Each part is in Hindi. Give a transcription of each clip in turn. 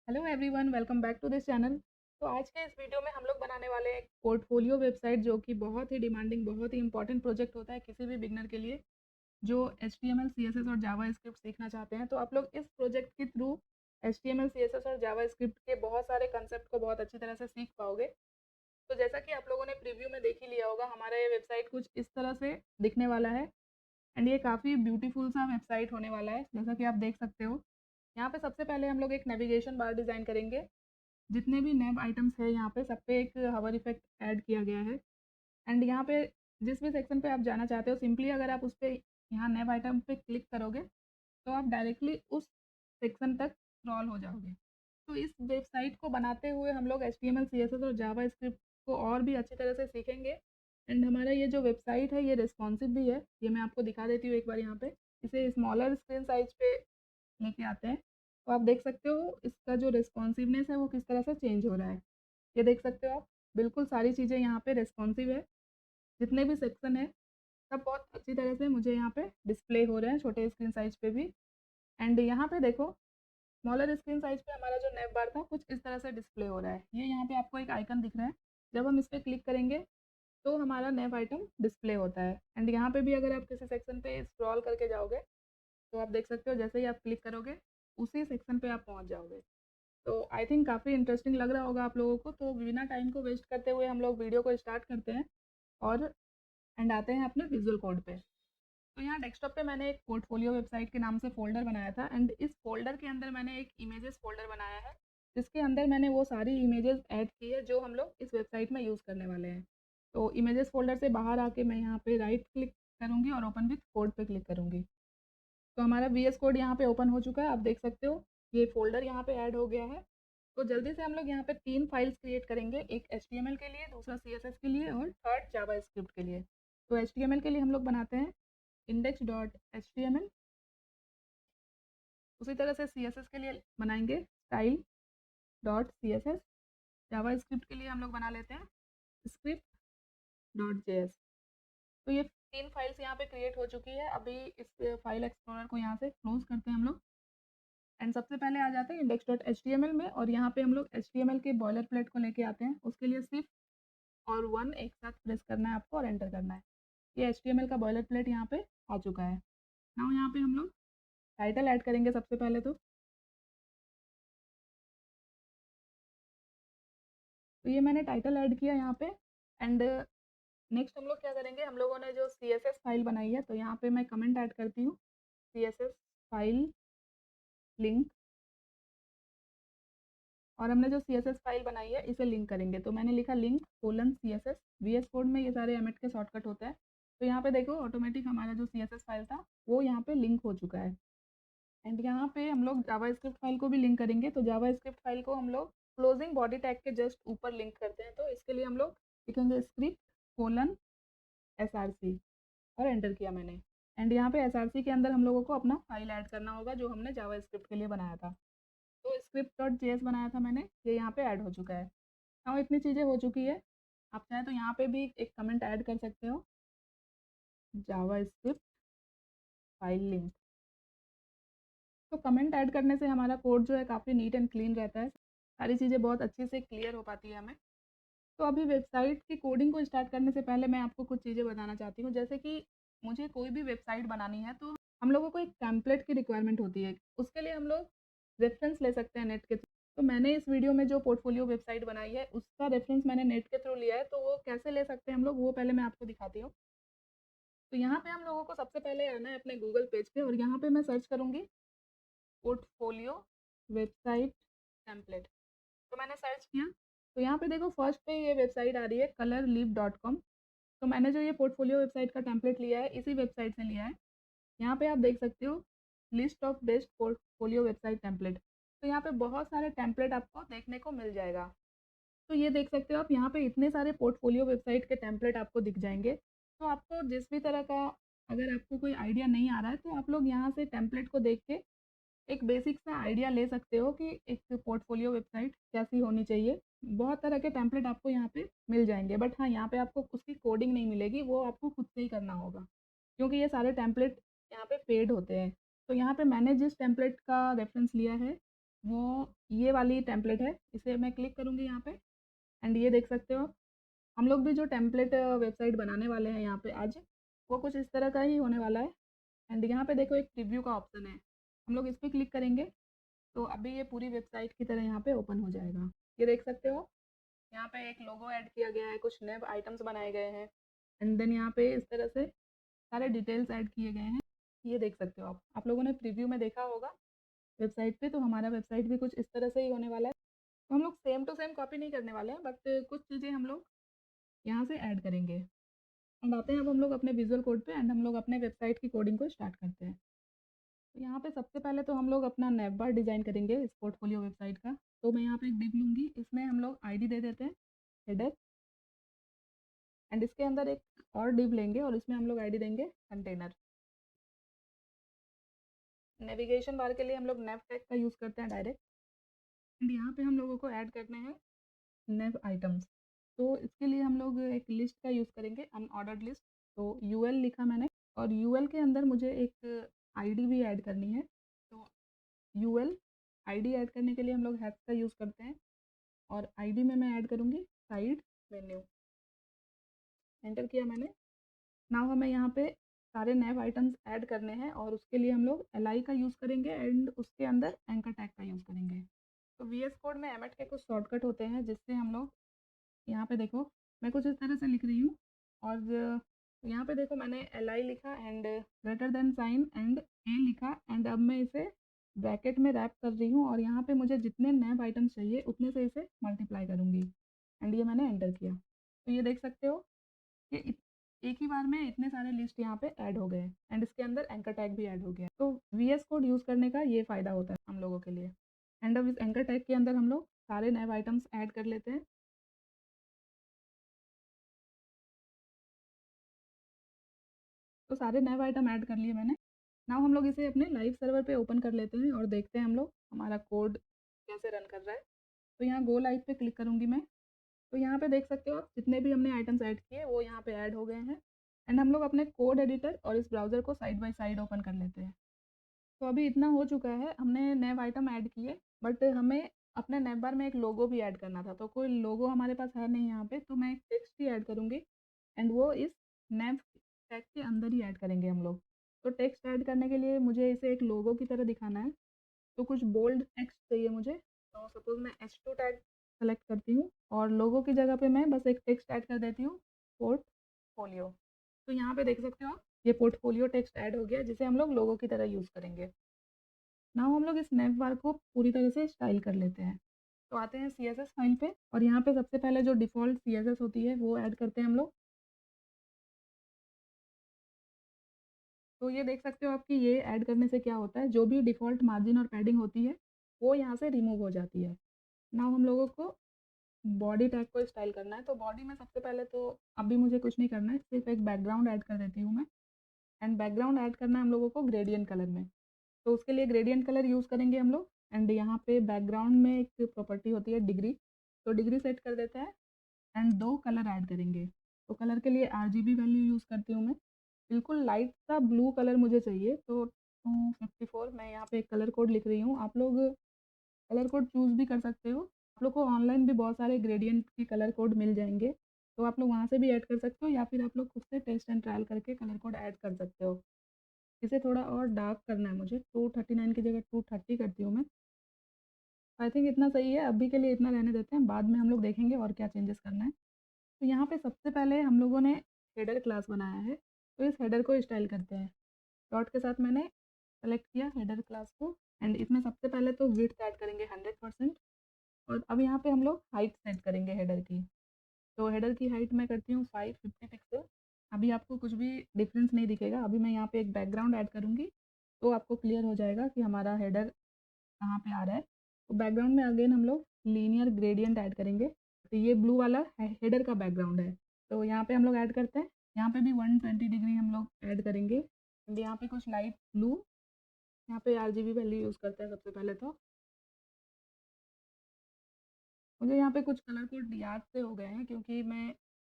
Hello everyone, welcome back to this channel. तो आज के इस वीडियो में हम लोग बनाने वाले हैं एक पोर्टफोलियो वेबसाइट, जो कि बहुत ही डिमांडिंग, बहुत ही इंपॉर्टेंट प्रोजेक्ट होता है किसी भी बिगनर के लिए जो HTML CSS और जावा स्क्रिप्ट सीखना चाहते हैं। तो आप लोग इस प्रोजेक्ट के थ्रू HTML CSS और जावा स्क्रिप्ट के बहुत सारे कंसेप्ट को बहुत अच्छी तरह से सीख पाओगे। तो जैसा कि आप लोगों ने प्रीव्यू में देख ही लिया होगा, हमारा ये वेबसाइट कुछ इस तरह से दिखने वाला है। एंड ये काफ़ी ब्यूटीफुल सा वेबसाइट होने वाला है, जैसा कि आप देख सकते हो। यहाँ पे सबसे पहले हम लोग एक नेविगेशन बार डिज़ाइन करेंगे। जितने भी नेव आइटम्स है यहाँ पे सब पे एक हवर इफेक्ट ऐड किया गया है। एंड यहाँ पे जिस भी सेक्शन पे आप जाना चाहते हो, सिंपली अगर आप उस पे यहाँ नेव आइटम पे क्लिक करोगे तो आप डायरेक्टली उस सेक्शन तक स्क्रॉल हो जाओगे। तो इस वेबसाइट को बनाते हुए हम लोग HTML CSS और जावा स्क्रिप्ट को और भी अच्छी तरह से सीखेंगे। एंड हमारा ये जो वेबसाइट है ये रिस्पॉन्सिव भी है। ये मैं आपको दिखा देती हूँ एक बार। यहाँ पे इसे स्मॉलर स्क्रीन साइज पे लेके आते हैं तो आप देख सकते हो इसका जो रिस्पॉन्सिवनेस है वो किस तरह से चेंज हो रहा है। ये देख सकते हो आप, बिल्कुल सारी चीज़ें यहाँ पे रिस्पॉन्सिव है। जितने भी सेक्शन है सब बहुत अच्छी तरह से मुझे यहाँ पे डिस्प्ले हो रहे हैं, छोटे स्क्रीन साइज पे भी। एंड यहाँ पे देखो, स्मॉलर स्क्रीन साइज पे हमारा जो नेव बार था कुछ इस तरह से डिस्प्ले हो रहा है। ये यहाँ पे आपको एक आइकन दिख रहा है, जब हम इस पर क्लिक करेंगे तो हमारा नेव आइटम डिस्प्ले होता है। एंड यहाँ पे भी अगर आप किसी सेक्शन पे स्क्रॉल करके जाओगे तो आप देख सकते हो, जैसे ही आप क्लिक करोगे उसी सेक्शन पे आप पहुँच जाओगे। तो आई थिंक काफ़ी इंटरेस्टिंग लग रहा होगा आप लोगों को। तो बिना टाइम को वेस्ट करते हुए हम लोग वीडियो को स्टार्ट करते हैं और एंड आते हैं अपने विजुअल कोड पे। तो यहाँ डेस्कटॉप पे मैंने एक पोर्टफोलियो वेबसाइट के नाम से फ़ोल्डर बनाया था। एंड इस फ़ोल्डर के अंदर मैंने एक इमेजेस फ़ोल्डर बनाया है, जिसके अंदर मैंने वो सारी इमेजेस ऐड की है जो हम लोग इस वेबसाइट में यूज़ करने वाले हैं। तो इमेजेस फ़ोल्डर से बाहर आके मैं यहाँ पे राइट क्लिक करूँगी और ओपन विथ कोड पे क्लिक करूँगी। तो हमारा VS कोड यहाँ पे ओपन हो चुका है, आप देख सकते हो ये फ़ोल्डर यहाँ पे ऐड हो गया है। तो जल्दी से हम लोग यहाँ पे 3 फाइल्स क्रिएट करेंगे, एक HTML के लिए, दूसरा CSS के लिए और थर्ड जावा स्क्रिप्ट के लिए। तो HTML के लिए हम लोग बनाते हैं index.html। उसी तरह से CSS के लिए बनाएंगे style.css। जावा स्क्रिप्ट के लिए हम लोग बना लेते हैं script.js। तो ये 3 फाइल्स यहाँ पे क्रिएट हो चुकी है। अभी इस फाइल एक्सप्लोरर को यहाँ से क्लोज करते हैं हम लोग। एंड सबसे पहले आ जाते हैं index.html में, और यहाँ पे हम लोग HTML के बॉयलर प्लेट को लेके आते हैं। उसके लिए सिर्फ और 1 एक साथ प्रेस करना है आपको और एंटर करना है। ये HTML का बॉयलर प्लेट यहाँ पे आ चुका है। नाउ यहाँ पे हम लोग टाइटल ऐड करेंगे सबसे पहले। तो ये मैंने टाइटल ऐड किया यहाँ पे। एंड नेक्स्ट हम लोग क्या करेंगे, हम लोगों ने जो CSS फाइल बनाई है तो यहाँ पे मैं कमेंट ऐड करती हूँ, CSS फाइल लिंक। और हमने जो CSS फाइल बनाई है इसे लिंक करेंगे, तो मैंने लिखा link colon CSS। VS code में ये सारे एमिट के शॉर्टकट होता है। तो यहाँ पे देखो ऑटोमेटिक हमारा जो CSS फाइल था वो यहाँ पे लिंक हो चुका है। एंड यहाँ पे हम लोग जावा स्क्रिप्ट फाइल को भी लिंक करेंगे। तो जावा स्क्रिप्ट फाइल को हम लोग क्लोजिंग बॉडी टैग के जस्ट ऊपर लिंक करते हैं। तो इसके लिए हम लोग लिखेंगे स्क्रिप्ट कोलन SRC और एंटर किया मैंने। एंड यहाँ पे SRC के अंदर हम लोगों को अपना फाइल ऐड करना होगा जो हमने जावा स्क्रिप्ट के लिए बनाया था। तो script.js बनाया था मैंने, ये यहाँ पे ऐड हो चुका है। हाँ, इतनी चीज़ें हो चुकी है। आप चाहें तो यहाँ पे भी एक कमेंट ऐड कर सकते हो, जावा स्क्रिप्ट फाइल लिंक। तो कमेंट ऐड करने से हमारा कोड जो है काफ़ी नीट एंड क्लीन रहता है, सारी चीज़ें बहुत अच्छे से क्लियर हो पाती है हमें। तो अभी वेबसाइट की कोडिंग को स्टार्ट करने से पहले मैं आपको कुछ चीज़ें बताना चाहती हूँ। जैसे कि मुझे कोई भी वेबसाइट बनानी है तो हम लोगों को एक टेम्पलेट की रिक्वायरमेंट होती है। उसके लिए हम लोग रेफरेंस ले सकते हैं नेट के थ्रू। तो मैंने इस वीडियो में जो पोर्टफोलियो वेबसाइट बनाई है उसका रेफरेंस मैंने नेट के थ्रू लिया है। तो वो कैसे ले सकते हैं हम लोग, वो पहले मैं आपको दिखाती हूँ। तो यहाँ पे हम लोगों को सबसे पहले आना है अपने गूगल पेज पे, और यहाँ पे मैं सर्च करूँगी पोर्टफोलियो वेबसाइट टेम्पलेट। तो मैंने सर्च किया, तो यहाँ पे देखो फर्स्ट पे ये वेबसाइट आ रही है colorleaf.com। तो मैंने जो ये पोर्टफोलियो वेबसाइट का टेम्पलेट लिया है इसी वेबसाइट से लिया है। यहाँ पे आप देख सकते हो list of best portfolio website template. तो यहाँ पे बहुत सारे टेम्पलेट आपको देखने को मिल जाएगा। तो ये देख सकते हो आप, यहाँ पे इतने सारे पोर्टफोलियो वेबसाइट के टेम्पलेट आपको दिख जाएंगे। तो आपको जिस भी तरह का, अगर आपको कोई आइडिया नहीं आ रहा है तो आप लोग यहाँ से टेम्पलेट को देख के एक बेसिक सा आइडिया ले सकते हो कि एक पोर्टफोलियो वेबसाइट कैसी होनी चाहिए। बहुत तरह के टेम्पलेट आपको यहाँ पे मिल जाएंगे, बट हाँ यहाँ पे आपको उसकी कोडिंग नहीं मिलेगी, वो आपको खुद से ही करना होगा क्योंकि ये सारे टेम्पलेट यहाँ पे पेड होते हैं। तो यहाँ पे मैंने जिस टेम्पलेट का रेफरेंस लिया है वो ये वाली टेम्पलेट है, इसे मैं क्लिक करूँगी यहाँ पे एंड ये देख सकते हो हम लोग भी जो टेम्पलेट वेबसाइट बनाने वाले हैं यहाँ पे आज, वो कुछ इस तरह का ही होने वाला है। एंड यहाँ पे देखो एक प्रीव्यू का ऑप्शन है, हम लोग इस पर क्लिक करेंगे तो अभी ये पूरी वेबसाइट की तरह यहाँ पे ओपन हो जाएगा। ये देख सकते हो यहाँ पे एक लोगो ऐड किया गया है, कुछ नए आइटम्स बनाए गए हैं एंड देन यहाँ पे इस तरह से सारे डिटेल्स ऐड किए गए हैं। ये देख सकते हो आप लोगों ने प्रीव्यू में देखा होगा वेबसाइट पे, तो हमारा वेबसाइट भी कुछ इस तरह से ही होने वाला है। तो हम लोग सेम टू सेम कॉपी नहीं करने वाले हैं, बट कुछ चीज़ें हम लोग यहाँ से ऐड करेंगे। एंड आते हैं अब हम लोग अपने विजुअल कोड पे एंड हम लोग अपने वेबसाइट की कोडिंग को स्टार्ट करते हैं। तो यहाँ पे सबसे पहले तो हम लोग अपना नेव बार डिज़ाइन करेंगे इस पोर्टफोलियो वेबसाइट का। तो मैं यहाँ पे एक डिव लूँगी, इसमें हम लोग आईडी दे देते हैं हेडर एंड इसके अंदर एक और डिव लेंगे और इसमें हम लोग आईडी देंगे कंटेनर। नेविगेशन बार के लिए हम लोग नेव टैग का यूज़ करते हैं डायरेक्ट एंड यहाँ पे हम लोगों को ऐड करने हैं नेव आइटम्स। तो इसके लिए हम लोग एक लिस्ट का यूज़ करेंगे, अनऑर्डर्ड लिस्ट। तो यूएल लिखा मैंने और यूएल के अंदर मुझे एक आईडी भी ऐड करनी है। तो यूएल आईडी ऐड करने के लिए हम लोग हैश का यूज़ करते हैं और आईडी में मैं ऐड करूँगी साइड मेन्यू। एंटर किया मैंने। नाउ हमें यहाँ पे सारे नए आइटम्स ऐड करने हैं और उसके लिए हम लोग एल आई का यूज़ करेंगे एंड उसके अंदर एंकर टैग का यूज़ करेंगे। तो वी एस कोड में एमएट के कुछ शॉर्टकट होते हैं जिससे हम लोग यहाँ पे देखो मैं कुछ इस तरह से लिख रही हूँ और यहाँ पे देखो मैंने एल आई लिखा and greater than sign and A लिखा एंड अब मैं इसे ब्रैकेट में रैप कर रही हूँ और यहाँ पे मुझे जितने नए आइटम्स चाहिए उतने से इसे मल्टीप्लाई करूँगी एंड ये मैंने एंटर किया। तो ये देख सकते हो कि एक ही बार में इतने सारे लिस्ट यहाँ पे ऐड हो गए एंड इसके अंदर एंकर टैग भी ऐड हो गया। तो वी एस कोड यूज़ करने का ये फ़ायदा होता है हम लोगों के लिए। एंड अब इस एंकर टैग के अंदर हम लोग सारे नए आइटम्स ऐड कर लेते हैं। तो सारे नए आइटम ऐड कर लिए मैंने। नाउ हम लोग इसे अपने लाइव सर्वर पे ओपन कर लेते हैं और देखते हैं हम लोग हमारा कोड कैसे रन कर रहा है। तो यहाँ गो लाइव पे क्लिक करूँगी मैं। तो यहाँ पे देख सकते हो आप जितने भी हमने आइटम्स ऐड किए वो यहाँ पे ऐड हो गए हैं एंड हम लोग अपने कोड एडिटर और इस ब्राउज़र को साइड बाय साइड ओपन कर लेते हैं। तो अभी इतना हो चुका है, हमने नए आइटम ऐड किए बट हमें अपने नेव बार में एक लोगो भी ऐड करना था। तो कोई लोगो हमारे पास है नहीं यहाँ पे, तो मैं एक टेक्स्ट ही ऐड करूँगी एंड वो इस नेव टैग के अंदर ही ऐड करेंगे हम लोग। तो टेक्स्ट ऐड करने के लिए मुझे इसे एक लोगो की तरह दिखाना है, तो कुछ बोल्ड टेक्स्ट चाहिए मुझे। तो सपोज़ मैं H2 टैग सेलेक्ट करती हूँ और लोगो की जगह पे मैं बस एक टेक्स्ट ऐड कर देती हूँ, पोर्टफोलियो। तो यहाँ पे देख सकते हो आप ये पोर्टफोलियो टेक्स्ट ऐड हो गया जिसे हम लोग लोगो की तरह यूज़ करेंगे। नाउ हम लोग इस नेव बार को पूरी तरह से स्टाइल कर लेते हैं। तो आते हैं सी एस एस फाइल पे और यहाँ पे सबसे पहले जो डिफ़ॉल्ट सी एस एस होती है वो ऐड करते हैं हम लोग। तो ये देख सकते हो आप कि ये ऐड करने से क्या होता है, जो भी डिफ़ॉल्ट मार्जिन और पैडिंग होती है वो यहाँ से रिमूव हो जाती है। नाउ हम लोगों को बॉडी टैग को स्टाइल करना है। तो बॉडी में सबसे पहले तो अभी मुझे कुछ नहीं करना है, सिर्फ एक बैकग्राउंड ऐड कर देती हूँ मैं एंड बैकग्राउंड ऐड करना है हम लोगों को ग्रेडियंट कलर में। तो उसके लिए ग्रेडियंट कलर यूज़ करेंगे हम लोग एंड यहाँ पे बैकग्राउंड में एक प्रॉपर्टी होती है डिग्री। तो डिग्री सेट कर देते हैं एंड 2 कलर ऐड करेंगे। तो कलर के लिए आरजीबी वैल्यू यूज़ करती हूँ मैं, बिल्कुल लाइट सा ब्लू कलर मुझे चाहिए। तो 254 मैं यहाँ पे एक कलर कोड लिख रही हूँ, आप लोग कलर कोड चूज़ भी कर सकते हो। आप लोग को ऑनलाइन भी बहुत सारे ग्रेडियंट के कलर कोड मिल जाएंगे, तो आप लोग वहाँ से भी ऐड कर सकते हो या फिर आप लोग खुद से टेस्ट एंड ट्रायल करके कलर कोड ऐड कर सकते हो। इसे थोड़ा और डार्क करना है मुझे, 239 की जगह 230 करती हूँ मैं। आई थिंक इतना सही है, अभी के लिए इतना रहने देते हैं, बाद में हम लोग देखेंगे और क्या चेंजेस करना है। तो यहाँ पे सबसे पहले हम लोगों ने हेडर क्लास बनाया है, तो इस हेडर को स्टाइल करते हैं। डॉट के साथ मैंने सेलेक्ट किया हेडर क्लास को एंड इसमें सबसे पहले तो विड्थ ऐड करेंगे 100% और अब यहाँ पे हम लोग हाइट सेट करेंगे हेडर की। तो हेडर की हाइट मैं करती हूँ 550 पिक्सल। अभी आपको कुछ भी डिफरेंस नहीं दिखेगा, अभी मैं यहाँ पे एक बैकग्राउंड ऐड करूँगी तो आपको क्लियर हो जाएगा कि हमारा हेडर कहाँ पे आ रहा है। तो बैकग्राउंड में अगेन हम लोग लीनियर ग्रेडियंट ऐड करेंगे। तो ये ब्लू वाला हेडर का बैकग्राउंड है, तो यहाँ पे हम लोग ऐड करते हैं। यहाँ पे भी 120 डिग्री हम लोग ऐड करेंगे एंड यहाँ पे कुछ लाइट ब्लू, यहाँ पे आरजीबी वैल्यू यूज़ करते हैं सबसे पहले। तो मुझे यहाँ पे कुछ कलर कोड याद से हो गए हैं क्योंकि मैं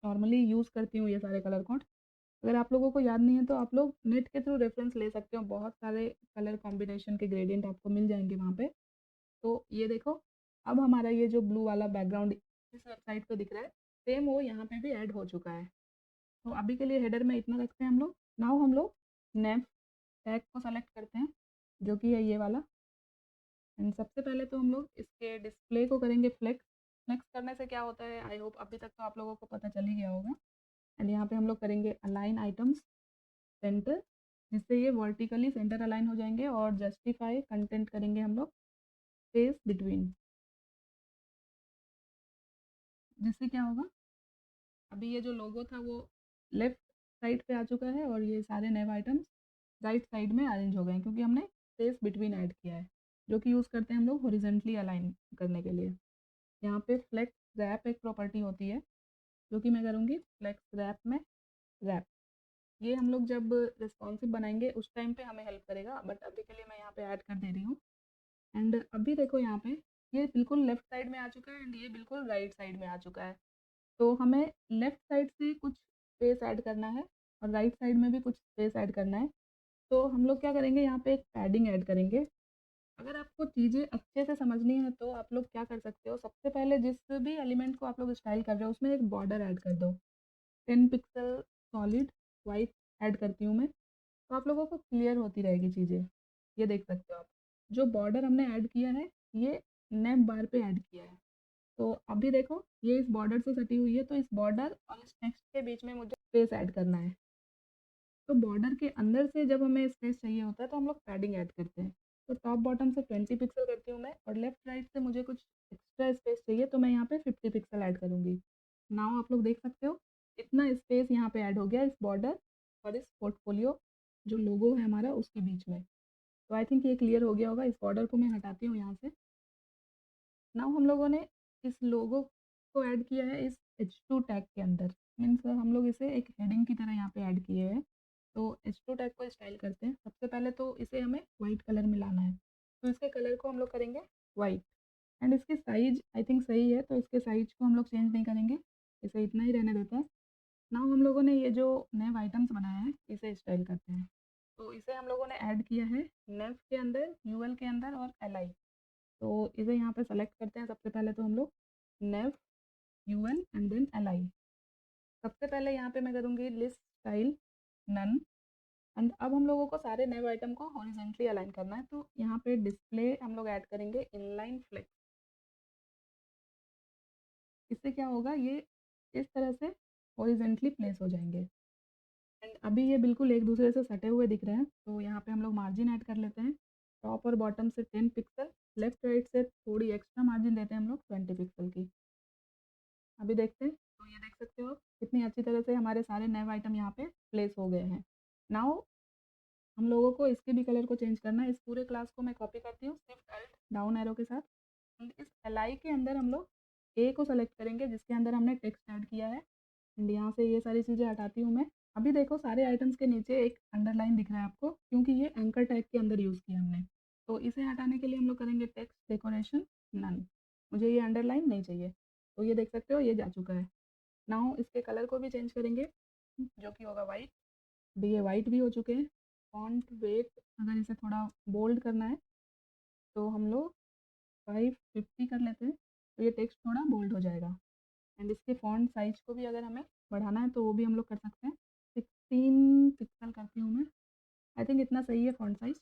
नॉर्मली यूज़ करती हूँ ये सारे कलर कोड। अगर आप लोगों को याद नहीं है तो आप लोग नेट के थ्रू रेफरेंस ले सकते हो, बहुत सारे कलर कॉम्बिनेशन के ग्रेडियंट आपको मिल जाएंगे वहाँ पे। तो ये देखो, अब हमारा ये जो ब्लू वाला बैकग्राउंड इस वेबसाइट पे दिख रहा है, सेम वो यहाँ पे भी ऐड हो चुका है। तो अभी के लिए हेडर में इतना रखते हैं हम लोग। नाउ हम लोग नेव टैग को सेलेक्ट करते हैं, जो कि है ये वाला। एंड सबसे पहले तो हम लोग इसके डिस्प्ले को करेंगे फ्लेक्स। फ्लेक्स करने से क्या होता है, आई होप अभी तक तो आप लोगों को पता चल ही गया होगा। एंड यहाँ पे हम लोग करेंगे अलाइन आइटम्स सेंटर, जिससे ये वर्टिकली सेंटर अलाइन हो जाएंगे। और जस्टिफाई कंटेंट करेंगे हम लोग स्पेस बिटवीन, जिससे क्या होगा, अभी ये जो लोगो था वो लेफ्ट साइड पे आ चुका है और ये सारे नए आइटम्स राइट साइड में अरेंज हो गए हैं, क्योंकि हमने स्पेस बिटवीन ऐड किया है, जो कि यूज़ करते हैं हम लोग हॉरिजेंटली अलाइन करने के लिए। यहाँ पे फ्लेक्स रैप एक प्रॉपर्टी होती है, जो कि मैं करूँगी फ्लेक्स रैप में रैप। ये हम लोग जब रिस्पॉन्सिव बनाएंगे उस टाइम पे हमें हेल्प करेगा, बट अभी के लिए मैं यहाँ पे ऐड कर दे रही हूँ। एंड अभी देखो यहाँ पे ये बिल्कुल लेफ्ट साइड में आ चुका है एंड ये बिल्कुल राइट साइड में आ चुका है। तो हमें लेफ्ट साइड से कुछ स्पेस ऐड करना है और राइट साइड में भी कुछ स्पेस ऐड करना है। तो हम लोग क्या करेंगे, यहाँ पे एक पैडिंग ऐड करेंगे। अगर आपको चीज़ें अच्छे से समझनी है तो आप लोग क्या कर सकते हो, सबसे पहले जिस भी एलिमेंट को आप लोग स्टाइल कर रहे हो उसमें एक बॉर्डर ऐड कर दो। 10 पिक्सल सॉलिड वाइट ऐड करती हूँ मैं, तो आप लोगों को क्लियर होती रहेगी चीज़ें। ये देख सकते हो आप, जो बॉर्डर हमने ऐड किया है ये नेम बार पे ऐड किया है। तो अभी देखो ये इस बॉर्डर से सटी हुई है, तो इस बॉर्डर और इस टेक्स्ट के बीच में मुझे स्पेस ऐड करना है। तो बॉर्डर के अंदर से जब हमें स्पेस चाहिए होता है तो हम लोग पैडिंग ऐड करते हैं। तो टॉप बॉटम से 20 पिक्सल करती हूँ मैं, और लेफ्ट राइट से मुझे कुछ एक्स्ट्रा स्पेस चाहिए तो मैं यहाँ पे 50 पिक्सल ऐड करूँगी। नाउ आप लोग देख सकते हो इतना स्पेस यहाँ पे ऐड हो गया इस बॉर्डर और इस पोर्टफोलियो जो लोगो है हमारा उसके बीच में। तो आई थिंक ये क्लियर हो गया होगा। इस बॉर्डर को मैं हटाती हूँ यहाँ से। नाउ हम लोगों ने इस लोगो को ऐड किया है इस H2 टैग के अंदर, मीन्स हम लोग इसे एक हेडिंग की तरह यहाँ पे ऐड किए हैं। तो H2 टैग को स्टाइल करते हैं। सबसे पहले तो इसे हमें वाइट कलर में लाना है, तो इसके कलर को हम लोग करेंगे वाइट। एंड इसकी साइज आई थिंक सही है, तो इसके साइज को हम लोग चेंज नहीं करेंगे, इसे इतना ही रहने देते हैं। नाउ हम लोगों ने ये जो नए आइटम्स बनाए हैं इसे स्टाइल करते हैं। तो इसे हम लोगों ने ऐड किया है नेव के अंदर, यूएल के अंदर और एल। तो इसे यहाँ पे सेलेक्ट करते हैं। सबसे पहले तो हम लोग नेव यूएल एंड देन एल। सबसे पहले यहाँ पे मैं करूँगी लिस्ट स्टाइल नन। एंड अब हम लोगों को सारे नेव आइटम को हॉरिजेंटली अलाइन करना है, तो यहाँ पे डिस्प्ले हम लोग ऐड करेंगे इनलाइन फ्लेक्स। इससे क्या होगा, ये इस तरह से हॉरिजेंटली प्लेस हो जाएंगे। एंड अभी ये बिल्कुल एक दूसरे से सटे हुए दिख रहे हैं, तो यहाँ पे हम लोग मार्जिन ऐड कर लेते हैं। टॉप और बॉटम से 10 पिक्सल, लेफ्ट राइट से थोड़ी एक्स्ट्रा मार्जिन देते हैं हम लोग 20 पिक्सल की। अभी देखते हैं, तो ये देख सकते हो कितनी अच्छी तरह से हमारे सारे नए आइटम यहाँ पे प्लेस हो गए हैं। नाउ हम लोगों को इसके भी कलर को चेंज करना है। इस पूरे क्लास को मैं कॉपी करती हूँ शिफ्ट अल्ट डाउन एरो के साथ। एंड इस एल के अंदर हम लोग ए को सेलेक्ट करेंगे जिसके अंदर हमने टेक्स्ट ऐड किया है। एंड यहाँ से ये सारी चीज़ें हटाती हूँ मैं। अभी देखो सारे आइटम्स के नीचे एक अंडरलाइन दिख रहा है आपको, क्योंकि ये एंकर टैग के अंदर यूज़ किया हमने। तो इसे हटाने के लिए हम लोग करेंगे टेक्स्ट डेकोरेशन नन। मुझे ये अंडरलाइन नहीं चाहिए, तो ये देख सकते हो ये जा चुका है। नाउ इसके कलर को भी चेंज करेंगे, जो कि होगा वाइट। अभी ये वाइट भी हो चुके हैं। फॉन्ट वेट अगर इसे थोड़ा बोल्ड करना है तो हम लोग 550 कर लेते हैं, तो ये टेक्स्ट थोड़ा बोल्ड हो जाएगा। एंड इसके फॉन्ट साइज को भी अगर हमें बढ़ाना है तो वो भी हम लोग कर सकते हैं। 16 पिक्सल करती हूँ मैं, आई थिंक इतना सही है फॉन्ट साइज।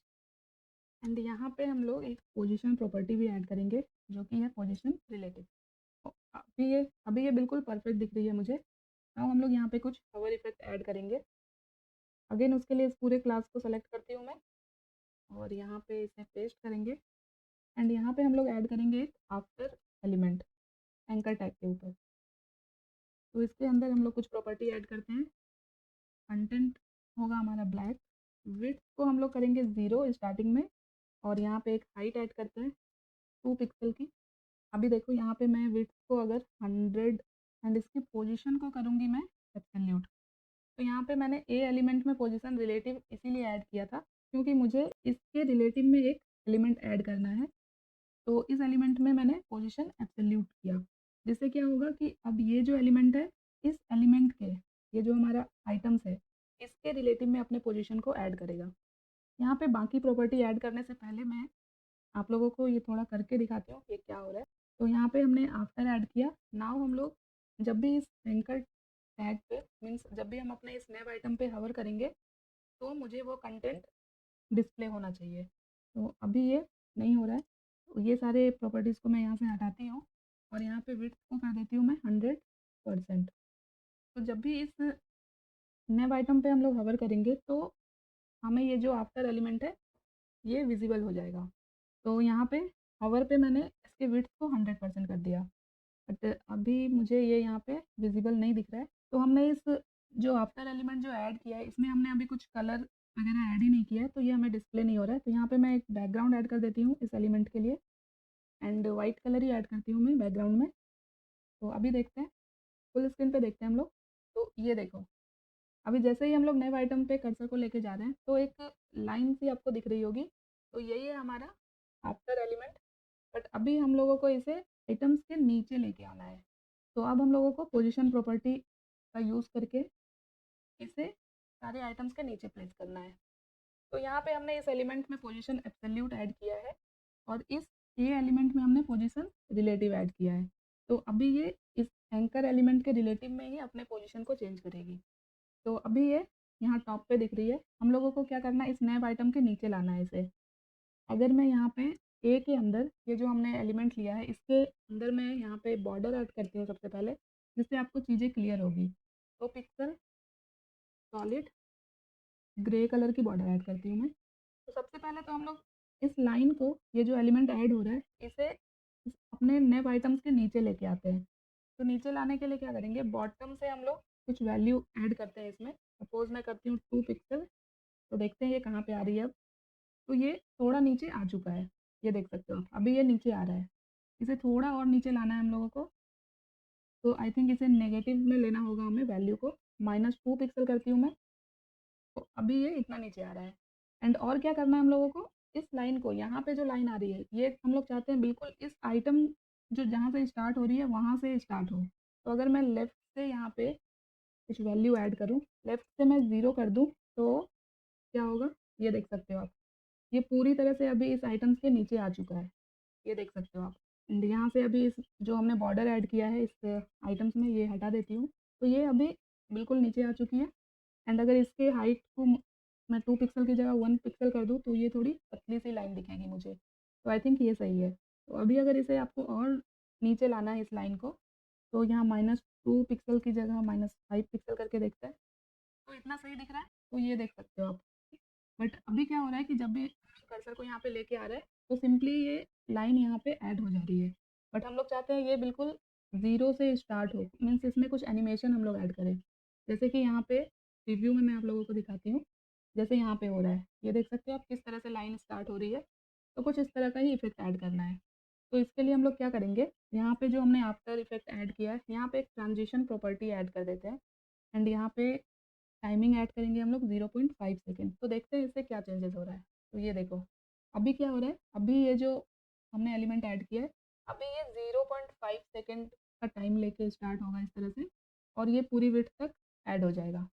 एंड यहाँ पे हम लोग एक पोजीशन प्रॉपर्टी भी ऐड करेंगे, जो कि है पोजीशन रिलेटिव। अभी ये बिल्कुल परफेक्ट दिख रही है मुझे। अब हम लोग यहाँ पे कुछ हवर इफेक्ट ऐड करेंगे। अगेन उसके लिए इस पूरे क्लास को सेलेक्ट करती हूँ मैं और यहाँ पे इसे पेस्ट करेंगे। एंड यहाँ पे हम लोग ऐड करेंगे एक आफ्टर एलिमेंट एंकर टैग के ऊपर। तो इसके अंदर हम लोग कुछ प्रॉपर्टी ऐड करते हैं। कंटेंट होगा हमारा ब्लैक। विड्थ को हम लोग करेंगे 0 स्टार्टिंग में, और यहाँ पे एक हाइट ऐड करते हैं 2 पिक्सल की। अभी देखो यहाँ पे मैं विड्थ को अगर 100 एंड इसकी पोजीशन को करूँगी मैं एब्सोल्यूट। तो यहाँ पे मैंने ए एलिमेंट में पोजीशन रिलेटिव इसीलिए ऐड किया था क्योंकि मुझे इसके रिलेटिव में एक एलिमेंट ऐड करना है। तो इस एलिमेंट में मैंने पोजीशन एब्सोल्यूट किया, जिससे क्या होगा कि अब ये जो एलिमेंट है इस एलिमेंट के, ये जो हमारा आइटम्स है इसके रिलेटिव में अपने पोजीशन को ऐड करेगा। यहाँ पे बाकी प्रॉपर्टी ऐड करने से पहले मैं आप लोगों को ये थोड़ा करके दिखाती हूँ कि क्या हो रहा है। तो यहाँ पे हमने आफ्टर ऐड किया। नाउ हम लोग जब भी इस एंकर टैग पे मीन्स जब भी हम अपने इस नैव आइटम पे हवर करेंगे तो मुझे वो कंटेंट डिस्प्ले होना चाहिए। तो अभी ये नहीं हो रहा है, तो ये सारे प्रॉपर्टीज़ को मैं यहाँ से हटाती हूँ और यहाँ पे विड्थ को कर देती हूँ मैं 100%। तो जब भी इस नैव आइटम पे हम लोग हवर करेंगे तो हमें ये जो आफ्टर एलिमेंट है ये विजिबल हो जाएगा। तो यहाँ पे हवर पे मैंने इसके विड्थ को 100% कर दिया, बट अभी मुझे ये यहाँ पे विजिबल नहीं दिख रहा है। तो हमने इस जो आफ्टर एलिमेंट जो ऐड किया है इसमें हमने अभी कुछ कलर वगैरह ऐड ही नहीं किया है, तो ये हमें डिस्प्ले नहीं हो रहा है। तो यहाँ पे मैं एक बैकग्राउंड ऐड कर देती हूँ इस एलिमेंट के लिए and white colour he add करती हूँ मैं बैकग्राउंड में। तो अभी देखते हैं, फुल स्क्रीन पे देखते हैं हम लोग। तो ये देखो, अभी जैसे ही हम लोग नए आइटम पे कर्सर को लेके जा रहे हैं तो एक लाइन सी आपको दिख रही होगी, तो यही है हमारा आफ्टर एलिमेंट। बट अभी हम लोगों को इसे आइटम्स के नीचे लेके आना है। तो अब हम लोगों को पोजीशन प्रॉपर्टी का यूज़ करके इसे सारे आइटम्स के नीचे प्लेस करना है। तो यहाँ पे हमने इस एलिमेंट में पोजीशन एब्सोल्यूट ऐड किया है और इस ए एलिमेंट में हमने पोजीशन रिलेटिव ऐड किया है। तो अभी ये इस एंकर एलिमेंट के रिलेटिव में ही अपने पोजीशन को चेंज करेगी। तो अभी ये यहाँ टॉप पे दिख रही है, हम लोगों को क्या करना है इस नैव आइटम के नीचे लाना है इसे। अगर मैं यहाँ पे ए के अंदर ये जो हमने एलिमेंट लिया है इसके अंदर मैं यहाँ पे बॉर्डर ऐड करती हूँ सबसे पहले, जिससे आपको चीज़ें क्लियर होगी। तो पिक्सल सॉलिड ग्रे कलर की बॉर्डर ऐड करती हूँ मैं। तो सबसे पहले तो हम लोग इस लाइन को, ये जो एलिमेंट ऐड हो रहा है इसे अपने नैव आइटम्स के नीचे लेके आते हैं। तो नीचे लाने के लिए क्या करेंगे, बॉटम से हम लोग कुछ वैल्यू ऐड करते हैं इसमें। सपोज मैं करती हूँ 2 पिक्सल। तो देखते हैं ये कहाँ पे आ रही है अब। तो ये थोड़ा नीचे आ चुका है, ये देख सकते हो अभी ये नीचे आ रहा है। इसे थोड़ा और नीचे लाना है हम लोगों को। तो आई थिंक इसे नेगेटिव में लेना होगा हमें वैल्यू को। -2 पिक्सल करती हूँ मैं। तो अभी ये इतना नीचे आ रहा है। एंड और क्या करना है हम लोगों को, इस लाइन को, यहाँ पे जो लाइन आ रही है ये हम लोग चाहते हैं बिल्कुल इस आइटम जो जहाँ से स्टार्ट हो रही है वहाँ से स्टार्ट हो। तो अगर मैं लेफ़्ट से यहाँ पे कुछ वैल्यू ऐड करूँ, लेफ़्ट से मैं 0 कर दूँ तो क्या होगा, ये देख सकते हो आप। ये पूरी तरह से अभी इस आइटम्स के नीचे आ चुका है, ये देख सकते हो आप। एंड यहाँ से अभी इस जो हमने बॉर्डर ऐड किया है इस आइटम्स में, ये हटा देती हूँ। तो ये अभी बिल्कुल नीचे आ चुकी है। एंड अगर इसके हाइट को मैं 2 पिक्सल की जगह 1 पिक्सल कर दूँ तो ये थोड़ी पतली सी लाइन दिखेगी मुझे। तो आई थिंक ये सही है। तो अभी अगर इसे आपको और नीचे लाना है इस लाइन को, तो यहाँ -2 पिक्सल की जगह -5 पिक्सल करके देखते हैं। तो इतना सही दिख रहा है, तो ये देख सकते हो आप। बट अभी क्या हो रहा है कि जब भी कर्सर को यहाँ पे लेके आ रहे हैं तो सिंपली ये लाइन यहाँ पे ऐड हो जा रही है। बट हम लोग चाहते हैं ये बिल्कुल 0 से स्टार्ट हो, मीन्स इसमें कुछ एनिमेशन हम लोग ऐड करें। जैसे कि यहाँ पे रिव्यू में मैं आप लोगों को दिखाती हूँ। जैसे यहाँ पे हो रहा है, ये देख सकते हो आप किस तरह से लाइन स्टार्ट हो रही है। तो कुछ इस तरह का ही इफेक्ट ऐड करना है। तो इसके लिए हम लोग क्या करेंगे, यहाँ पे जो हमने आफ्टर इफेक्ट ऐड किया है यहाँ पे एक ट्रांजिशन प्रॉपर्टी ऐड कर देते हैं। एंड यहाँ पे टाइमिंग ऐड करेंगे हम लोग 0.5 सेकेंड। तो देखते हैं इससे क्या चेंजेस हो रहा है। तो ये देखो अभी क्या हो रहा है, अभी ये जो हमने एलिमेंट ऐड किया है अभी ये 0.5 सेकेंड का टाइम लेके स्टार्ट होगा इस तरह से, और ये पूरी विड्थ तक ऐड हो जाएगा।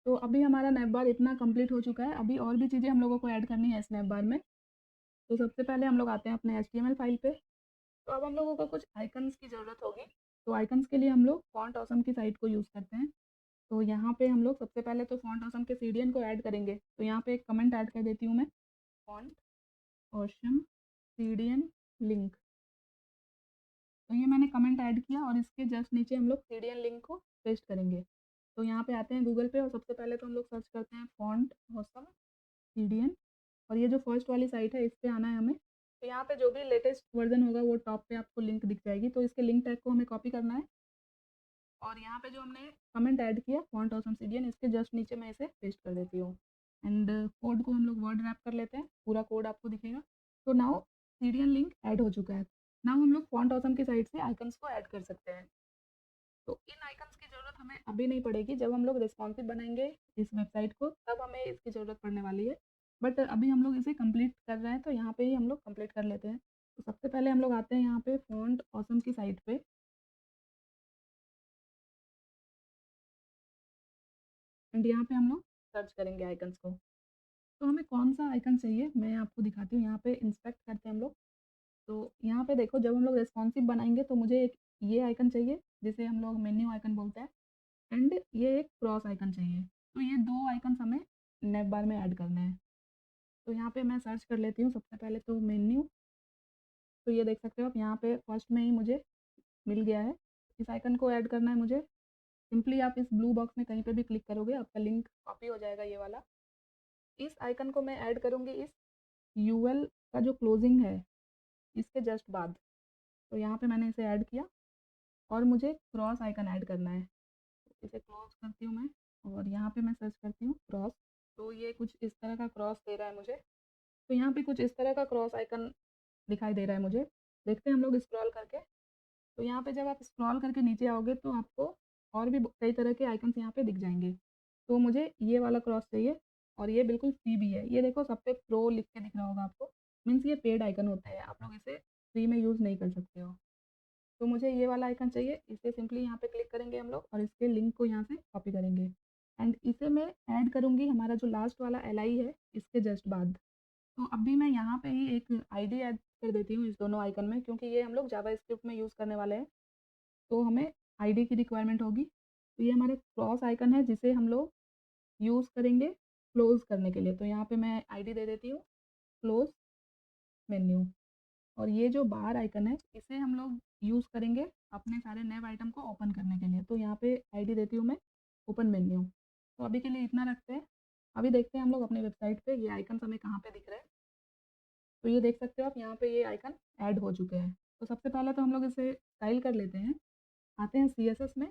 तो अभी हमारा नैप बार इतना कंप्लीट हो चुका है। अभी और भी चीज़ें हम लोगों को ऐड करनी है इस नैप बार में। तो सबसे पहले हम लोग आते हैं अपने HTML फाइल पे। तो अब हम लोगों को कुछ आइकन्स की ज़रूरत होगी। तो आइकन्स के लिए हम लोग फॉन्ट ऑसम की साइट को यूज़ करते हैं। तो यहाँ पे हम लोग सबसे पहले तो फॉन्ट ऑसम के सीडीएन को ऐड करेंगे। तो यहाँ पे एक कमेंट ऐड कर देती हूँ मैं, फॉन्ट ऑसम सीडीएन लिंक। तो ये मैंने कमेंट ऐड किया और इसके जस्ट नीचे हम लोग सीडीएन लिंक को पेस्ट करेंगे। तो यहाँ पे आते हैं गूगल पे और सबसे पहले तो हम लोग सर्च करते हैं फॉन्ट ऑसम सीडीएन। और ये जो फर्स्ट वाली साइट है इस पे आना है हमें। तो यहाँ पे जो भी लेटेस्ट वर्जन होगा वो टॉप पे आपको लिंक दिख जाएगी। तो इसके लिंक टैग को हमें कॉपी करना है और यहाँ पे जो हमने कमेंट ऐड किया फॉन्ट ऑसम सीडीएन, इसके जस्ट नीचे मैं इसे पेस्ट कर देती हूँ। एंड कोड को हम लोग वर्ड रैप कर लेते हैं, पूरा कोड आपको दिखेगा। तो नाउ सीडीएन लिंक ऐड हो चुका है। नाउ हम लोग फॉन्ट ऑसम की साइड से आइकन्स को ऐड कर सकते हैं। तो इन आइकन्स की ज़रूरत हमें अभी नहीं पड़ेगी, जब हम लोग रिस्पॉन्सिव बनाएंगे इस वेबसाइट को तब हमें इसकी ज़रूरत पड़ने वाली है। बट अभी हम लोग इसे कंप्लीट कर रहे हैं तो यहाँ पे ही हम लोग कंप्लीट कर लेते हैं। तो सबसे पहले हम लोग आते हैं यहाँ पे फॉन्ट ऑसम की साइट पे। एंड यहाँ पे हम लोग सर्च करेंगे आइकन्स को। तो हमें कौन सा आइकन चाहिए मैं आपको दिखाती हूँ। यहाँ पे इंस्पेक्ट करते हैं हम लोग। तो यहाँ पे देखो, जब हम लोग रेस्पॉन्सिव बनाएंगे तो मुझे एक ये आइकन चाहिए जिसे हम लोग मेन्यू आइकन बोलते हैं, एंड ये एक क्रॉस आइकन चाहिए। तो ये दो आइकन हमें नेव बार में ऐड करने हैं। तो यहाँ पे मैं सर्च कर लेती हूँ सबसे पहले तो मेन्यू। तो ये देख सकते हो आप, यहाँ पे फर्स्ट में ही मुझे मिल गया है। इस आइकन को ऐड करना है मुझे। सिंपली आप इस ब्लू बॉक्स में कहीं पे भी क्लिक करोगे, आपका लिंक कॉपी हो जाएगा ये वाला। इस आइकन को मैं ऐड करूँगी इस यूएल का जो क्लोजिंग है इसके जस्ट बाद। तो यहाँ पे मैंने इसे ऐड किया और मुझे क्रॉस आइकन ऐड करना है। इसे क्लोज करती हूँ मैं और यहाँ पे मैं सर्च करती हूँ क्रॉस। तो ये कुछ इस तरह का क्रॉस दे रहा है मुझे। तो यहाँ पे कुछ इस तरह का क्रॉस आइकन दिखाई दे रहा है मुझे। देखते हैं हम लोग स्क्रॉल करके। तो यहाँ पे जब आप स्क्रॉल करके नीचे आओगे तो आपको और भी कई तरह के आइकन्स यहाँ पे दिख जाएंगे। तो मुझे ये वाला क्रॉस चाहिए और ये बिल्कुल फ्री भी है। ये देखो, सब पे प्रो लिख के दिख रहा होगा आपको। मीन्स ये पेड आइकन होता है, आप लोग इसे फ्री में यूज़ नहीं कर सकते हो। तो मुझे ये वाला आइकन चाहिए। इसे सिंपली यहाँ पे क्लिक करेंगे हम लोग और इसके लिंक को यहाँ से कॉपी करेंगे, एंड इसे मैं ऐड करूँगी हमारा जो लास्ट वाला एल है इसके जस्ट बाद। तो अभी मैं यहाँ पे ही एक आईडी ऐड कर देती हूँ इस दोनों आइकन में, क्योंकि ये हम लोग जावा स्क्रिप्ट में यूज़ करने वाले हैं। तो हमें आईडी की रिक्वायरमेंट होगी। तो ये हमारे क्रॉस आइकन है जिसे हम लोग यूज़ करेंगे क्लोज करने के लिए। तो यहाँ पे मैं आईडी दे देती हूँ क्लोज मेन्यू। और ये जो बार आइकन है इसे हम लोग यूज़ करेंगे अपने सारे नए आइटम को ओपन करने के लिए। तो यहाँ पे आईडी देती हूँ मैं ओपन मेन्यू। तो अभी के लिए इतना रखते हैं। अभी देखते हैं हम लोग अपनी वेबसाइट पे ये आइकन हमें कहाँ पे दिख रहे हैं। तो ये देख सकते हो आप, यहाँ पे ये आइकन ऐड हो चुके हैं। तो सबसे पहले तो हम लोग इसे स्टाइल कर लेते हैं। आते हैं CSS में।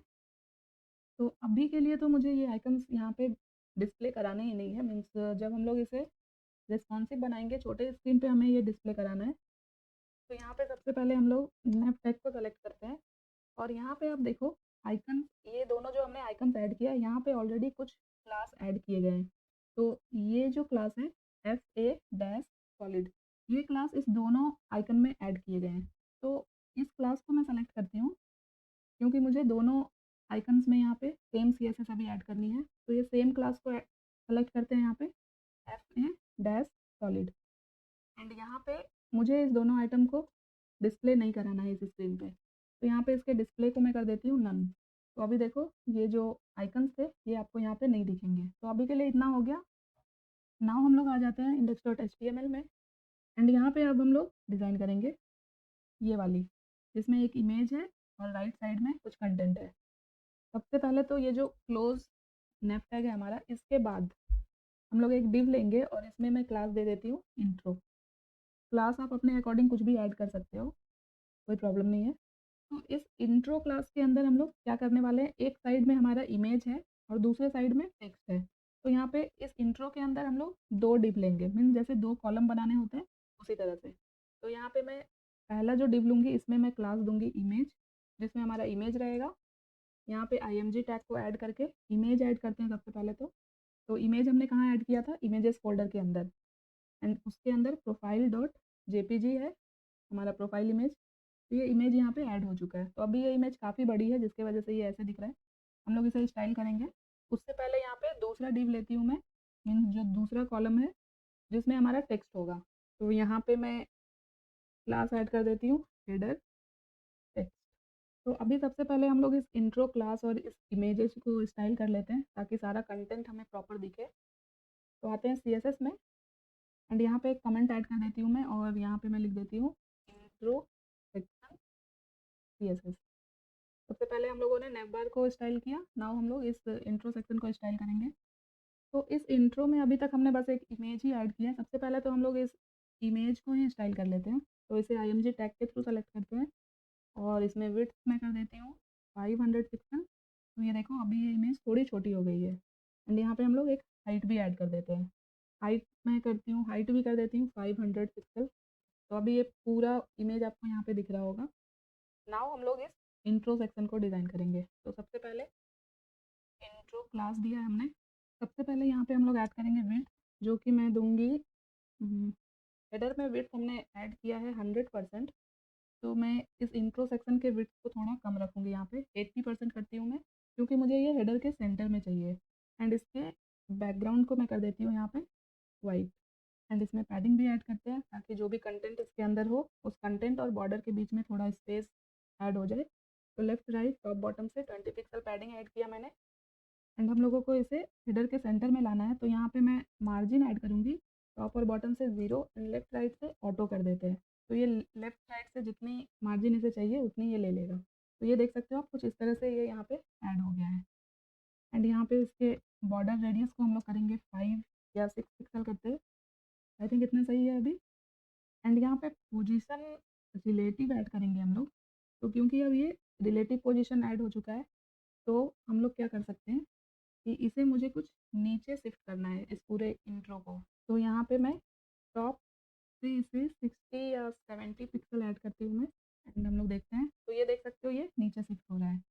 तो अभी के लिए तो मुझे ये आइकन्स यहाँ पे डिस्प्ले कराने ही नहीं है। मीन्स जब हम लोग इसे रिस्पॉन्सिव बनाएंगे छोटे स्क्रीन पे हमें ये डिस्प्ले कराना है। तो यहाँ पे सबसे पहले हम लोग नैप टैग को सेलेक्ट करते हैं और यहाँ पे आप देखो आइकन, ये दोनों जो हमने आइकन ऐड किया है यहाँ पे ऑलरेडी कुछ क्लास ऐड किए गए हैं। तो ये जो क्लास है FA-solid, ये क्लास इस दोनों आइकन में ऐड किए गए हैं। तो इस क्लास को मैं सेलेक्ट करती हूँ क्योंकि मुझे दोनों आइकन्स में यहाँ पे सेम CSS अभी ऐड करनी है। तो ये सेम क्लास को सेलेक्ट करते हैं यहाँ पे FA-solid, एंड यहाँ पे मुझे इस दोनों आइटम को डिस्प्ले नहीं कराना है इस स्क्रीन पे। तो यहाँ पे इसके डिस्प्ले को मैं कर देती हूँ नन। तो अभी देखो ये जो आइकन्स थे ये आपको यहाँ पे नहीं दिखेंगे। तो अभी के लिए इतना हो गया। नाउ हम लोग आ जाते हैं index.html में, एंड यहाँ पे अब हम लोग डिज़ाइन करेंगे ये वाली, जिसमें एक इमेज है और राइट साइड में कुछ कंटेंट है। सबसे पहले तो ये जो क्लोज नेप टैग है हमारा, इसके बाद हम लोग एक डिव लेंगे और इसमें मैं क्लास दे देती हूँ इंट्रो। क्लास आप अपने अकॉर्डिंग कुछ भी ऐड कर सकते हो, कोई प्रॉब्लम नहीं है। तो इस इंट्रो क्लास के अंदर हम लोग क्या करने वाले हैं, एक साइड में हमारा इमेज है और दूसरे साइड में टेक्स्ट है। तो यहाँ पे इस इंट्रो के अंदर हम लोग दो डिव लेंगे, मीन जैसे दो कॉलम बनाने होते हैं उसी तरह से। तो यहाँ पे मैं पहला जो डिव लूँगी इसमें मैं क्लास दूंगी इमेज, जिसमें हमारा इमेज रहेगा। यहाँ पे IMG टैग को ऐड करके इमेज ऐड करते हैं सबसे पहले तो इमेज हमने कहाँ ऐड किया था, इमेजेस फोल्डर के अंदर, एंड उसके अंदर profile.jpg है हमारा प्रोफाइल इमेज। तो ये इमेज यहाँ पे ऐड हो चुका है। तो अभी ये इमेज काफ़ी बड़ी है जिसकी वजह से ये ऐसे दिख रहा है। हम लोग इसे स्टाइल करेंगे। उससे पहले यहाँ पे दूसरा डिव लेती हूँ मैं, मीन जो दूसरा कॉलम है जिसमें हमारा टेक्स्ट होगा। तो यहाँ पे मैं क्लास ऐड कर देती हूँ हेडर टेक्स्ट। तो अभी सबसे पहले हम लोग इस इंट्रो क्लास और इस इमेजेस को स्टाइल कर लेते हैं ताकि सारा कंटेंट हमें प्रॉपर दिखे। तो आते हैं CSS में, एंड यहाँ पे एक कमेंट ऐड कर देती हूँ मैं और यहाँ पे मैं लिख देती हूँ इंट्रो सेक्शन CSS। सबसे पहले हम लोगों ने नेव बार को स्टाइल किया, नाउ हम लोग इस इंट्रो सेक्शन को स्टाइल करेंगे। तो इस इंट्रो में अभी तक हमने बस एक इमेज ही ऐड किया है। सबसे पहले तो हम लोग इस इमेज को ही स्टाइल कर लेते हैं। तो इसे IMG टैग के थ्रू सेलेक्ट करते हैं और इसमें विड्थ में कर देती हूँ 500 पिक्सल। तो ये देखो अभी ये इमेज थोड़ी छोटी हो गई है, एंड यहाँ पे हम लोग एक हाइट भी ऐड कर देते हैं। हाइट मैं करती हूँ, हाइट भी कर देती हूँ 500 पिक्सल। तो अभी ये पूरा इमेज आपको यहाँ पे दिख रहा होगा। नाउ हम लोग इस इंट्रो सेक्शन को डिज़ाइन करेंगे। तो सबसे पहले इंट्रो क्लास दिया है हमने। सबसे पहले यहाँ पे हम लोग ऐड करेंगे विड्थ, जो कि मैं दूंगी हेडर में विड्थ हमने ऐड किया है 100%। तो मैं इस इंट्रो सेक्शन के विड्थ को थोड़ा कम रखूँगी, यहाँ पे 80% करती हूँ मैं, क्योंकि मुझे ये हेडर के सेंटर में चाहिए। एंड इसके बैकग्राउंड को मैं कर देती हूँ यहाँ पे वाइट। एंड इसमें पैडिंग भी ऐड करते हैं ताकि जो भी कंटेंट इसके अंदर हो उस कंटेंट और बॉर्डर के बीच में थोड़ा स्पेस ऐड हो जाए। तो लेफ्ट राइट टॉप बॉटम से 20 पिक्सल पैडिंग ऐड किया मैंने। एंड हम लोगों को इसे हेडर के सेंटर में लाना है, तो यहाँ पे मैं मार्जिन ऐड करूँगी। टॉप और बॉटम से 0 एंड लेफ्ट राइट से ऑटो कर देते हैं। तो ये लेफ्ट साइड से जितनी मार्जिन इसे चाहिए उतनी ये ले लेगा। तो ये देख सकते हो आप, कुछ इस तरह से ये यहाँ पे ऐड हो गया है। एंड यहाँ पे इसके बॉर्डर रेडियस को हम लोग करेंगे 5 या 6 पिक्सल करते हैं। आई थिंक इतना सही है अभी। एंड यहाँ पे पोजीशन रिलेटिव ऐड करेंगे हम लोग। तो क्योंकि अब ये रिलेटिव पोजीशन ऐड हो चुका है, तो हम लोग क्या कर सकते हैं कि इसे मुझे कुछ नीचे शिफ्ट करना है इस पूरे इंट्रो को। तो यहाँ पे मैं टॉप से इसे 60 या 70 पिक्सल ऐड करती हूँ मैं। एंड हम लोग देखते हैं, तो ये देख सकते हो ये नीचे शिफ्ट हो रहा है।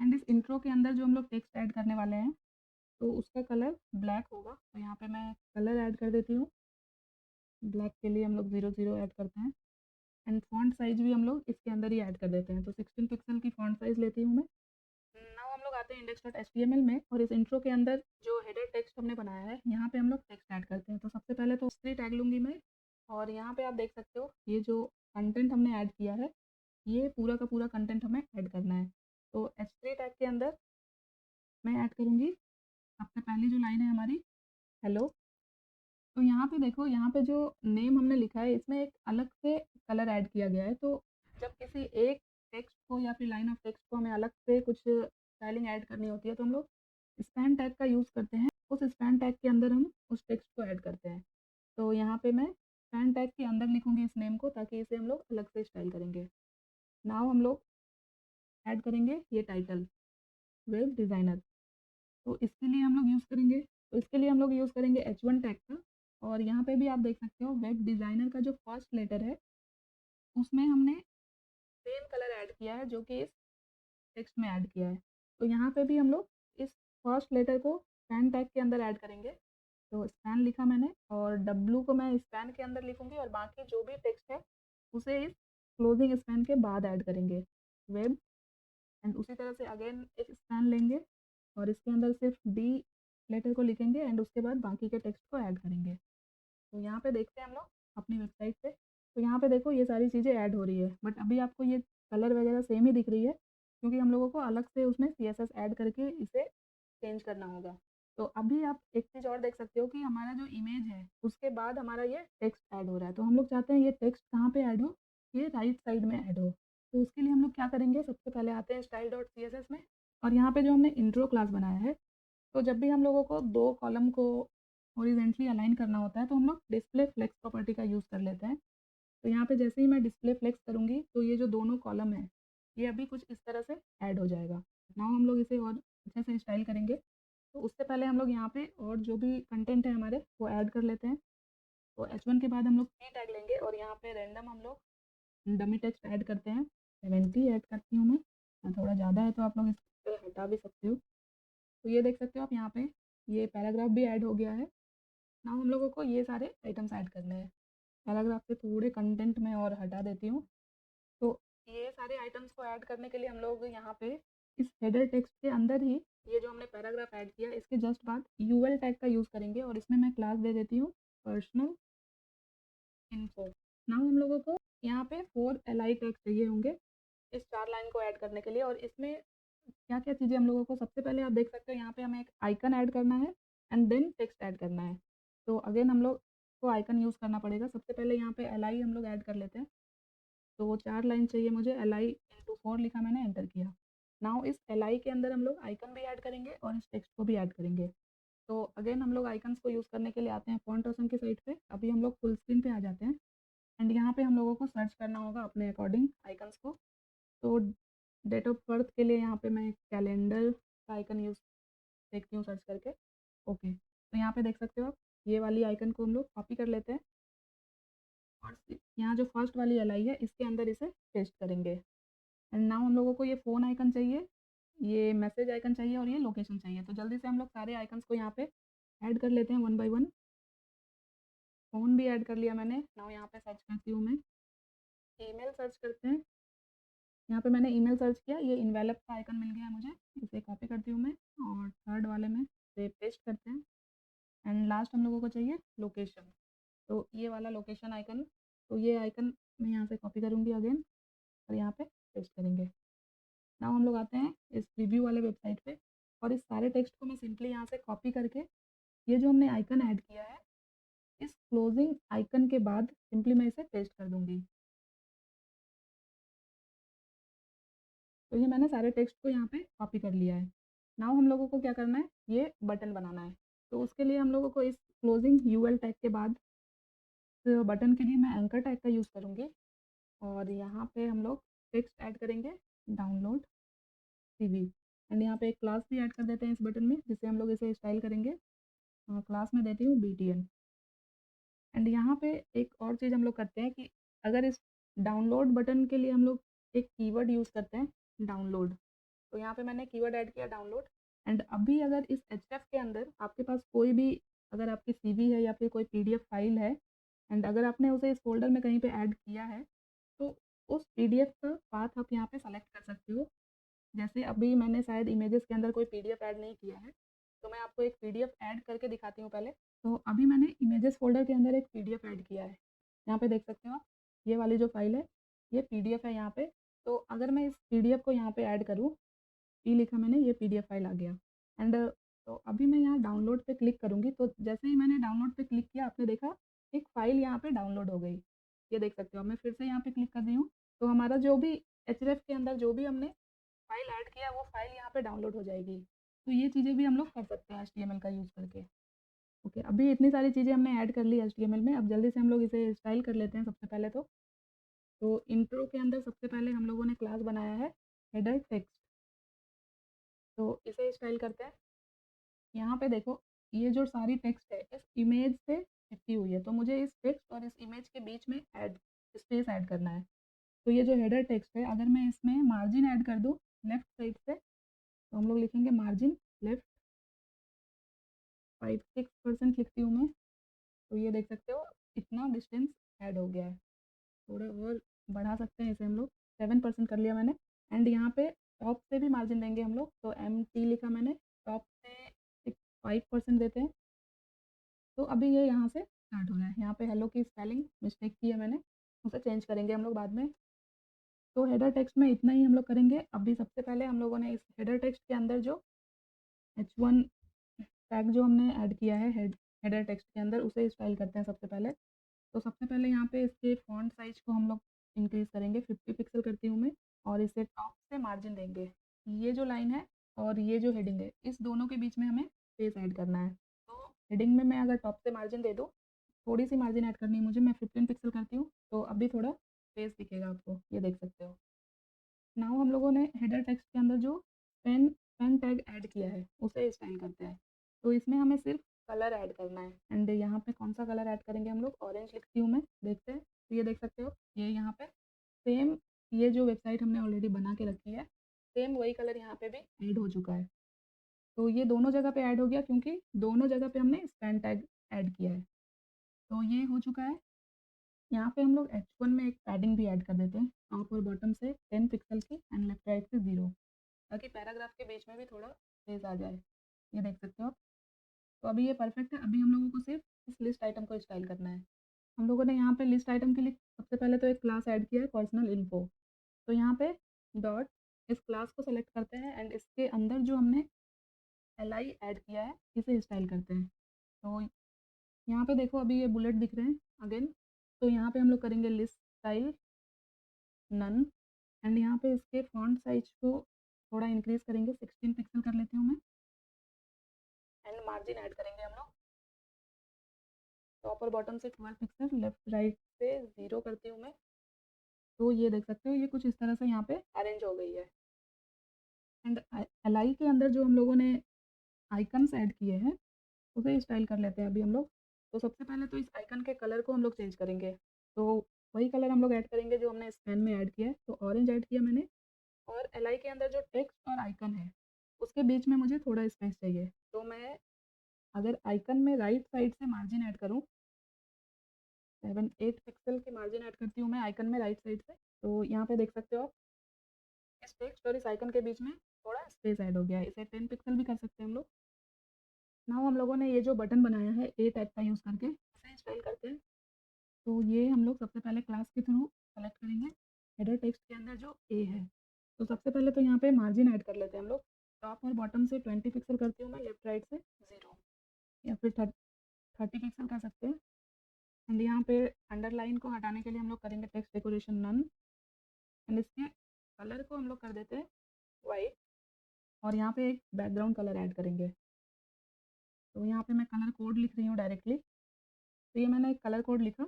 एंड इस इंट्रो के अंदर जो हम लोग टेक्स्ट ऐड करने वाले हैं, तो उसका कलर ब्लैक होगा। तो यहाँ पे मैं कलर ऐड कर देती हूँ। ब्लैक के लिए हम लोग 00 ऐड करते हैं। एंड फॉन्ट साइज़ भी हम लोग इसके अंदर ही ऐड कर देते हैं। तो 16 पिक्सल की फॉन्ट साइज़ लेती हूँ मैं। नाउ हम लोग आते हैं index.html में, और इस इंट्रो के अंदर जो हेडर टेक्स्ट हमने बनाया है, यहाँ पे हम लोग टेक्स्ट ऐड करते हैं। तो सबसे पहले तो H3 टैग लूँगी मैं, और यहाँ पे आप देख सकते हो ये जो कंटेंट हमने ऐड किया है, ये पूरा का पूरा कंटेंट हमें ऐड करना है। तो H3 टैग के अंदर मैं ऐड करूँगी सबसे पहली जो लाइन है हमारी, हेलो। तो यहाँ पे देखो, यहाँ पे जो नेम हमने लिखा है इसमें एक अलग से कलर ऐड किया गया है। तो जब किसी एक टेक्स्ट को या फिर लाइन ऑफ टेक्स्ट को हमें अलग से कुछ स्टाइलिंग ऐड करनी होती है, तो हम लोग स्पैन टैग का यूज़ करते हैं। उस स्पैन टैग के अंदर हम उस टेक्स्ट को ऐड करते हैं। तो यहाँ पे मैं स्पैन टैग के अंदर लिखूँगी इस नेम को, ताकि इसे हम लोग अलग से स्टाइल करेंगे। नाउ हम लोग ऐड करेंगे ये टाइटल, वेब डिज़ाइनर। तो इसके लिए हम लोग यूज़ करेंगे, H1 टैग का। और यहाँ पे भी आप देख सकते हो वेब डिज़ाइनर का जो फर्स्ट लेटर है उसमें हमने सेम कलर ऐड किया है जो कि इस टेक्स्ट में ऐड किया है। तो यहाँ पे भी हम लोग इस फर्स्ट लेटर को स्पैन टैग के अंदर ऐड करेंगे। तो स्पैन लिखा मैंने, और W को मैं स्पैन के अंदर लिखूँगी, और बाकी जो भी टेक्स्ट है उसे इस क्लोजिंग स्पैन के बाद ऐड करेंगे, वेब। एंड उसी तरह से अगेन एक स्पैन लेंगे और इसके अंदर सिर्फ D लेटर को लिखेंगे, एंड उसके बाद बाकी के टेक्स्ट को ऐड करेंगे। तो यहाँ पे देखते हैं हम लोग अपनी वेबसाइट पे। तो यहाँ पे देखो ये सारी चीज़ें ऐड हो रही है, बट अभी आपको ये कलर वगैरह सेम ही दिख रही है, क्योंकि हम लोगों को अलग से उसमें CSS ऐड करके इसे चेंज करना होगा। तो अभी आप एक चीज़ और देख सकते हो कि हमारा जो इमेज है उसके बाद हमारा ये टेक्स्ट ऐड हो रहा है। तो हम लोग चाहते हैं ये टेक्स्ट कहाँ पे ऐड हो, ये राइट साइड में ऐड हो। तो उसके लिए हम लोग क्या करेंगे, सबसे पहले आते हैं style.css में, और यहाँ पे जो हमने इंट्रो क्लास बनाया है, तो जब भी हम लोगों को 2 कॉलम को हॉरिज़ॉन्टली अलाइन करना होता है, तो हम लोग डिस्प्ले फ्लेक्स प्रॉपर्टी का यूज़ कर लेते हैं। तो यहाँ पे जैसे ही मैं डिस्प्ले फ्लेक्स करूँगी, तो ये जो दोनों कॉलम है, ये अभी कुछ इस तरह से ऐड हो जाएगा। नाउ हम लोग इसे और अच्छे से स्टाइल करेंगे। तो उससे पहले हम लोग यहाँ पे और जो भी कंटेंट है हमारे, वो ऐड कर लेते हैं। तो H1 के बाद हम लोग P टैग लेंगे, और यहाँ पे रैंडम हम लोग डमी टेक्स्ट ऐड करते हैं। 70 ऐड करती हूँ मैं, थोड़ा ज़्यादा है तो आप लोग इसे हटा भी सकते हो। तो ये देख सकते हो आप, यहाँ पे ये पैराग्राफ भी ऐड हो गया है। नाउ हम लोगों को ये सारे आइटम्स ऐड करने हैं। पैराग्राफ से थोड़े कंटेंट में और हटा देती हूँ। तो ये सारे आइटम्स को ऐड करने के लिए हम लोग यहाँ पे इस हेडर टेक्स्ट के अंदर ही ये जो हमने पैराग्राफ ऐड किया, इसके जस्ट बाद यूएल टैग का यूज़ करेंगे, और इसमें मैं क्लास दे देती हूँ पर्सनल इन्फो। नाउ हम लोगों को यहाँ पे 4 li टैग चाहिए होंगे इस 4 लाइन को ऐड करने के लिए। और इसमें क्या-क्या चीज़ें हम लोगों को, सबसे पहले आप देख सकते हो यहाँ पे हमें एक आइकन ऐड करना है, एंड देन टेक्स्ट ऐड करना है। तो अगेन हम लोग को आइकन यूज़ करना पड़ेगा। सबसे पहले यहाँ पे li हम लोग ऐड कर लेते हैं। तो वो 4 लाइन चाहिए मुझे, li इंटू 4 लिखा मैंने, एंटर किया। नाउ इस li के अंदर हम लोग आइकन भी ऐड करेंगे और इस टेक्स्ट को भी ऐड करेंगे। तो अगेन हम लोग आइकन्स को यूज़ करने के लिए आते हैं फॉन्ट ऑसम की साइट पे। अभी हम लोग फुल स्क्रीन पे आ जाते हैं, एंड यहाँ पे हम लोगों को सर्च करना होगा अपने अकॉर्डिंग आइकन्स को। तो डेट ऑफ बर्थ के लिए यहाँ पे मैं कैलेंडर का आइकन यूज़ देखती हूँ सर्च करके। ओके, तो यहाँ पे देख सकते हो आप, ये वाली आइकन को हम लोग कॉपी कर लेते हैं, और यहाँ जो फर्स्ट वाली li है इसके अंदर इसे पेस्ट करेंगे। एंड नाउ हम लोगों को ये फ़ोन आइकन चाहिए, ये मैसेज आइकन चाहिए, और ये लोकेशन चाहिए। तो जल्दी से हम लोग सारे आइकन्स को यहाँ पे ऐड कर लेते हैं वन बाय वन। फ़ोन भी ऐड कर लिया मैंने। नाउ यहाँ पे सर्च करती हूँ मैं, ईमेल सर्च करते हैं। यहाँ पे मैंने ईमेल सर्च किया, ये इन्वेलप का आइकन मिल गया मुझे, इसे कॉपी करती हूँ मैं, और थर्ड वाले में इसे पेस्ट करते हैं। एंड लास्ट हम लोगों को चाहिए लोकेशन। तो ये वाला लोकेशन आइकन, तो ये आइकन मैं यहाँ से कॉपी करूँगी अगेन और यहाँ पे पेस्ट करेंगे। नाउ हम लोग आते हैं इस प्रीव्यू वाले वेबसाइट पे और इस सारे टेक्स्ट को मैं सिंपली यहाँ से कॉपी करके ये जो हमने आइकन ऐड किया है इस क्लोजिंग आइकन के बाद सिंपली मैं इसे पेस्ट कर दूंगी। तो ये मैंने सारे टेक्स्ट को यहाँ पे कॉपी कर लिया है। नाउ हम लोगों को क्या करना है, ये बटन बनाना है। तो उसके लिए हम लोगों को इस क्लोजिंग यूएल टैग के बाद बटन के लिए मैं एंकर टैग का यूज़ करूँगी और यहाँ पे हम लोग टेक्स्ट ऐड करेंगे डाउनलोड सीवी एंड यहाँ पे एक क्लास भी ऐड कर देते हैं इस बटन में जिससे हम लोग इसे स्टाइल करेंगे। क्लास में देती हूँ BTN एंड यहाँ पे एक और चीज़ हम लोग करते हैं कि अगर इस डाउनलोड बटन के लिए हम लोग एक कीवर्ड यूज़ करते हैं डाउनलोड। तो यहाँ पे मैंने कीवर्ड ऐड किया डाउनलोड एंड अभी अगर इस href के अंदर आपके पास कोई भी अगर आपकी CV है या फिर कोई PDF फाइल है एंड अगर आपने उसे इस फोल्डर में कहीं पे ऐड किया है तो उस PDF का पाथ आप यहाँ पे सेलेक्ट कर सकते हो। जैसे अभी मैंने शायद इमेजेस के अंदर कोई PDF ऐड नहीं किया है तो मैं आपको एक PDF ऐड करके दिखाती हूँ पहले। तो अभी मैंने इमेजेस फ़ोल्डर के अंदर एक PDF ऐड किया है। यहाँ पे देख सकते हो आप, ये वाली जो फ़ाइल है, ये PDF है यहाँ पे। तो अगर मैं इस PDF को यहाँ पे ऐड करूँ, ई लिखा मैंने, ये PDF फ़ाइल आ गया एंड तो अभी मैं यहाँ डाउनलोड पे क्लिक करूँगी। तो जैसे ही मैंने डाउनलोड पे क्लिक किया, आपने देखा एक फ़ाइल यहाँ पे डाउनलोड हो गई। ये देख सकते हो। मैं फिर से यहाँ पे क्लिक कर रही हूँ, तो हमारा जो भी href के अंदर जो भी हमने फ़ाइल ऐड किया, वो फ़ाइल यहाँ पे डाउनलोड हो जाएगी। तो ये चीज़ें भी हम लोग कर सकते हैं HTML का यूज़ करके। ओके, अभी इतनी सारी चीज़ें हमने ऐड कर ली HTML में। अब जल्दी से हम लोग इसे स्टाइल कर लेते हैं सबसे पहले तो इंट्रो के अंदर सबसे पहले हम लोगों ने क्लास बनाया है हेडर टेक्स्ट। तो इसे स्टाइल करते हैं। यहाँ पे देखो, ये जो सारी टेक्स्ट है इस इमेज से चिपकी हुई है, तो मुझे इस टेक्स्ट और इस इमेज के बीच में ऐड स्पेस ऐड करना है। तो ये जो हेडर टेक्स्ट है, अगर मैं इसमें मार्जिन ऐड कर दूँ लेफ्ट साइड से, तो हम लोग लिखेंगे मार्जिन लेफ्ट 5-6% लिखती हूँ मैं। तो ये देख सकते हो इतना डिस्टेंस ऐड हो गया है। थोड़ा और बढ़ा सकते हैं इसे हम लोग, 7% कर लिया मैंने एंड यहाँ पे टॉप से भी मार्जिन देंगे हम लोग। तो MT लिखा मैंने, टॉप से 5% देते हैं। तो अभी ये यहाँ से स्टार्ट हो रहा है। यहाँ पे हेलो की स्पेलिंग मिस्टेक की है मैंने, उसे चेंज करेंगे हम लोग बाद में। तो हेडर टेक्स्ट में इतना ही हम लोग करेंगे। अभी सबसे पहले हम लोगों ने इस हेडर टेक्स्ट के अंदर जो H1 टैग जो हमने ऐड किया है हेडर टेक्स्ट के अंदर, उसे स्टाइल करते हैं सबसे पहले। तो सबसे पहले यहाँ पे इसके फॉन्ट साइज को हम लोग इंक्रीज़ करेंगे, 50 पिक्सल करती हूँ मैं और इसे टॉप से मार्जिन देंगे। ये जो लाइन है और ये जो हेडिंग है, इस दोनों के बीच में हमें स्पेस ऐड करना है। तो हेडिंग में मैं अगर टॉप से मार्जिन दे दूँ, थोड़ी सी मार्जिन ऐड करनी है मुझे, मैं 15 पिक्सल करती हूँ, तो अभी थोड़ा स्पेस दिखेगा आपको, ये देख सकते हो। नाउ हम लोगों ने हेडर टेक्स्ट के अंदर जो पेन पेन टैग ऐड किया है उसे स्टाइल करते हैं। तो इसमें हमें सिर्फ कलर ऐड करना है एंड यहाँ पे कौन सा कलर ऐड करेंगे हम लोग, ऑरेंज लिखती हूँ मैं, देखते हैं। तो ये देख सकते हो, ये यहाँ पे सेम, ये जो वेबसाइट हमने ऑलरेडी बना के रखी है, सेम वही कलर यहाँ पे भी ऐड हो चुका है। तो ये दोनों जगह पे ऐड हो गया क्योंकि दोनों जगह पे हमने पेन टैग ऐड किया है। तो ये हो चुका है। यहाँ पे हम लोग H1 में एक पैडिंग भी ऐड कर देते हैं, टॉप और बॉटम से 10 पिक्सल की एंड लेफ्ट राइट से 0, ताकि पैराग्राफ के बीच में भी थोड़ा स्पेस आ जाए। ये देख सकते हो आप। तो अभी ये परफेक्ट है। अभी हम लोगों को सिर्फ इस लिस्ट आइटम को स्टाइल करना है। हम लोगों ने यहाँ पे लिस्ट आइटम के लिए सबसे पहले तो एक क्लास ऐड किया है पर्सनल इन्फो। तो यहाँ पे डॉट इस क्लास को सेलेक्ट करते हैं एंड इसके अंदर जो हमने LI ऐड किया है इसे स्टाइल करते हैं। तो यहाँ पे देखो, अभी ये बुलेट दिख रहे हैं अगेन। तो यहाँ पे हम लोग करेंगे लिस्ट स्टाइल नन एंड यहाँ पे इसके फॉन्ट साइज को थोड़ा इंक्रीज करेंगे, 16 पिक्सल कर लेती हूँ मैं एंड मार्जिन ऐड करेंगे हम लोग टॉप और बॉटम से 12 पिक्सल, लेफ्ट राइट से 0 करती हूँ मैं। तो ये देख सकते हो, ये कुछ इस तरह से यहाँ पे अरेंज हो गई है एंड LI के अंदर जो हम लोगों ने आइकन्स ऐड किए हैं उसे स्टाइल कर लेते हैं अभी हम लोग। तो सबसे पहले तो इस आइकन के कलर को हम लोग चेंज करेंगे। तो वही कलर हम लोग ऐड करेंगे जो हमने स्पेन में ऐड किया है। तो ऑरेंज ऐड किया मैंने और LI के अंदर जो टेक्स्ट और आइकन है उसके बीच में मुझे थोड़ा स्पेस चाहिए। तो मैं अगर आइकन में राइट साइड से मार्जिन ऐड करूँ, 7-8 पिक्सल की मार्जिन ऐड करती हूँ मैं आइकन में राइट साइड से। तो यहाँ पे देख सकते हो आप, इस टेक्स्ट और इस आइकन के बीच में थोड़ा स्पेस ऐड हो गया है। इसे 10 पिक्सल भी कर सकते हैं हम लोग। नाउ हम लोगों ने ये जो बटन बनाया है ए टैग का यूज़ करके, इसे स्टाइल करते हैं। तो ये हम लोग सबसे पहले क्लास के थ्रू सेलेक्ट करेंगे हेडर टेक्स्ट के अंदर जो ए है। तो सबसे पहले तो यहाँ पे मार्जिन ऐड कर लेते हैं हम लोग। टॉप और बॉटम से 20 पिक्सल करती हूँ मैं, लेफ्ट राइट से 0 या फिर 30 पिक्सल कर सकते हैं। एंड यहाँ पे अंडरलाइन को हटाने के लिए हम लोग करेंगे टेक्स्ट डेकोरेशन नन। एंड इसके कलर को हम लोग कर देते हैं वाइट, और यहाँ पे एक बैकग्राउंड कलर ऐड करेंगे। तो यहाँ पे मैं कलर कोड लिख रही हूँ डायरेक्टली। तो ये मैंने एक कलर कोड लिखा।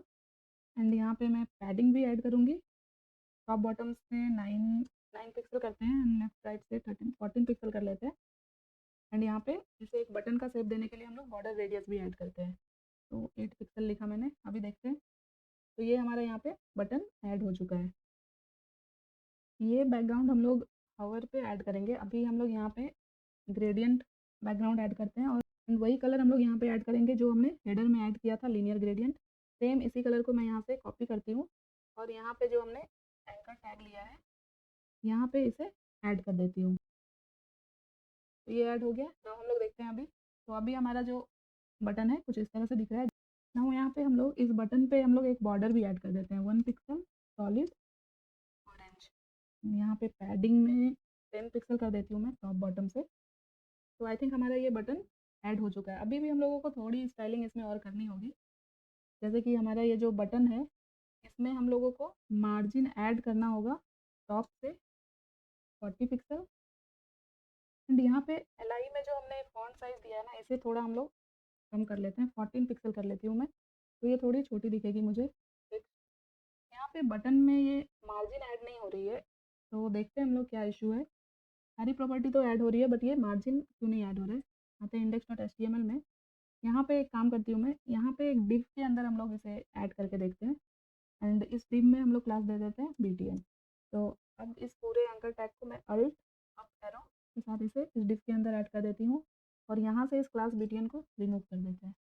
एंड यहाँ पे मैं पैडिंग भी ऐड करूँगी। टॉप बॉटम से 9 पिक्सल करते हैं एंड लेफ्ट राइट से 14 पिक्सल कर लेते हैं। एंड यहाँ पे इसे एक बटन का शेप देने के लिए हम लोग बॉर्डर रेडियस भी ऐड करते हैं। तो 8 पिक्सल लिखा मैंने, अभी देखते हैं। तो ये हमारा यहाँ पे बटन ऐड हो चुका है। ये बैकग्राउंड हम लोग हवर पे ऐड करेंगे। अभी हम लोग यहाँ पे ग्रेडियंट बैकग्राउंड ऐड करते हैं, और वही कलर हम लोग यहाँ पे ऐड करेंगे जो हमने हेडर में ऐड किया था, लीनियर ग्रेडियंट। सेम इसी कलर को मैं यहाँ से कॉपी करती हूँ, और यहाँ पे जो हमने एंकर टैग लिया है यहाँ पे इसे ऐड कर देती हूँ। तो ये ऐड हो गया। तो हम लोग देखते हैं अभी। तो अभी हमारा जो बटन है कुछ इस तरह से दिख रहा है ना। यहाँ पे हम लोग इस बटन पे हम लोग एक बॉर्डर भी ऐड कर देते हैं, 1 पिक्सल सॉलिड ऑरेंज। यहाँ पे पैडिंग में 10 पिक्सल कर देती हूँ मैं टॉप बॉटम से। तो आई थिंक हमारा ये बटन ऐड हो चुका है। अभी भी हम लोगों को थोड़ी स्टाइलिंग इसमें और करनी होगी। जैसे कि हमारा ये जो बटन है इसमें हम लोगों को मार्जिन ऐड करना होगा टॉप से 40 पिक्सल। एंड यहाँ पे एल में जो हमने फॉन्ट साइज़ दिया है ना, इसे थोड़ा हम लोग कम कर लेते हैं, 14 पिक्सल कर लेती हूँ मैं। तो ये थोड़ी छोटी दिखेगी मुझे। यहाँ पे बटन में ये मार्जिन ऐड नहीं हो रही है, तो देखते हैं हम लोग क्या इशू है। सारी प्रॉपर्टी तो ऐड हो रही है, बट ये मार्जिन क्यों नहीं ऐड हो रहा है। आते हैं index.html में। यहाँ पे एक काम करती हूँ मैं, यहाँ पे एक div के अंदर हम लोग इसे ऐड करके देखते हैं। एंड इस div में हम लोग क्लास दे देते हैं btn। तो अब इस पूरे एंकर टैग को मैं अल्ट अप एरो के साथ इसे इस div के अंदर ऐड कर देती हूँ, और यहाँ से इस क्लास btn को रिमूव कर देते हैं।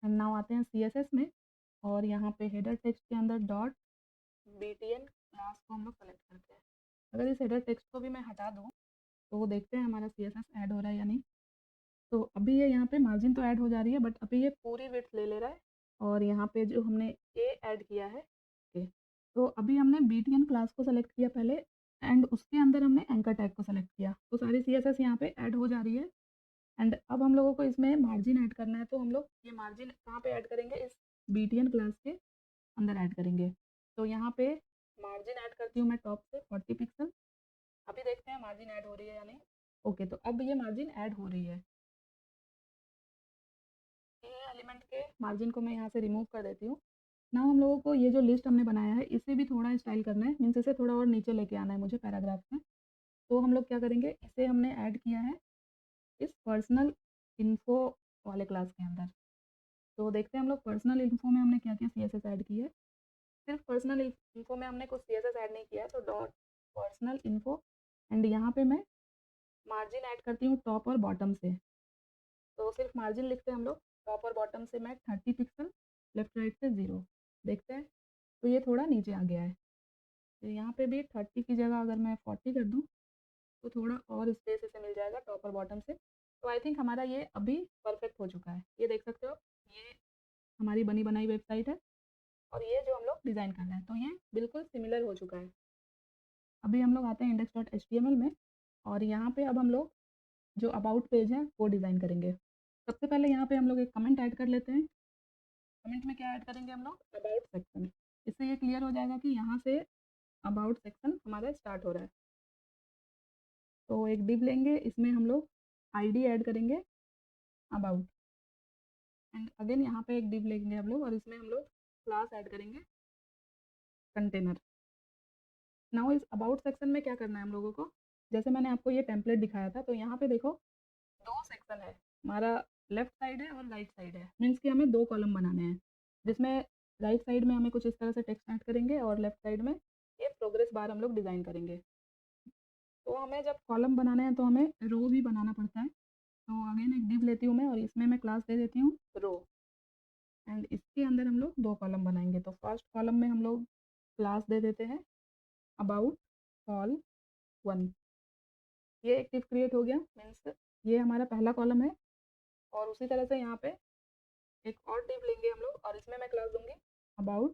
एंड नाउ आते हैं CSS में, और यहाँ पे हेडर टेक्स्ट के अंदर डॉट btn क्लास को हम लोग सेलेक्ट करते हैं। अगर इस हेडर टेक्स्ट को भी मैं हटा दूँ तो वो देखते हैं हमारा CSS ऐड हो रहा है या नहीं। तो अभी ये यहाँ पे मार्जिन तो ऐड हो जा रही है, बट अभी ये पूरी विड्थ ले ले रहा है। और यहाँ पे जो हमने ए ऐड किया है ए, तो अभी हमने btn क्लास को सेलेक्ट किया पहले, एंड उसके अंदर हमने एंकर टैग को सेलेक्ट किया। तो सारी CSS यहाँ पे ऐड हो जा रही है। एंड अब हम लोगों को इसमें मार्जिन ऐड करना है, तो हम लोग ये मार्जिन कहाँ पे ऐड करेंगे, इस btn क्लास के अंदर ऐड करेंगे। तो यहाँ पे मार्जिन ऐड करती हूँ मैं टॉप से 40 पिक्सल। अभी देखते हैं मार्जिन ऐड हो रही है या नहीं। ओके, तो अब ये मार्जिन ऐड हो रही है। ये एलिमेंट के मार्जिन को मैं यहाँ से रिमूव कर देती हूँ। ना हम लोगों को ये जो लिस्ट हमने बनाया है इसे भी थोड़ा स्टाइल करना है, मीन्स इसे थोड़ा और नीचे लेके आना है मुझे पैराग्राफ में। तो हम लोग क्या करेंगे, इसे हमने ऐड किया है इस पर्सनल इन्फो वाले क्लास के अंदर। तो देखते हैं हम लोग पर्सनल इन्फो में हमने क्या क्या CSS ऐड की है। सिर्फ पर्सनल इन्फो में हमने कुछ CSS ऐड नहीं किया है, तो डॉट पर्सनल इन्फो। एंड यहाँ पे मैं मार्जिन ऐड करती हूँ टॉप और बॉटम से। तो सिर्फ मार्जिन लिखते हैं हम लोग, टॉप और बॉटम से मैं 30 पिक्सल, लेफ्ट राइट से 0। देखते हैं। तो ये थोड़ा नीचे आ गया है। तो यहाँ पे भी 30 की जगह अगर मैं 40 कर दूँ तो थोड़ा और स्पेस इसे मिल जाएगा टॉप और बॉटम से। तो आई थिंक हमारा ये अभी परफेक्ट हो चुका है। ये देख सकते हो, ये हमारी बनी बनाई वेबसाइट है, और ये जो हम लोग डिज़ाइन कर रहे हैं, तो ये बिल्कुल सिमिलर हो चुका है। अभी हम लोग आते हैं index.html में, और यहाँ पे अब हम लोग जो अबाउट पेज है वो डिज़ाइन करेंगे। सबसे पहले यहाँ पे हम लोग एक कमेंट ऐड कर लेते हैं। कमेंट में क्या ऐड करेंगे हम लोग, अबाउट सेक्शन। इससे ये क्लियर हो जाएगा कि यहाँ से अबाउट सेक्शन हमारा स्टार्ट हो रहा है। तो एक डिव लेंगे, इसमें हम लोग आईडी ऐड करेंगे अबाउट। एंड अगेन यहाँ पे एक डिव लेंगे हम लोग, और इसमें हम लोग क्लास ऐड करेंगे कंटेनर। नाउ इस अबाउट सेक्शन में क्या करना है हम लोगों को, जैसे मैंने आपको ये टेम्पलेट दिखाया था, तो यहाँ पे देखो 2 सेक्शन है हमारा, लेफ्ट साइड है और राइट साइड है। मीन्स कि हमें 2 कॉलम बनाने हैं, जिसमें राइट साइड में हमें कुछ इस तरह से टेक्स्ट ऐड करेंगे, और लेफ्ट साइड में ये प्रोग्रेस बार हम लोग डिज़ाइन करेंगे। तो हमें जब कॉलम बनाने हैं तो हमें रो भी बनाना पड़ता है। तो अगेन एक डिव लेती हूँ मैं, और इसमें मैं क्लास दे देती हूँ रो। एंड इसके अंदर हम लोग 2 कॉलम बनाएंगे। तो फर्स्ट कॉलम में हम लोग क्लास दे देते हैं अबाउट कॉल 1। ये एक डिव क्रिएट हो गया, मीन्स ये हमारा पहला कॉलम है। और उसी तरह से यहाँ पे एक और डिव लेंगे हम लोग, और इसमें मैं क्लास दूंगी अबाउट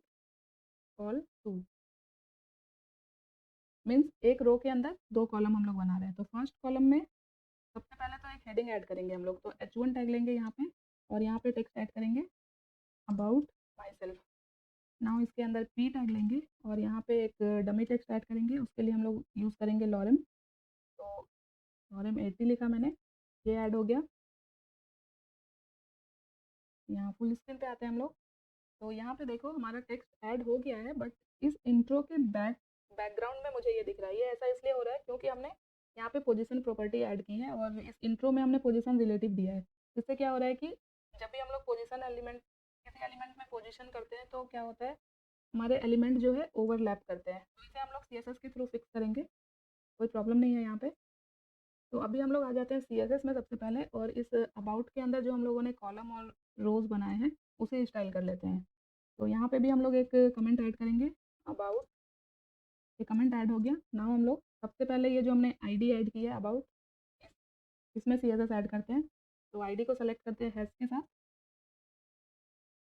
कॉल टू, मीन्स एक रो के अंदर 2 कॉलम हम लोग बना रहे हैं। तो फर्स्ट कॉलम में सबसे पहले तो एक हेडिंग ऐड करेंगे हम लोग, तो H1 टैग लेंगे यहाँ पे और यहाँ पे टेक्स्ट ऐड करेंगे अबाउट माई सेल्फ। नाउ इसके अंदर P टैग लेंगे और यहाँ पे एक डमी टेक्स्ट ऐड करेंगे, उसके लिए हम लोग यूज़ करेंगे लॉरेम। तो लॉरेम 80 लिखा मैंने, ये ऐड हो गया। यहाँ फुल स्क्रीन पे आते हैं हम लोग। तो यहाँ पे देखो हमारा टेक्स्ट ऐड हो गया है, बट इस इंट्रो के बैकग्राउंड में मुझे ये दिख रहा है। ये ऐसा इसलिए हो रहा है क्योंकि हमने यहाँ पे पोजीशन प्रॉपर्टी ऐड की है और इस इंट्रो में हमने पोजीशन रिलेटिव दिया है। इससे क्या हो रहा है कि जब भी हम लोग पोजीशन एलिमेंट किसी एलिमेंट में पोजीशन करते हैं तो क्या होता है, हमारे एलिमेंट जो है ओवरलैप करते हैं। तो इसे हम लोग CSS के थ्रू फिक्स करेंगे, कोई प्रॉब्लम नहीं है यहाँ पे। तो अभी हम लोग आ जाते हैं CSS में सबसे पहले, और इस अबाउट के अंदर जो हम लोगों ने कॉलम और रोज बनाए हैं उसे स्टाइल कर लेते हैं। तो यहाँ पे भी हम लोग एक कमेंट ऐड करेंगे अबाउट, ये कमेंट ऐड हो गया। नाउ हम लोग सबसे पहले ये जो हमने आईडी ऐड की है अबाउट, इसमें CSS ऐड करते हैं। तो आईडी को सेलेक्ट करते हैं हैश के साथ,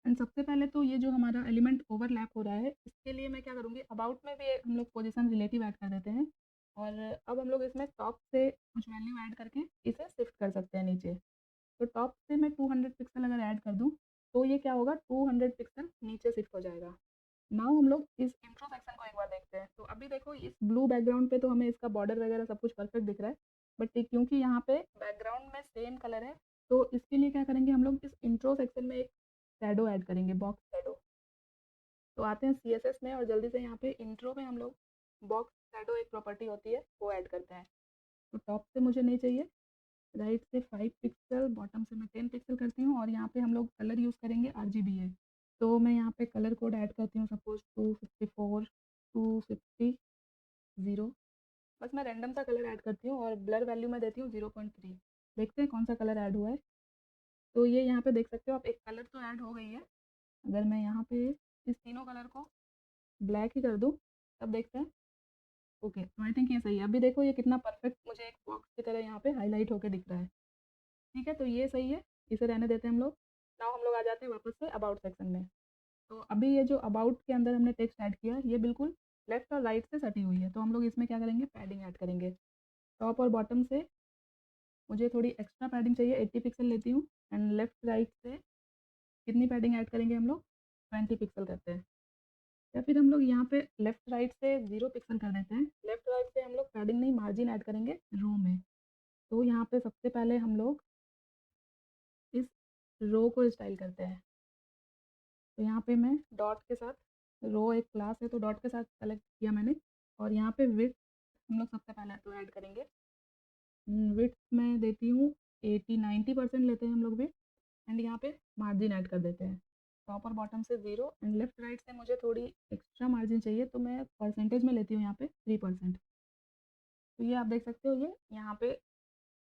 एंड सबसे पहले तो ये जो हमारा एलिमेंट ओवरलैप हो रहा है इसके लिए मैं क्या करूँगी, अबाउट में भी हम लोग पोजीशन रिलेटिव ऐड कर देते हैं। और अब हम लोग इसमें टॉप से कुछ वैल्यू ऐड करके इसे शिफ्ट कर सकते हैं नीचे। तो टॉप से मैं 200 पिक्सल अगर ऐड कर दूँ तो ये क्या होगा, 200 पिक्सल नीचे शिफ्ट हो जाएगा। नाउ हम लोग इस इंट्रो सेक्शन को एक बार देखते हैं। तो अभी देखो इस ब्लू बैकग्राउंड पे तो हमें इसका बॉर्डर वगैरह सब कुछ परफेक्ट दिख रहा है, बट क्योंकि यहाँ पे बैकग्राउंड में सेम कलर है तो इसके लिए क्या करेंगे, हम लोग इस इंट्रो सेक्शन में एक शैडो ऐड करेंगे, बॉक्स शैडो। तो आते हैं CSS में और जल्दी से यहाँ पे इंट्रो में हम लोग बॉक्स शैडो एक प्रॉपर्टी होती है वो ऐड करते हैं। तो टॉप से मुझे नहीं चाहिए, राइट से 5 पिक्सल, बॉटम से मैं 10 पिक्सल करती हूँ और यहाँ पे हम लोग कलर यूज़ करेंगे RGBA। तो मैं यहाँ पे कलर कोड ऐड करती हूँ, सपोज 254 250 0। बस मैं रैंडम सा कलर ऐड करती हूँ और ब्लर वैल्यू मैं देती हूँ 0.3। देखते हैं कौन सा कलर ऐड हुआ है। तो ये यहाँ पे देख सकते हो आप, एक कलर तो ऐड हो गई है। अगर मैं यहाँ पे इस तीनों कलर को ब्लैक ही कर दूँ तब देखते हैं। ओके, तो आई थिंक ये सही है। अभी देखो ये कितना परफेक्ट मुझे एक बॉक्स की तरह यहाँ पे हाईलाइट होकर दिख रहा है। ठीक है, तो ये सही है, इसे रहने देते हैं हम लोग। नाउ हम लोग आ जाते हैं वापस से अबाउट सेक्शन में। तो अभी ये जो अबाउट के अंदर हमने टेक्स्ट ऐड किया ये बिल्कुल लेफ्ट और राइट से सटी हुई है, तो हम लोग इसमें क्या करेंगे, पैडिंग ऐड करेंगे। टॉप और बॉटम से मुझे थोड़ी एक्स्ट्रा पैडिंग चाहिए, 80 पिक्सल लेती हूँ। एंड लेफ्ट राइट से कितनी पैडिंग ऐड करेंगे हम लोग, 20 पिक्सल करते हैं। या फिर हम लोग यहाँ पे लेफ्ट राइट से 0 पिक्सल कर देते हैं। लेफ्ट राइट से हम लोग पैडिंग नहीं, मार्जिन ऐड करेंगे रो में। तो यहाँ पे सबसे पहले हम लोग इस रो को स्टाइल करते हैं। तो यहाँ पे मैं डॉट के साथ, रो एक क्लास है तो डॉट के साथ सेलेक्ट किया मैंने, और यहाँ पे विड्थ हम लोग सबसे पहले तो ऐड करेंगे। विड्थ मैं देती हूँ 80-90% लेते हैं हम लोग विड्थ। एंड यहाँ पे मार्जिन ऐड कर देते हैं, टॉप और बॉटम से 0। एंड लेफ्ट राइट से मुझे थोड़ी एक्स्ट्रा मार्जिन चाहिए तो मैं परसेंटेज में लेती हूँ यहाँ पे 3%। तो ये आप देख सकते हो, ये यहाँ पे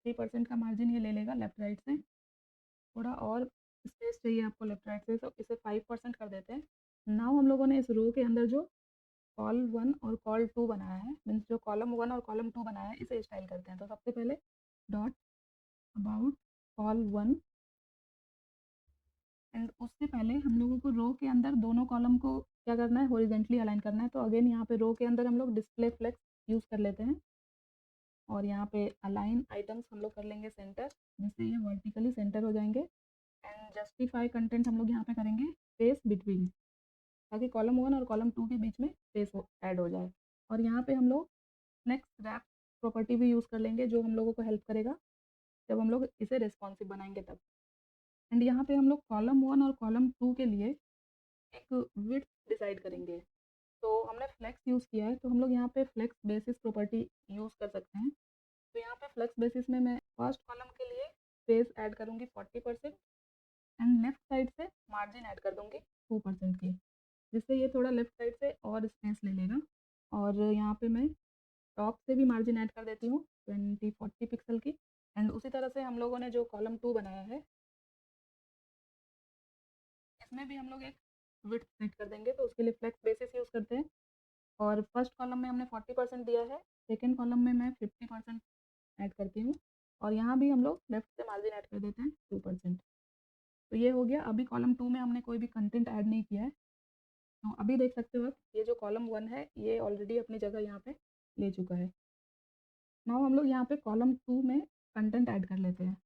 3% का मार्जिन ये ले लेगा लेफ्ट राइट से। थोड़ा और स्पेस चाहिए आपको लेफ्ट राइट से तो इसे 5% कर देते हैं। नाउ हम लोगों ने इस रो के अंदर जो कॉल 1 और कॉल 2 बनाया है, मीन्स जो कॉलम 1 और कॉलम 2 बनाया है, इसे स्टाइल करते हैं। तो सबसे पहले डॉट अबाउट कॉल 1, एंड उससे पहले हम लोगों को रो के अंदर दोनों कॉलम को क्या करना है, हॉरिजेंटली अलाइन करना है। तो अगेन यहाँ पे रो के अंदर हम लोग डिस्प्ले फ्लेक्स यूज़ कर लेते हैं और यहाँ पे अलाइन आइटम्स हम लोग कर लेंगे सेंटर, जिससे ये वर्टिकली सेंटर हो जाएंगे। एंड जस्टिफाई कंटेंट हम लोग यहाँ पे करेंगे स्पेस बिटवीन, ताकि कॉलम 1 और कॉलम 2 के बीच में स्पेस ऐड हो जाए। और यहाँ पे हम लोग नेक्स्ट रैप प्रॉपर्टी भी यूज़ कर लेंगे जो हम लोगों को हेल्प करेगा जब हम लोग इसे रिस्पॉन्सिव बनाएंगे तब। एंड यहाँ पे हम लोग कॉलम 1 और कॉलम 2 के लिए एक विड्थ डिसाइड करेंगे। तो हमने फ्लेक्स यूज़ किया है तो हम लोग यहाँ पे फ्लेक्स बेसिस प्रॉपर्टी यूज़ कर सकते हैं। तो यहाँ पे फ्लेक्स बेसिस में मैं फर्स्ट कॉलम के लिए स्पेस ऐड करूँगी 40% एंड लेफ्ट साइड से मार्जिन ऐड कर दूँगी 2% की, जिससे ये थोड़ा लेफ्ट साइड से और स्पेस ले लेगा। और यहाँ पे मैं टॉप से भी मार्जिन ऐड कर देती हूँ 20-40 पिक्सल की। एंड उसी तरह से हम लोगों ने जो कॉलम 2 बनाया है इसमें भी हम लोग एक विड्थ सेट कर देंगे, तो उसके लिए फ्लेक्स बेसिस यूज़ करते हैं। और फर्स्ट कॉलम में हमने 40% दिया है, सेकेंड कॉलम में मैं 50% ऐड करती हूँ और यहाँ भी हम लोग लेफ्ट से मार्जिन ऐड कर देते हैं 2%। तो ये हो गया। अभी कॉलम 2 में हमने कोई भी कंटेंट ऐड नहीं किया है, तो अभी देख सकते हो आप, ये जो कॉलम 1 है ये ऑलरेडी अपनी जगह यहाँ पे ले चुका है। नाउ हम लोग यहाँ पे कॉलम 2 में कंटेंट ऐड कर लेते हैं।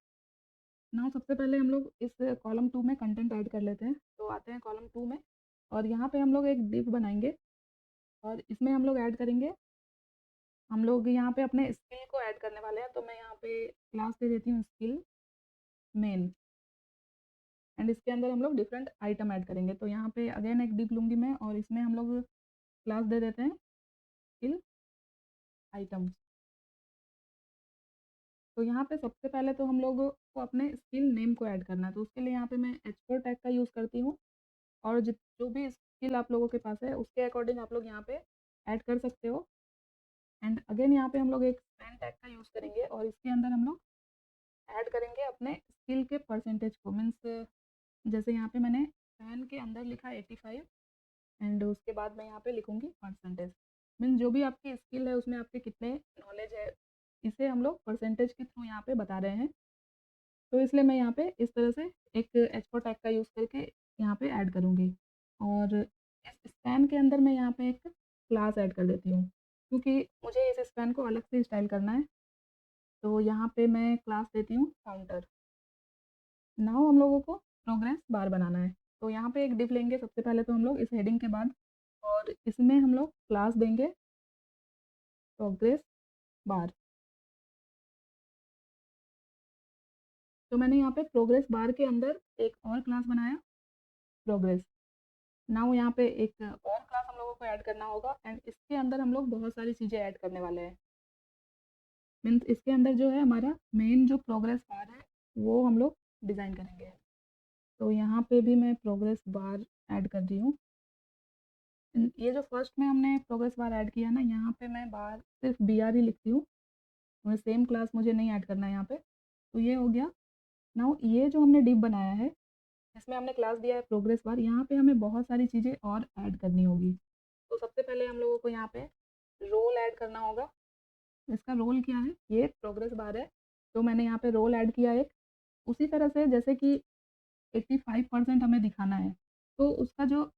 नाउ सबसे पहले हम लोग इस कॉलम 2 में कंटेंट ऐड कर लेते हैं। तो आते हैं कॉलम 2 में, और यहाँ पे हम लोग एक डिव बनाएंगे और इसमें हम लोग ऐड करेंगे, हम लोग यहाँ पे अपने स्किल को ऐड करने वाले हैं। तो मैं यहाँ पे क्लास दे देती हूँ स्किल मेन, एंड इसके अंदर हम लोग डिफरेंट आइटम ऐड करेंगे। तो यहाँ पे अगेन एक डिव लूँगी मैं, और इसमें हम लोग क्लास दे देते हैं स्किल आइटम्स। तो यहाँ पे सबसे पहले तो हम लोग को अपने स्किल नेम को ऐड करना है। तो उसके लिए यहाँ पे मैं H4 टैग का यूज़ करती हूँ, और जो भी स्किल आप लोगों के पास है उसके अकॉर्डिंग आप लोग यहाँ पे ऐड कर सकते हो। एंड अगेन यहाँ पे हम लोग एक स्पैन टैग का यूज़ करेंगे, और इसके अंदर हम लोग ऐड करेंगे अपने स्किल के परसेंटेज को। मीन्स जैसे यहाँ पे मैंने स्पैन के अंदर लिखा 85, एंड उसके बाद मैं यहाँ पे लिखूँगी परसेंटेज। मीन्स जो भी आपकी स्किल है उसमें आपके कितने नॉलेज है, इसे हम लोग परसेंटेज के थ्रू यहाँ पे बता रहे हैं। तो इसलिए मैं यहाँ पे इस तरह से एक H4 टैग का यूज़ करके यहाँ पे ऐड करूँगी, और इस स्पैन के अंदर मैं यहाँ पे एक क्लास ऐड कर देती हूँ, क्योंकि मुझे इस स्पैन को अलग से स्टाइल करना है। तो यहाँ पे मैं क्लास देती हूँ काउंटर। नाउ हम लोगों को प्रोग्रेस बार बनाना है। तो यहाँ पे एक डिव लेंगे सबसे पहले तो हम लोग इस हेडिंग के बाद, और इसमें हम लोग क्लास देंगे प्रोग्रेस बार। तो मैंने यहाँ पे प्रोग्रेस बार के अंदर एक और क्लास बनाया प्रोग्रेस। नाउ यहाँ पे एक और क्लास हम लोगों को ऐड करना होगा, एंड इसके अंदर हम लोग बहुत सारी चीज़ें ऐड करने वाले हैं। मीन्स इसके अंदर जो है हमारा मेन जो प्रोग्रेस बार है वो हम लोग डिज़ाइन करेंगे। तो यहाँ पे भी मैं प्रोग्रेस बार ऐड कर रही हूँ। ये जो फर्स्ट में हमने प्रोग्रेस बार ऐड किया ना, यहाँ पे मैं बार सिर्फ BR ही लिखती हूँ, मैं सेम क्लास मुझे नहीं ऐड करना है यहाँ पे। तो ये हो गया। नाउ ये जो हमने डिव बनाया है इसमें हमने क्लास दिया है प्रोग्रेस बार, यहाँ पे हमें बहुत सारी चीज़ें और ऐड करनी होगी। तो सबसे पहले हम लोगों को यहाँ पे रोल ऐड करना होगा। इसका रोल क्या है, ये प्रोग्रेस बार है तो मैंने यहाँ पे रोल ऐड किया एक। उसी तरह से जैसे कि 85% हमें दिखाना है, तो उसका जो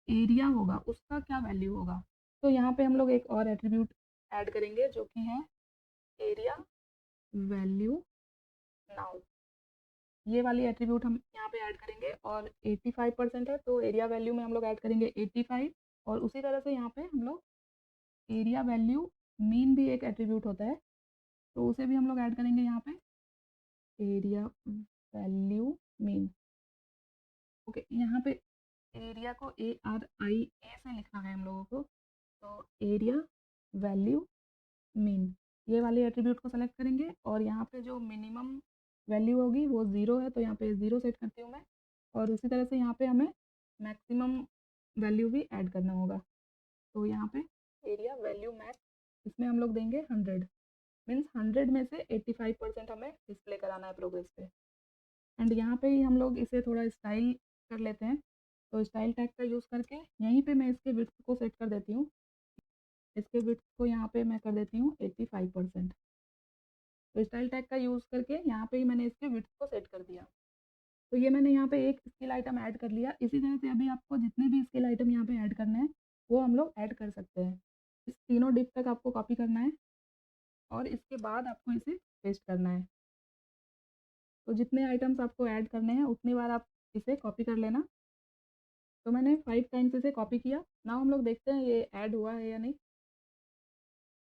एरिया होगा उसका क्या वैल्यू होगा। तो यहाँ पे हम लोग एक और एट्रीब्यूट ऐड करेंगे जो कि है एरिया वैल्यू नाउ। ये वाली एट्रीब्यूट हम यहाँ पे ऐड करेंगे, और 85% है तो एरिया वैल्यू में हम लोग ऐड करेंगे 85। और उसी तरह से यहाँ पे हम लोग एरिया वैल्यू मीन भी एक एट्रीब्यूट होता है, तो उसे भी हम लोग ऐड करेंगे यहाँ पे एरिया वैल्यू मीन। ओके, यहाँ पे एरिया को ARIA से लिखना है हम लोगों को। तो एरिया वैल्यू मीन, ये वाली एट्रीब्यूट को सेलेक्ट करेंगे, और यहाँ पे जो मिनिमम वैल्यू होगी वो 0 है तो यहाँ पे 0 सेट करती हूँ मैं। और उसी तरह से यहाँ पे हमें मैक्सिमम वैल्यू भी ऐड करना होगा। तो यहाँ पे एरिया वैल्यू मैक्स, इसमें हम लोग देंगे 100। मीन्स 100 में से 85% हमें डिस्प्ले कराना है प्रोग्रेस पे। एंड यहाँ पे ही हम लोग इसे थोड़ा स्टाइल कर लेते हैं। तो स्टाइल टैग का यूज़ करके यहीं पे मैं इसके विड्थ को सेट कर देती हूँ। इसके विड्थ को यहाँ पे मैं कर देती हूँ 85%। तो स्टाइल टैग का यूज़ करके यहाँ पे ही मैंने इसके विड्थ को सेट कर दिया। तो ये मैंने यहाँ पे एक स्किल आइटम ऐड कर लिया। इसी तरह से अभी आपको जितने भी स्किल आइटम यहाँ पे ऐड करने हैं वो हम लोग ऐड कर सकते हैं। इस तीनों डिप तक आपको कॉपी करना है, और इसके बाद आपको इसे पेस्ट करना है। तो जितने आइटम्स आपको ऐड करने हैं उतनी बार आप इसे कॉपी कर लेना। तो मैंने 5 टाइम्स इसे कॉपी किया। नाउ हम लोग देखते हैं ये ऐड हुआ है या नहीं।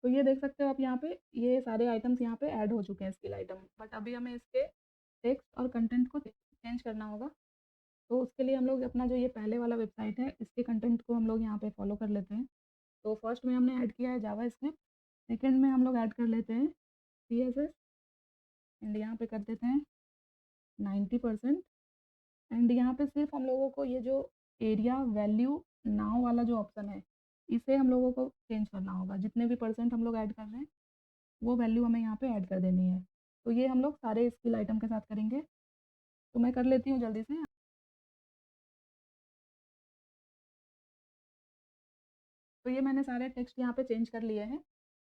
तो ये देख सकते हो आप यहाँ पे, ये सारे आइटम्स यहाँ पे ऐड हो चुके हैं स्किल आइटम। बट अभी हमें इसके टेक्स्ट और कंटेंट को चेंज करना होगा। तो उसके लिए हम लोग अपना जो ये पहले वाला वेबसाइट है इसके कंटेंट को हम लोग यहाँ पे फॉलो कर लेते हैं। तो फर्स्ट में हमने ऐड किया है जावा स्क्रिप्ट, सेकेंड में हम लोग ऐड कर लेते हैं CSS, एंड यहाँ पे कर देते हैं 90%। एंड यहाँ पे सिर्फ हम लोगों को ये जो एरिया वैल्यू नाउ वाला जो ऑप्शन है इसे हम लोगों को चेंज करना होगा। जितने भी परसेंट हम लोग ऐड कर रहे हैं वो वैल्यू हमें यहाँ पे ऐड कर देनी है। तो ये हम लोग सारे स्किल आइटम के साथ करेंगे। तो मैं कर लेती हूँ जल्दी से। तो ये मैंने सारे टेक्स्ट यहाँ पे चेंज कर लिए हैं,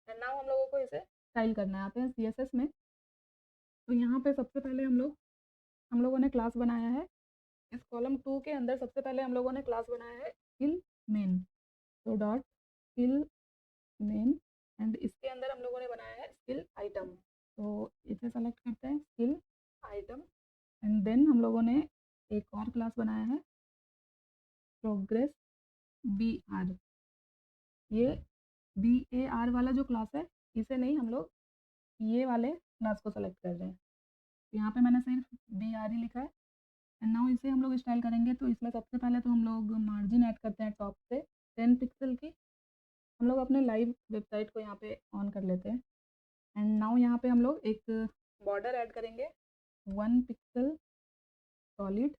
एंड नाउ हम लोगों को इसे स्टाइल करना है। आते हैं CSS में। तो यहाँ पे सबसे पहले हम लोगों ने क्लास बनाया है। इस कॉलम 2 के अंदर सबसे पहले हम लोगों ने क्लास बनाया है स्किल मेन, तो डॉट स्किल मेन, एंड इसके अंदर हम लोगों ने बनाया है स्किल आइटम, तो इसे सेलेक्ट करते हैं स्किल आइटम, एंड देन हम लोगों ने एक और क्लास बनाया है प्रोग्रेस बी आर। ये बी ए आर वाला जो क्लास है इसे नहीं, हम लोग ये वाले क्लास को सेलेक्ट कर रहे हैं। तो यहाँ पे मैंने सिर्फ बी आर ही लिखा है, एंड नाउ इसे हम लोग स्टाइल करेंगे। तो इसमें सबसे पहले तो हम लोग मार्जिन ऐड करते हैं टॉप से 10 पिक्सल की। हम लोग अपने लाइव वेबसाइट को यहाँ पे ऑन कर लेते हैं, एंड नाउ यहाँ पे हम लोग एक बॉर्डर ऐड करेंगे 1 पिक्सल सॉलिड।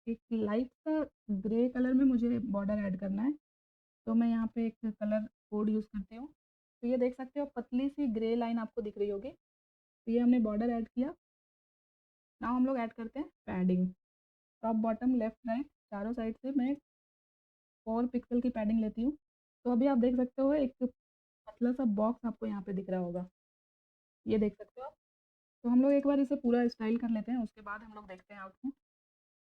एक लाइट सा ग्रे कलर में मुझे बॉर्डर ऐड करना है, तो मैं यहाँ पे एक कलर कोड यूज़ करती हूँ। तो ये देख सकते हो पतली सी ग्रे लाइन आपको दिख रही होगी, तो ये हमने बॉर्डर ऐड किया। नाउ हम लोग ऐड करते हैं padding, top bottom left right चारों साइड से मैं 4 पिक्सल की पैडिंग लेती हूँ। तो अभी आप देख सकते हो एक पतला सा बॉक्स आपको यहाँ पे दिख रहा होगा, ये देख सकते हो आप। तो हम लोग एक बार इसे पूरा स्टाइल कर लेते हैं, उसके बाद हम लोग देखते हैं आउटपुट।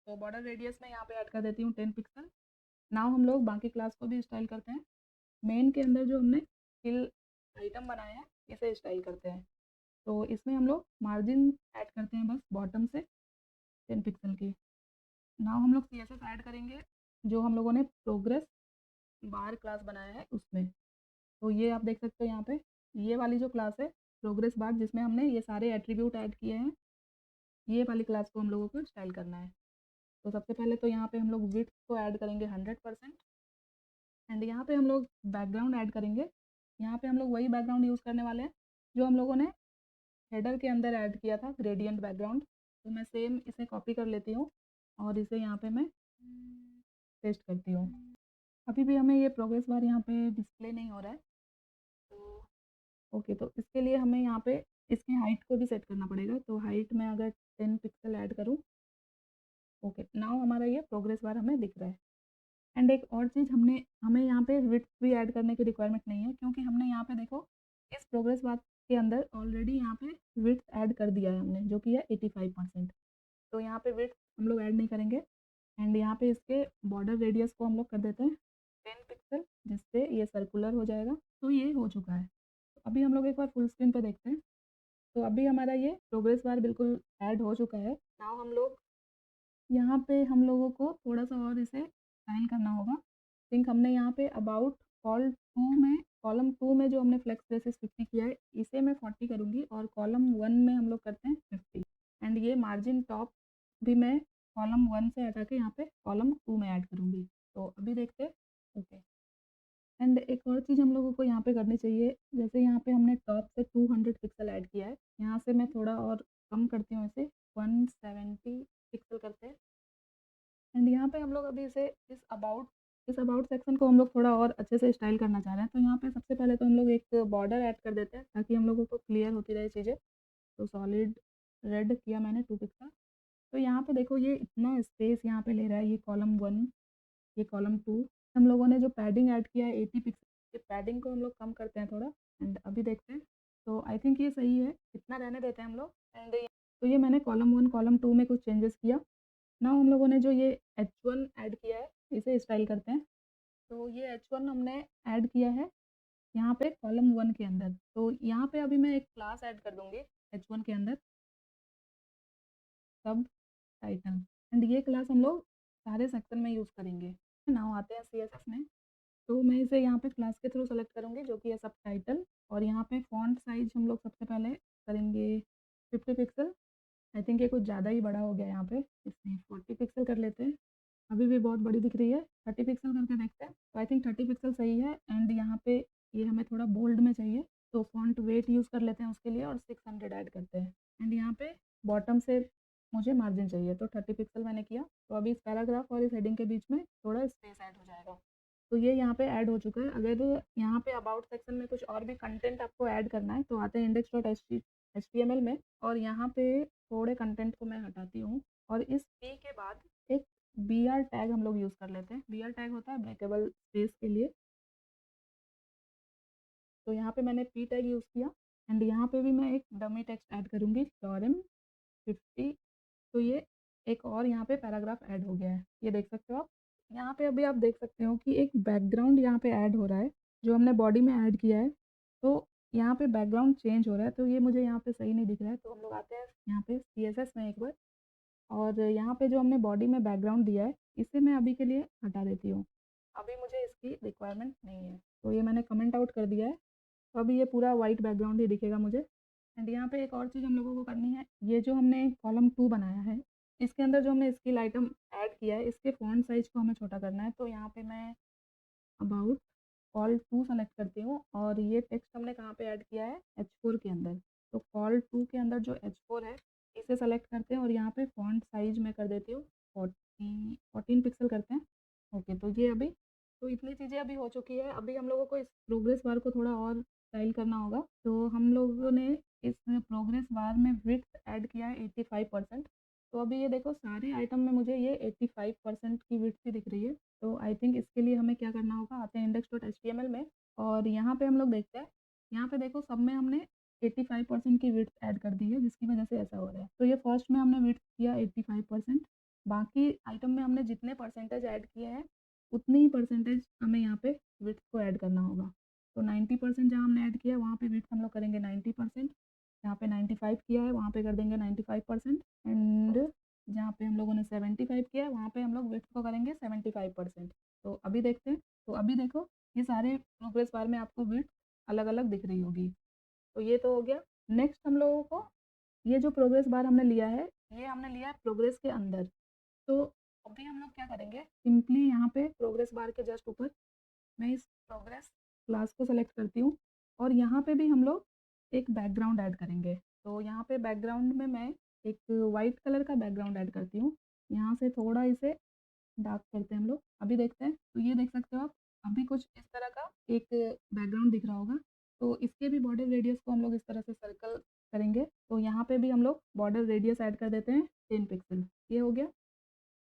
तो बॉर्डर रेडियस में यहाँ पे ऐड कर देती हूँ 10 पिक्सल। नाउ हम लोग बाकी क्लास को भी स्टाइल करते हैं। मेन के अंदर जो हमने स्किल आइटम बनाया है इसे स्टाइल करते हैं। तो इसमें हम लोग मार्जिन ऐड करते हैं बस बॉटम से 10 पिक्सल की। नाउ हम लोग CSS ऐड करेंगे जो हम लोगों ने प्रोग्रेस बार क्लास बनाया है उसमें। तो ये आप देख सकते हो यहाँ पे ये वाली जो क्लास है प्रोग्रेस बार, जिसमें हमने ये सारे एट्रीब्यूट ऐड किए हैं, ये वाली क्लास को हम लोगों को स्टाइल करना है। तो सबसे पहले तो यहाँ पे हम लोग विड्थ को ऐड करेंगे 100%, एंड यहाँ पे हम लोग बैकग्राउंड ऐड करेंगे। यहाँ पे हम लोग वही बैकग्राउंड यूज़ करने वाले हैं जो हम लोगों ने हेडर के अंदर ऐड किया था, ग्रेडियंट बैकग्राउंड। तो मैं सेम इसे कॉपी कर लेती हूँ और इसे यहाँ पे मैं पेस्ट करती हूँ। अभी भी हमें ये प्रोग्रेस बार यहाँ पे डिस्प्ले नहीं हो रहा है, तो ओके, तो इसके लिए हमें यहाँ पे इसकी हाइट को भी सेट करना पड़ेगा। तो हाइट में अगर 10 पिक्सल ऐड करूँ, ओके, नाउ हमारा ये प्रोग्रेस बार हमें दिख रहा है। एंड एक और चीज़ हमें यहाँ पे विड्थ भी ऐड करने की रिक्वायरमेंट नहीं है, क्योंकि हमने यहाँ पे देखो इस प्रोग्रेस बार के अंदर ऑलरेडी यहाँ पे विड्थ ऐड कर दिया है हमने, जो कि है 85%। तो यहाँ पे विड्थ हम लोग ऐड नहीं करेंगे, एंड यहाँ पे इसके बॉर्डर रेडियस को हम लोग कर देते हैं 10 पिक्सल, जिससे ये सर्कुलर हो जाएगा। तो ये हो चुका है। तो अभी हम लोग एक बार फुल स्क्रीन पे देखते हैं। तो अभी हमारा ये प्रोग्रेस बार बिल्कुल ऐड हो चुका है। नाउ हम लोग यहाँ पे हम लोगों को थोड़ा सा और इसे स्टाइल करना होगा। थिंक हमने यहाँ पे अबाउट कॉलम 2 में जो हमने फ्लेक्स ब्रेसेस 50 किया है, इसे मैं 40 करूँगी, और कॉलम 1 में हम लोग करते हैं 50, एंड ये मार्जिन टॉप भी मैं कॉलम 1 से हटा के यहाँ पे कॉलम 2 में ऐड करूँगी। तो अभी देखते हैं। ओके, एंड एक और चीज़ हम लोगों को यहाँ पे करनी चाहिए, जैसे यहाँ पे हमने टॉप से 200 पिक्सल ऐड किया है, यहाँ से मैं थोड़ा और कम करती हूँ, इसे 170 पिक्सल करते हैं। एंड यहाँ पे हम लोग अभी इसे इस अबाउट सेक्शन को हम लोग थोड़ा और अच्छे से स्टाइल करना चाह रहे हैं। तो यहाँ पे सबसे पहले तो हम लोग एक बॉर्डर ऐड कर देते हैं ताकि हम लोगों को क्लियर होती रहे चीज़ें। तो सॉलिड रेड किया मैंने 2 पिक्सल। तो यहाँ पे देखो ये इतना स्पेस यहाँ पे ले रहा है, ये कॉलम 1, ये कॉलम 2। हम लोगों ने जो पैडिंग ऐड किया है 80 पिक्सल, ये पैडिंग को हम लोग कम करते हैं थोड़ा, एंड अभी देखते हैं। तो आई थिंक ये सही है, इतना रहने देते हैं हम लोग। एंड तो ये मैंने कॉलम 1 कॉलम 2 में कुछ चेंजेस किया। नाउ हम लोगों ने जो ये H1 ऐड किया है इसे स्टाइल करते हैं। तो ये H1 हमने ऐड किया है यहाँ पे कॉलम 1 के अंदर। तो यहाँ पे अभी मैं एक क्लास ऐड कर दूँगी H1 के अंदर, सब टाइटल, एंड ये क्लास हम लोग सारे सेक्शन में यूज़ करेंगे। नाउ आते हैं CSS में। तो मैं इसे यहाँ पे क्लास के थ्रू सेलेक्ट करूँगी जो कि है सब टाइटल, और यहाँ पे फ़ॉन्ट साइज़ हम लोग सबसे पहले करेंगे 50 पिक्सल। आई थिंक ये कुछ ज़्यादा ही बड़ा हो गया यहाँ पे, इसलिए 40 पिक्सल कर लेते हैं। अभी भी बहुत बड़ी दिख रही है, 30 पिक्सल करके देखते हैं। तो आई थिंक 30 पिक्सल सही है, एंड यहाँ पे ये हमें थोड़ा बोल्ड में चाहिए, तो फॉन्ट वेट यूज़ कर लेते हैं उसके लिए, और 600 ऐड करते हैं। एंड यहाँ पे बॉटम से मुझे मार्जिन चाहिए, तो 30 पिक्सल मैंने किया। तो अभी इस पैराग्राफ और इस हेडिंग के बीच में थोड़ा स्पेस ऐड हो जाएगा। तो ये यहाँ पे ऐड हो चुका है। अगर यहाँ पे अबाउट सेक्शन में कुछ और भी कंटेंट आपको ऐड करना है, तो आते हैं index.html में, और यहाँ पे थोड़े कंटेंट को मैं हटाती हूँ, और इस p के बाद एक br टैग हम लोग यूज़ कर लेते हैं। br टैग होता है ब्रेकेबल स्पेस के लिए। तो यहाँ पे मैंने p टैग यूज़ किया, एंड यहाँ पे भी मैं एक डमी टेक्स्ट ऐड करूँगी lorem 50। तो ये एक और यहाँ पे पैराग्राफ ऐड हो गया है, ये देख सकते हो आप। यहाँ पे अभी आप देख सकते हो कि एक बैकग्राउंड यहाँ पे ऐड हो रहा है, जो हमने बॉडी में ऐड किया है। तो यहाँ पे बैकग्राउंड चेंज हो रहा है, तो ये मुझे यहाँ पे सही नहीं दिख रहा है। तो हम लोग आते हैं यहाँ पे CSS में एक बार, और यहाँ पे जो हमने बॉडी में बैकग्राउंड दिया है, इसे मैं अभी के लिए हटा देती हूँ। अभी मुझे इसकी रिक्वायरमेंट नहीं है, तो ये मैंने कमेंट आउट कर दिया है। तो अभी ये पूरा वाइट बैकग्राउंड ही दिखेगा मुझे। एंड यहाँ पे एक और चीज़ हम लोगों को करनी है, ये जो हमने कॉलम 2 बनाया है, इसके अंदर जो हमने स्किल आइटम ऐड किया है, इसके फ़ॉन्ट साइज़ को हमें छोटा करना है। तो यहाँ पे मैं अबाउट कॉल टू सेलेक्ट करती हूँ, और ये टेक्स्ट हमने कहाँ पे ऐड किया है, H4 के अंदर। तो कॉल टू के अंदर जो H4 है, इसे सेलेक्ट करते हैं, और यहाँ पे फ़ॉन्ट साइज़ मैं कर देती हूँ 14 पिक्सल करते हैं। ओके, तो ये अभी, तो इतनी चीज़ें अभी हो चुकी है। अभी हम लोगों को इस प्रोग्रेस बार को थोड़ा और स्टाइल करना होगा। तो हम लोगों ने इस प्रोग्रेस बार में विड्थ ऐड किया है 85%। तो अभी ये देखो, सारे आइटम में मुझे ये 85% की विड्थ ही दिख रही है। तो आई थिंक इसके लिए हमें क्या करना होगा, आते हैं index.html में, और यहाँ पे हम लोग देखते हैं। यहाँ पे देखो, सब में हमने 85% की विड्थ ऐड कर दी है, जिसकी वजह से ऐसा हो रहा है। तो ये फर्स्ट में हमने विड्थ किया 85%, बाकी आइटम में हमने जितने परसेंटेज ऐड किए हैं, उतनी ही परसेंटेज हमें यहाँ पे विड्थ को ऐड करना होगा। तो 90% जहाँ हमने ऐड किया है, वहाँ पे विड्थ हम लोग करेंगे 90%। जहाँ पे 95 किया है, वहाँ पे कर देंगे 95%। एंड जहाँ पे हम लोगों ने 75 किया है, वहाँ पे हम लोग विड्थ को करेंगे 75%। तो अभी देखते हैं। तो अभी देखो, ये सारे प्रोग्रेस बार में आपको विड्थ अलग अलग दिख रही होगी। तो ये तो हो गया। नेक्स्ट हम लोगों को, ये जो प्रोग्रेस बार हमने लिया है, ये हमने लिया है प्रोग्रेस के अंदर। तो अभी हम लोग क्या करेंगे, सिंपली यहाँ पे प्रोग्रेस बार के जस्ट ऊपर मैं इस प्रोग्रेस क्लास को सेलेक्ट करती हूँ, और यहाँ पे भी हम लोग एक बैकग्राउंड ऐड करेंगे। तो यहाँ पे बैकग्राउंड में मैं एक वाइट कलर का बैकग्राउंड ऐड करती हूँ। यहाँ से थोड़ा इसे डार्क करते हैं हम लोग। अभी देखते हैं, तो ये देख सकते हो आप, अभी कुछ इस तरह का एक बैकग्राउंड दिख रहा होगा। तो इसके भी बॉर्डर रेडियस को हम लोग इस तरह से सर्कल करेंगे। तो यहाँ पे भी हम लोग बॉर्डर रेडियस ऐड कर देते हैं 10 पिक्सल। ये हो गया।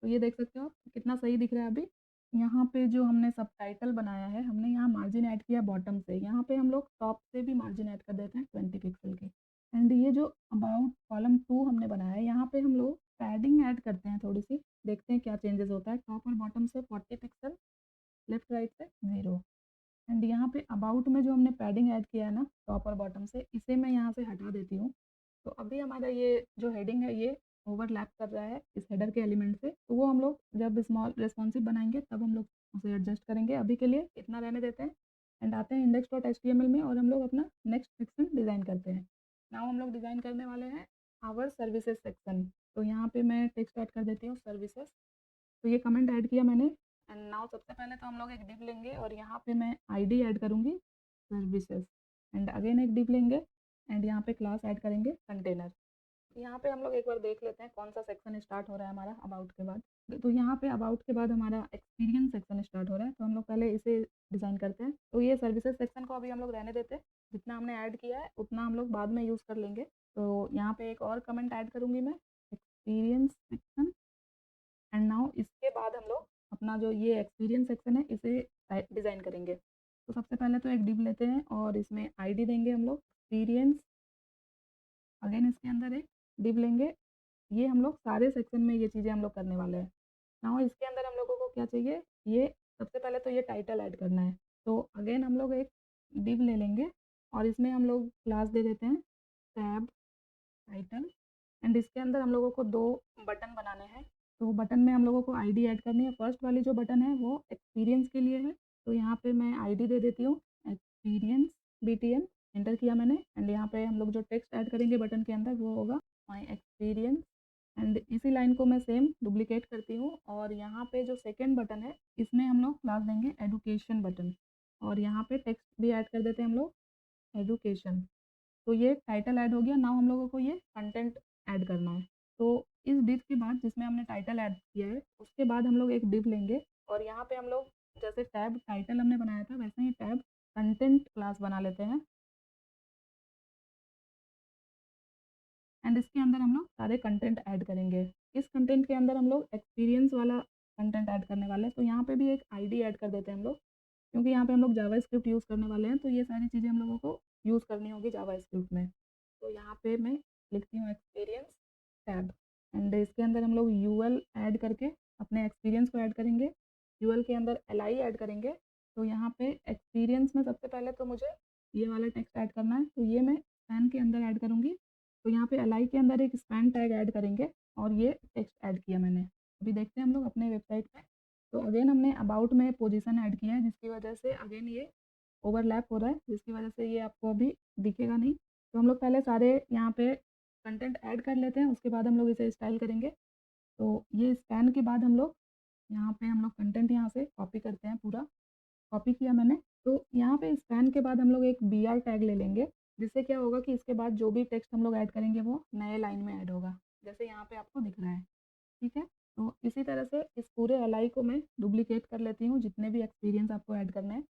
तो ये देख सकते हो आप, कितना सही दिख रहा है अभी। यहाँ पे जो हमने सबटाइटल बनाया है, हमने यहाँ मार्जिन ऐड किया बॉटम से, यहाँ पे हम लोग टॉप से भी मार्जिन ऐड कर देते हैं 20 पिक्सल के। एंड ये जो अबाउट कॉलम 2 हमने बनाया है, यहाँ पे हम लोग पैडिंग ऐड करते हैं थोड़ी सी, देखते हैं क्या चेंजेस होता है। टॉप और बॉटम से 40 पिक्सल, लेफ्ट राइट से 0। एंड यहाँ पे अबाउट में जो हमने पैडिंग ऐड किया है ना, टॉप और बॉटम से, इसे मैं यहाँ से हटा देती हूँ। तो अभी हमारा ये जो हेडिंग है, ये ओवरलैप कर रहा है इस हेडर के एलिमेंट से। तो वो हम लोग जब स्मॉल रिस्पॉन्सिव बनाएंगे, तब हम लोग उसे एडजस्ट करेंगे। अभी के लिए इतना रहने देते हैं। एंड आते हैं index.html में, और हम लोग अपना नेक्स्ट सेक्शन डिज़ाइन करते हैं। नाउ हम लोग डिज़ाइन करने वाले हैं आवर सर्विसेज सेक्शन। तो यहाँ पे मैं टेक्स्ट ऐड कर देती हूँ सर्विसेज। तो ये कमेंट ऐड किया मैंने। एंड नाउ सबसे पहले तो हम लोग एक डिव लेंगे, और यहाँ पे मैं आईडी ऐड करूँगी सर्विसेज। एंड अगेन एक डिव लेंगे, एंड यहाँ पे क्लास ऐड करेंगे कंटेनर। यहाँ पे हम लोग एक बार देख लेते हैं कौन सा सेक्शन स्टार्ट हो रहा है हमारा अबाउट के बाद। तो यहाँ पे अबाउट के बाद हमारा एक्सपीरियंस सेक्शन स्टार्ट हो रहा है। तो हम लोग पहले इसे डिज़ाइन करते हैं। तो ये सर्विसेज सेक्शन को अभी हम लोग रहने देते हैं। जितना हमने ऐड किया है, उतना हम लोग बाद में यूज़ कर लेंगे। तो यहाँ पे एक और कमेंट ऐड करूँगी मैं, एक्सपीरियंस सेक्शन। एंड नाउ इसके बाद हम लोग अपना जो ये एक्सपीरियंस सेक्शन है, इसे डिज़ाइन करेंगे। तो सबसे पहले तो एक डिव लेते हैं, और इसमें आईडी देंगे हम लोग एक्सपीरियंस। अगेन इसके अंदर एक डिव लेंगे। ये हम लोग सारे सेक्शन में ये चीज़ें हम लोग करने वाले हैं। नाउ इसके अंदर हम लोगों को क्या चाहिए, ये सबसे पहले तो ये टाइटल ऐड करना है। तो अगेन हम लोग एक डिव ले लेंगे, और इसमें हम लोग क्लास दे देते हैं टैब टाइटल। एंड इसके अंदर हम लोगों को 2 बटन बनाने हैं। तो बटन में हम लोगों को आईडी ऐड करनी है। फर्स्ट वाली जो बटन है, वो एक्सपीरियंस के लिए है। तो यहाँ पे मैं आईडी दे देती हूँ एक्सपीरियंस BTN। एंटर किया मैंने। एंड यहाँ पे हम लोग जो टेक्स्ट ऐड करेंगे बटन के अंदर, वो होगा माई एक्सपीरियंस। एंड इसी लाइन को मैं सेम डुप्लीकेट करती हूँ, और यहाँ पे जो सेकेंड बटन है, इसमें हम लोग क्लास देंगे एडुकेशन बटन। और यहाँ पे टेक्स्ट भी ऐड कर देते हैं हम लोग एडुकेशन। तो ये टाइटल ऐड हो गया। नाउ हम लोगों को ये कंटेंट ऐड करना है। तो इस डिव के बाद, जिसमें हमने टाइटल ऐड किया है, उसके बाद हम लोग एक डिव लेंगे, और यहाँ पे हम लोग जैसे टैब टाइटल हमने बनाया था, वैसे ही टैब कंटेंट क्लास बना लेते हैं। एंड इसके अंदर हम लोग सारे कंटेंट ऐड करेंगे। इस कंटेंट के अंदर हम लोग एक्सपीरियंस वाला कंटेंट ऐड करने वाले हैं। तो यहाँ पे भी एक आईडी ऐड कर देते हैं हम लोग, क्योंकि यहाँ पे हम लोग जावास्क्रिप्ट यूज़ करने वाले हैं। तो ये सारी चीज़ें हम लोगों को यूज़ करनी होगी जावास्क्रिप्ट में। तो यहाँ पे मैं लिखती हूँ एक्सपीरियंस टैब। एंड इसके अंदर हम लोग यूएल ऐड करके अपने एक्सपीरियंस को ऐड करेंगे। यूएल के अंदर एलआई ऐड करेंगे। तो यहाँ पे एक्सपीरियंस में सबसे पहले तो मुझे ये वाला टेक्स्ट ऐड करना है, तो ये मैं स्पैन के अंदर ऐड करूँगी। तो यहाँ पे एलआई के अंदर एक स्पैन टैग ऐड करेंगे और ये टेक्स्ट ऐड किया मैंने। अभी देखते हैं हम लोग अपने वेबसाइट पे। तो अगेन हमने अबाउट में पोजीशन ऐड किया है, जिसकी वजह से अगेन ये ओवरलैप हो रहा है, जिसकी वजह से ये आपको अभी दिखेगा नहीं। तो हम लोग पहले सारे यहाँ पे कंटेंट ऐड कर लेते हैं, उसके बाद हम लोग इसे स्टाइल करेंगे। तो ये स्पैन के बाद हम लोग यहाँ पे हम लोग कंटेंट यहाँ से कॉपी करते हैं, पूरा कॉपी किया मैंने। तो यहाँ पे स्पैन के बाद हम लोग एक BR टैग ले लेंगे, जिससे क्या होगा कि इसके बाद जो भी टेक्स्ट हम लोग ऐड करेंगे वो नए लाइन में ऐड होगा, जैसे यहाँ पे आपको दिख रहा है। ठीक है, तो इसी तरह से इस पूरे एलआई को मैं डुप्लीकेट कर लेती हूँ, जितने भी एक्सपीरियंस आपको ऐड करने हैं।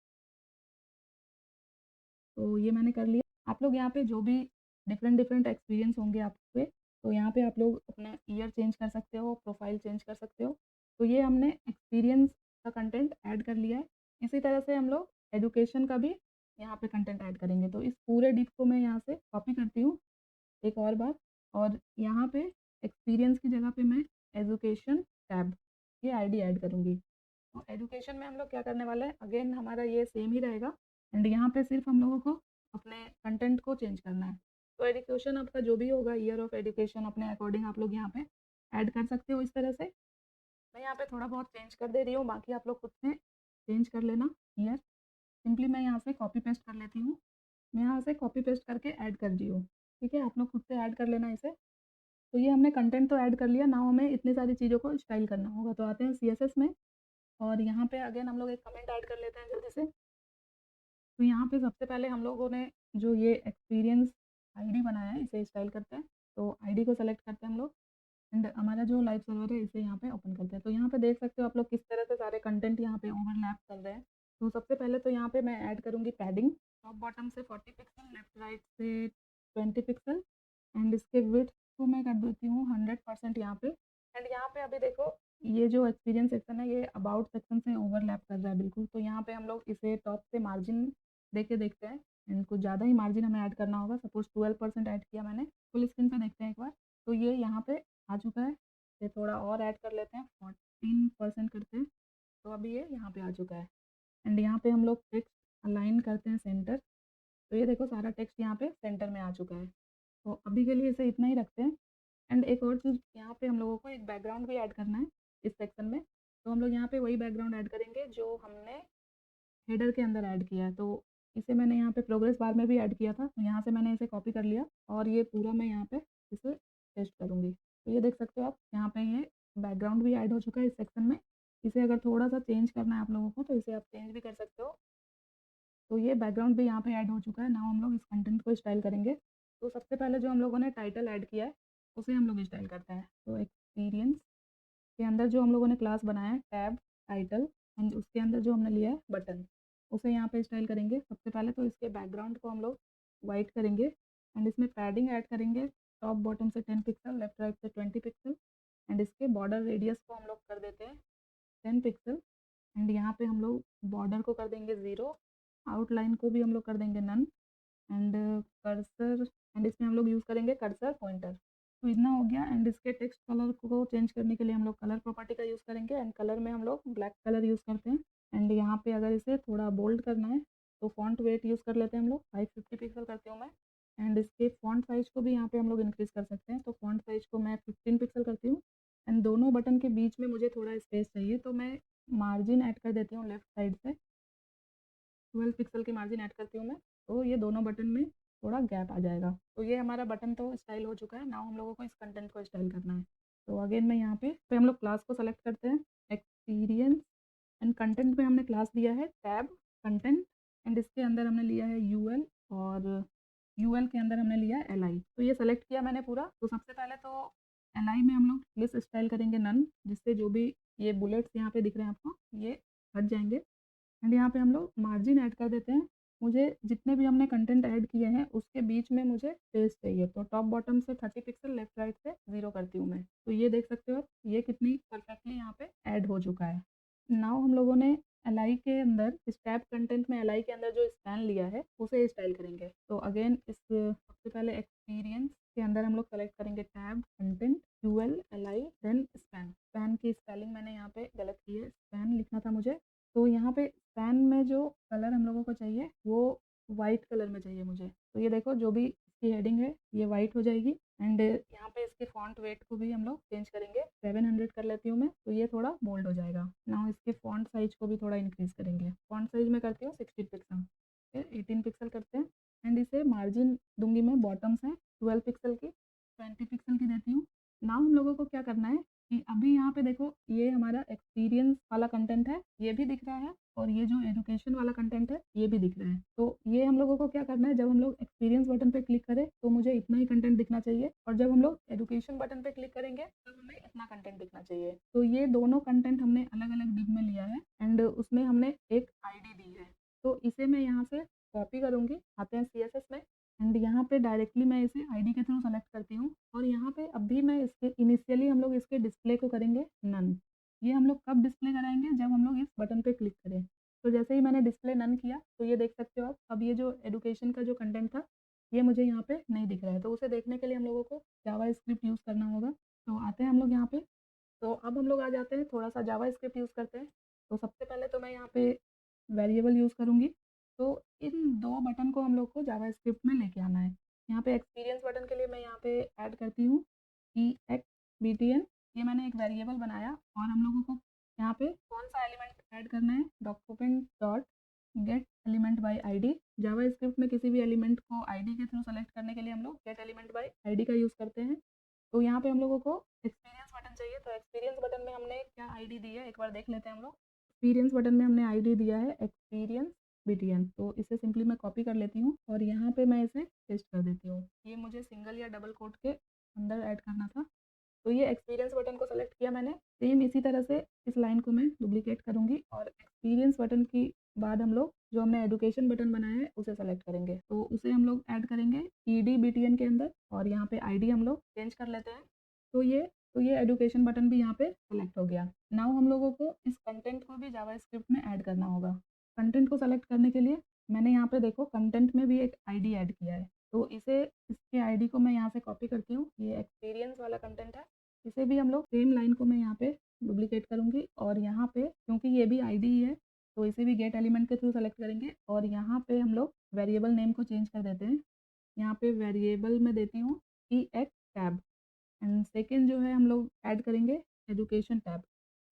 तो ये मैंने कर लिया। आप लोग यहाँ पे जो भी डिफरेंट एक्सपीरियंस होंगे आपके, तो यहाँ पे आप लोग अपना ईयर चेंज कर सकते हो, प्रोफाइल चेंज कर सकते हो। तो ये हमने एक्सपीरियंस का कंटेंट ऐड कर लिया है। इसी तरह से हम लोग एजुकेशन का भी यहाँ पे कंटेंट ऐड करेंगे। तो इस पूरे डिप को मैं यहाँ से कॉपी करती हूँ एक और बार, और यहाँ पे एक्सपीरियंस की जगह पे मैं एजुकेशन टैब ये आईडी ऐड करूँगी। तो एजुकेशन में हम लोग क्या करने वाले हैं, अगेन हमारा ये सेम ही रहेगा, एंड यहाँ पे सिर्फ हम लोगों को अपने कंटेंट को चेंज करना है। तो एजुकेशन आपका जो भी होगा, ईयर ऑफ एजुकेशन अपने अकॉर्डिंग आप लोग यहाँ पे ऐड कर सकते हो। इस तरह से मैं यहाँ पे थोड़ा बहुत चेंज कर दे रही हूँ, बाकी आप लोग खुद से चेंज कर लेना। ईयर सिंपली मैं यहाँ से कॉपी पेस्ट कर लेती हूँ, मैं यहाँ से कॉपी पेस्ट करके ऐड कर दी हूँ। ठीक है, आप लोग खुद से ऐड कर लेना इसे। तो ये हमने कंटेंट तो ऐड कर लिया, नाउ हमें इतनी सारी चीज़ों को स्टाइल करना होगा। तो आते हैं CSS में, और यहाँ पे अगेन हम लोग एक कमेंट ऐड कर लेते हैं जल्दी से। तो यहाँ पे सबसे पहले हम लोगों ने जो ये एक्सपीरियंस आईडी बनाया है, इसे स्टाइल करते हैं। तो आईडी को सेलेक्ट करते हैं हम लोग, एंड हमारा जो लाइव सर्वर है इसे यहाँ पे ओपन करते हैं। तो यहाँ पे देख सकते हो आप लोग किस तरह से सारे कंटेंट यहाँ पे ओवरलैप कर रहे हैं। तो सबसे पहले तो यहाँ पे मैं ऐड करूँगी पैडिंग, टॉप बॉटम से 40 पिक्सल, लेफ्ट राइट से 20 पिक्सल, एंड इसके विड्थ को मैं कर देती हूँ 100% यहाँ पे। एंड यहाँ पे अभी देखो, ये जो एक्सपीरियंस सेक्शन है ये अबाउट सेक्शन से ओवरलैप कर रहा है बिल्कुल। तो यहाँ पे हम लोग इसे टॉप से मार्जिन देके देखते हैं, एंड कुछ ज़्यादा ही मार्जिन हमें ऐड करना होगा। सपोज 12% ऐड किया मैंने, फुल स्क्रीन पे देखते हैं एक बार। तो ये यहाँ पे आ चुका है, ये थोड़ा और ऐड कर लेते हैं, 14% करते हैं। तो अभी ये यहाँ पे आ चुका है, एंड यहाँ पे हम लोग टेक्स्ट अलाइन करते हैं सेंटर। तो ये देखो सारा टेक्स्ट यहाँ पे सेंटर में आ चुका है। तो अभी के लिए इसे इतना ही रखते हैं। एंड एक और चीज़, यहाँ पे हम लोगों को एक बैकग्राउंड भी ऐड करना है इस सेक्शन में। तो हम लोग यहाँ पे वही बैकग्राउंड ऐड करेंगे जो हमने हेडर के अंदर ऐड किया है। तो इसे मैंने यहाँ पे प्रोग्रेस बार में भी ऐड किया था, तो यहाँ से मैंने इसे कॉपी कर लिया, और ये पूरा मैं यहाँ पे इसे पेस्ट करूँगी। तो ये देख सकते हो आप, यहाँ पे ये बैकग्राउंड भी ऐड हो चुका है इस सेक्शन में। इसे अगर थोड़ा सा चेंज करना है आप लोगों को, तो इसे आप चेंज भी कर सकते हो। तो ये बैकग्राउंड भी यहाँ पे ऐड हो चुका है। नाउ हम लोग इस कंटेंट को स्टाइल करेंगे। तो सबसे पहले जो हम लोगों ने टाइटल ऐड किया है, उसे हम लोग स्टाइल करते हैं। तो एक्सपीरियंस के अंदर जो हम लोगों ने क्लास बनाया है, टैब टाइटल, एंड उसके अंदर जो हमने लिया है बटन, उसे यहाँ पे स्टाइल करेंगे। सबसे पहले तो इसके बैकग्राउंड को हम लोग वाइट करेंगे, एंड इसमें पैडिंग ऐड करेंगे, टॉप बॉटम से 10 पिक्सल, लेफ्ट राइट से 20 पिक्सल, एंड इसके बॉर्डर रेडियस को हम लोग कर देते हैं 10 पिक्सल, एंड यहाँ पे हम लोग बॉर्डर को कर देंगे 0, आउटलाइन को भी हम लोग कर देंगे नन, एंड कर्सर, एंड इसमें हम लोग यूज़ करेंगे कर्सर पॉइंटर। तो इतना हो गया, एंड इसके टेक्स्ट कलर को चेंज करने के लिए हम लोग कलर प्रॉपर्टी का यूज़ करेंगे, एंड कलर में हम लोग ब्लैक कलर यूज़ करते हैं। एंड यहाँ पे अगर इसे थोड़ा बोल्ड करना है, तो फॉन्ट वेट यूज़ कर लेते हैं हम लोग, 550 पिक्सल करती हूँ मैं। एंड इसके फॉन्ट साइज़ को भी यहाँ पे हम लोग इंक्रीज़ कर सकते हैं, तो फॉन्ट साइज़ को मैं 15 पिक्सल करती हूँ। एंड दोनों बटन के बीच में मुझे थोड़ा स्पेस चाहिए, तो मैं मार्जिन ऐड कर देती हूँ लेफ्ट साइड से, 12 पिक्सल की मार्जिन ऐड करती हूँ मैं। तो ये दोनों बटन में थोड़ा गैप आ जाएगा। तो ये हमारा बटन तो स्टाइल हो चुका है। नाउ हम लोगों को इस कंटेंट को स्टाइल करना है। तो अगेन मैं यहाँ पे हम लोग क्लास को सेलेक्ट करते हैं, एक्सपीरियंस, एंड कंटेंट में हमने क्लास दिया है टैब कंटेंट, एंड इसके अंदर हमने लिया है यूएल, और यूएल के अंदर हमने लिया है एलआई। तो ये सेलेक्ट किया मैंने पूरा। तो सबसे पहले तो एलआई में हम लोग लिस्ट स्टाइल करेंगे नन, जिससे जो भी ये बुलेट्स यहाँ पे दिख रहे हैं आपको, ये हट जाएंगे। एंड यहाँ पे हम लोग मार्जिन ऐड कर देते हैं। मुझे जितने भी हमने कंटेंट ऐड किए हैं उसके बीच में मुझे स्पेस चाहिए, तो टॉप बॉटम से 30 पिक्सल, लेफ्ट राइट से 0 करती हूँ मैं। तो ये देख सकते हो आप, ये कितनी परफेक्टली यहाँ पे ऐड हो चुका है। नाउ हम लोगों ने एलआई के अंदर, इस टैब कंटेंट में एलआई के अंदर जो स्पैन लिया है उसे स्टाइल करेंगे। तो अगेन इस सबसे पहले एक्सपीरियंस के अंदर हम लोग सेलेक्ट करेंगे tab content, UL, LI, then span. Span की स्पेलिंग मैंने यहाँ पे गलत की है, स्पैन लिखना था मुझे, में चाहिए मुझे। तो ये देखो जो भी इसकी हेडिंग है ये वाइट हो जाएगी एंड यहाँ पे इसके फॉन्ट वेट को भी हम लोग चेंज करेंगे। 700 कर लेती हूँ मैं, तो ये थोड़ा बोल्ड हो जाएगा। नाउ इसके फॉन्ट साइज को भी थोड़ा इंक्रीज करेंगे। फॉन्ट साइज में करती हूँ 16 पिक्सल, फिर 18 पिक्सल करते हैं एंड इसे मार्जिन दूंगी मैं, बॉटम्स है 12 पिक्सल की, 20 पिक्सल की देती हूँ। नाउ हम लोगों को क्या करना है कि अभी यहाँ पे देखो ये हमारा एक्सपीरियंस वाला कंटेंट है, ये भी दिख रहा है, और ये जो एजुकेशन वाला कंटेंट है ये भी दिख रहा है। तो ये हम लोगों को क्या करना है, जब हम लोग एक्सपीरियंस बटन पे क्लिक करें तो मुझे इतना ही कंटेंट दिखना चाहिए, और जब हम लोग एजुकेशन बटन पे क्लिक करेंगे तब हमें इतना कंटेंट दिखना चाहिए। तो ये दोनों कंटेंट हमने अलग अलग डिब में लिया है एंड उसमें हमने एक आईडी दी है। तो इसे मैं यहाँ से कॉपी करूँगी, आते हैं CSS में एंड यहाँ पे डायरेक्टली मैं इसे आईडी के थ्रू सेलेक्ट करती हूँ, और यहाँ पे अभी मैं इसके इनिशियली हम लोग इसके डिस्प्ले को करेंगे नन। ये हम लोग कब डिस्प्ले कराएंगे, जब हम लोग इस बटन पे क्लिक करें। तो जैसे ही मैंने डिस्प्ले नन किया तो ये देख सकते हो आप, अब ये जो एजुकेशन का जो कंटेंट था ये मुझे यहाँ पे नहीं दिख रहा है। तो उसे देखने के लिए हम लोगों को जावा स्क्रिप्ट यूज़ करना होगा। तो आते हैं हम लोग यहाँ पे, तो अब हम लोग आ जाते हैं थोड़ा सा जावा स्क्रिप्ट यूज़ करते हैं। तो सबसे पहले तो मैं यहाँ पे वेरिएबल यूज़ करूँगी। तो इन दो बटन को हम लोग को जावा स्क्रिप्ट में लेके आना है। यहाँ पे एक्सपीरियंस बटन के लिए मैं यहाँ पे ऐड करती हूँ EXBTN। ये मैंने एक वेरिएबल बनाया, और हम लोगों को यहाँ पे कौन सा एलिमेंट ऐड करना है, document dot gate element by ID. Java script में किसी भी एलिमेंट को आईडी के थ्रू सेलेक्ट करने के लिए हम लोग गेट एलिमेंट बाय आईडी का यूज़ करते हैं। तो यहाँ पे हम लोगों को एक्सपीरियंस बटन चाहिए, तो एक्सपीरियंस बटन में हमने क्या आईडी दी है एक बार देख लेते हैं हम लोग। एक्सपीरियंस बटन में हमने आईडी दिया है एक्सपीरियंस BTN। तो इसे सिंपली मैं कॉपी कर लेती हूँ और यहाँ पे मैं इसे पेस्ट कर देती हूँ। ये मुझे सिंगल या डबल कोट के अंदर ऐड करना था। तो ये एक्सपीरियंस बटन को सेलेक्ट किया मैंने। सेम इसी तरह से इस लाइन को मैं डुप्लीकेट करूँगी, और एक्सपीरियंस बटन की बाद हम लोग जो हमने एजुकेशन बटन बनाया है उसे सेलेक्ट करेंगे। तो उसे हम लोग ऐड करेंगे ED BTN के अंदर, और यहाँ पे आईडी हम लोग चेंज कर लेते हैं। तो ये एजुकेशन बटन भी यहाँ पे सेलेक्ट हो गया। नाउ हम लोगों को इस कंटेंट को भी जावा स्क्रिप्ट में ऐड करना होगा। कंटेंट को सेलेक्ट करने के लिए मैंने यहाँ पे देखो कंटेंट में भी एक आईडी ऐड किया है। तो इसके आईडी को मैं यहाँ से कॉपी करती हूँ, ये एक्सपीरियंस वाला कंटेंट है। इसे भी हम लोग सेम लाइन को मैं यहाँ पे डुप्लीकेट करूँगी, और यहाँ पे क्योंकि ये भी आईडी ही है तो इसे भी गेट एलिमेंट के थ्रू सेलेक्ट करेंगे, और यहाँ पे हम लोग वेरिएबल नेम को चेंज कर देते हैं। यहाँ पे वेरिएबल में देती हूँ EX टैब, एंड सेकेंड जो है हम लोग ऐड करेंगे एजुकेशन टैब।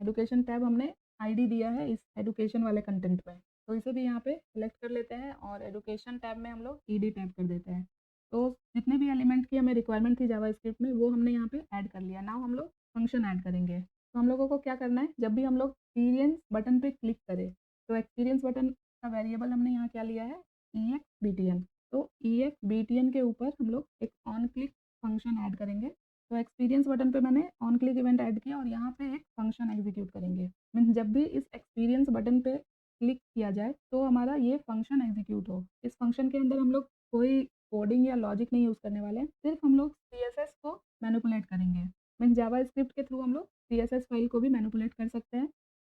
एजुकेशन टैब हमने आईडी दिया है इस एजुकेशन वाले कंटेंट में, तो इसे भी यहाँ पे सेलेक्ट कर लेते हैं, और एजुकेशन टैब में हम लोग ED टैब कर देते हैं। तो जितने भी एलिमेंट की हमें रिक्वायरमेंट थी जावा स्क्रिप्ट में वो हमने यहाँ पे ऐड कर लिया। नाउ हम लोग फंक्शन ऐड करेंगे। तो हम लोगों को क्या करना है, जब भी हम लोग एक्सपीरियंस बटन पे क्लिक करें तो एक्सपीरियंस बटन का वेरिएबल हमने यहाँ क्या लिया है, EXBTN। तो EXBTN के ऊपर हम लोग एक ऑन क्लिक फंक्शन ऐड करेंगे। तो एक्सपीरियंस बटन पे मैंने ऑन क्लिक इवेंट ऐड किया, और यहाँ पे एक फंक्शन एग्जीक्यूट करेंगे। मीन्स जब भी इस एक्सपीरियंस बटन पे क्लिक किया जाए तो हमारा ये फंक्शन एग्जीक्यूट हो। इस फंक्शन के अंदर हम लोग कोई कोडिंग या लॉजिक नहीं यूज़ करने वाले हैं, सिर्फ हम लोग CSS को मैनिपुलेट करेंगे। मीन्स जावा स्क्रिप्ट के थ्रू हम लोग CSS फाइल को भी मैनिपुलेट कर सकते हैं।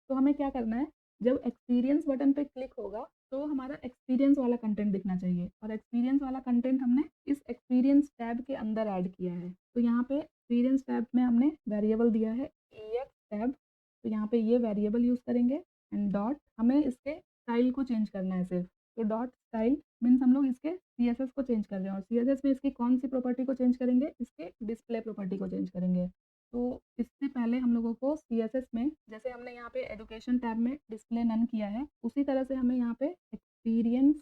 तो हमें क्या करना है, जब एक्सपीरियंस बटन पे क्लिक होगा तो हमारा एक्सपीरियंस वाला कंटेंट दिखना चाहिए, और एक्सपीरियंस वाला कंटेंट हमने इस एक्सपीरियंस टैब के अंदर ऐड किया है। तो यहाँ पे एक्सपीरियंस टैब में हमने वेरिएबल दिया है EX टैब, तो यहाँ पे ये वेरिएबल यूज़ करेंगे एंड डॉट, हमें इसके स्टाइल को चेंज करना है सिर्फ। तो डॉट स्टाइल मीन्स हम लोग इसके CSS को चेंज कर रहे हैं, और CSS में इसकी कौन सी प्रॉपर्टी को चेंज करेंगे, इसके डिस्प्ले प्रॉपर्टी को चेंज करेंगे। तो इससे पहले हम लोगों को CSS में जैसे हमने यहाँ पे एजुकेशन टैब में डिस्प्ले नन किया है, उसी तरह से हमें यहाँ पे एक्सपीरियंस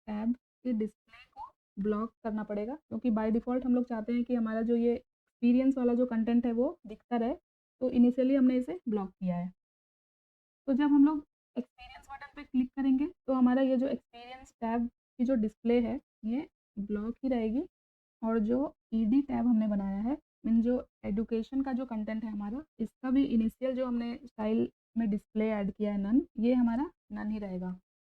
टैब के डिस्प्ले को ब्लॉक करना पड़ेगा, क्योंकि बाय डिफ़ॉल्ट हम लोग चाहते हैं कि हमारा जो ये एक्सपीरियंस वाला जो कंटेंट है वो दिखता रहे। तो इनिशियली हमने इसे ब्लॉक किया है। तो जब हम लोग एक्सपीरियंस बटन पे क्लिक करेंगे तो हमारा ये जो एक्सपीरियंस टैब की जो डिस्प्ले है ये ब्लॉक ही रहेगी, और जो ED टैब हमने बनाया है, मीन जो एजुकेशन का जो कंटेंट है हमारा, इसका भी इनिशियल जो हमने स्टाइल में डिस्प्ले ऐड किया है नन, ये हमारा नन ही रहेगा।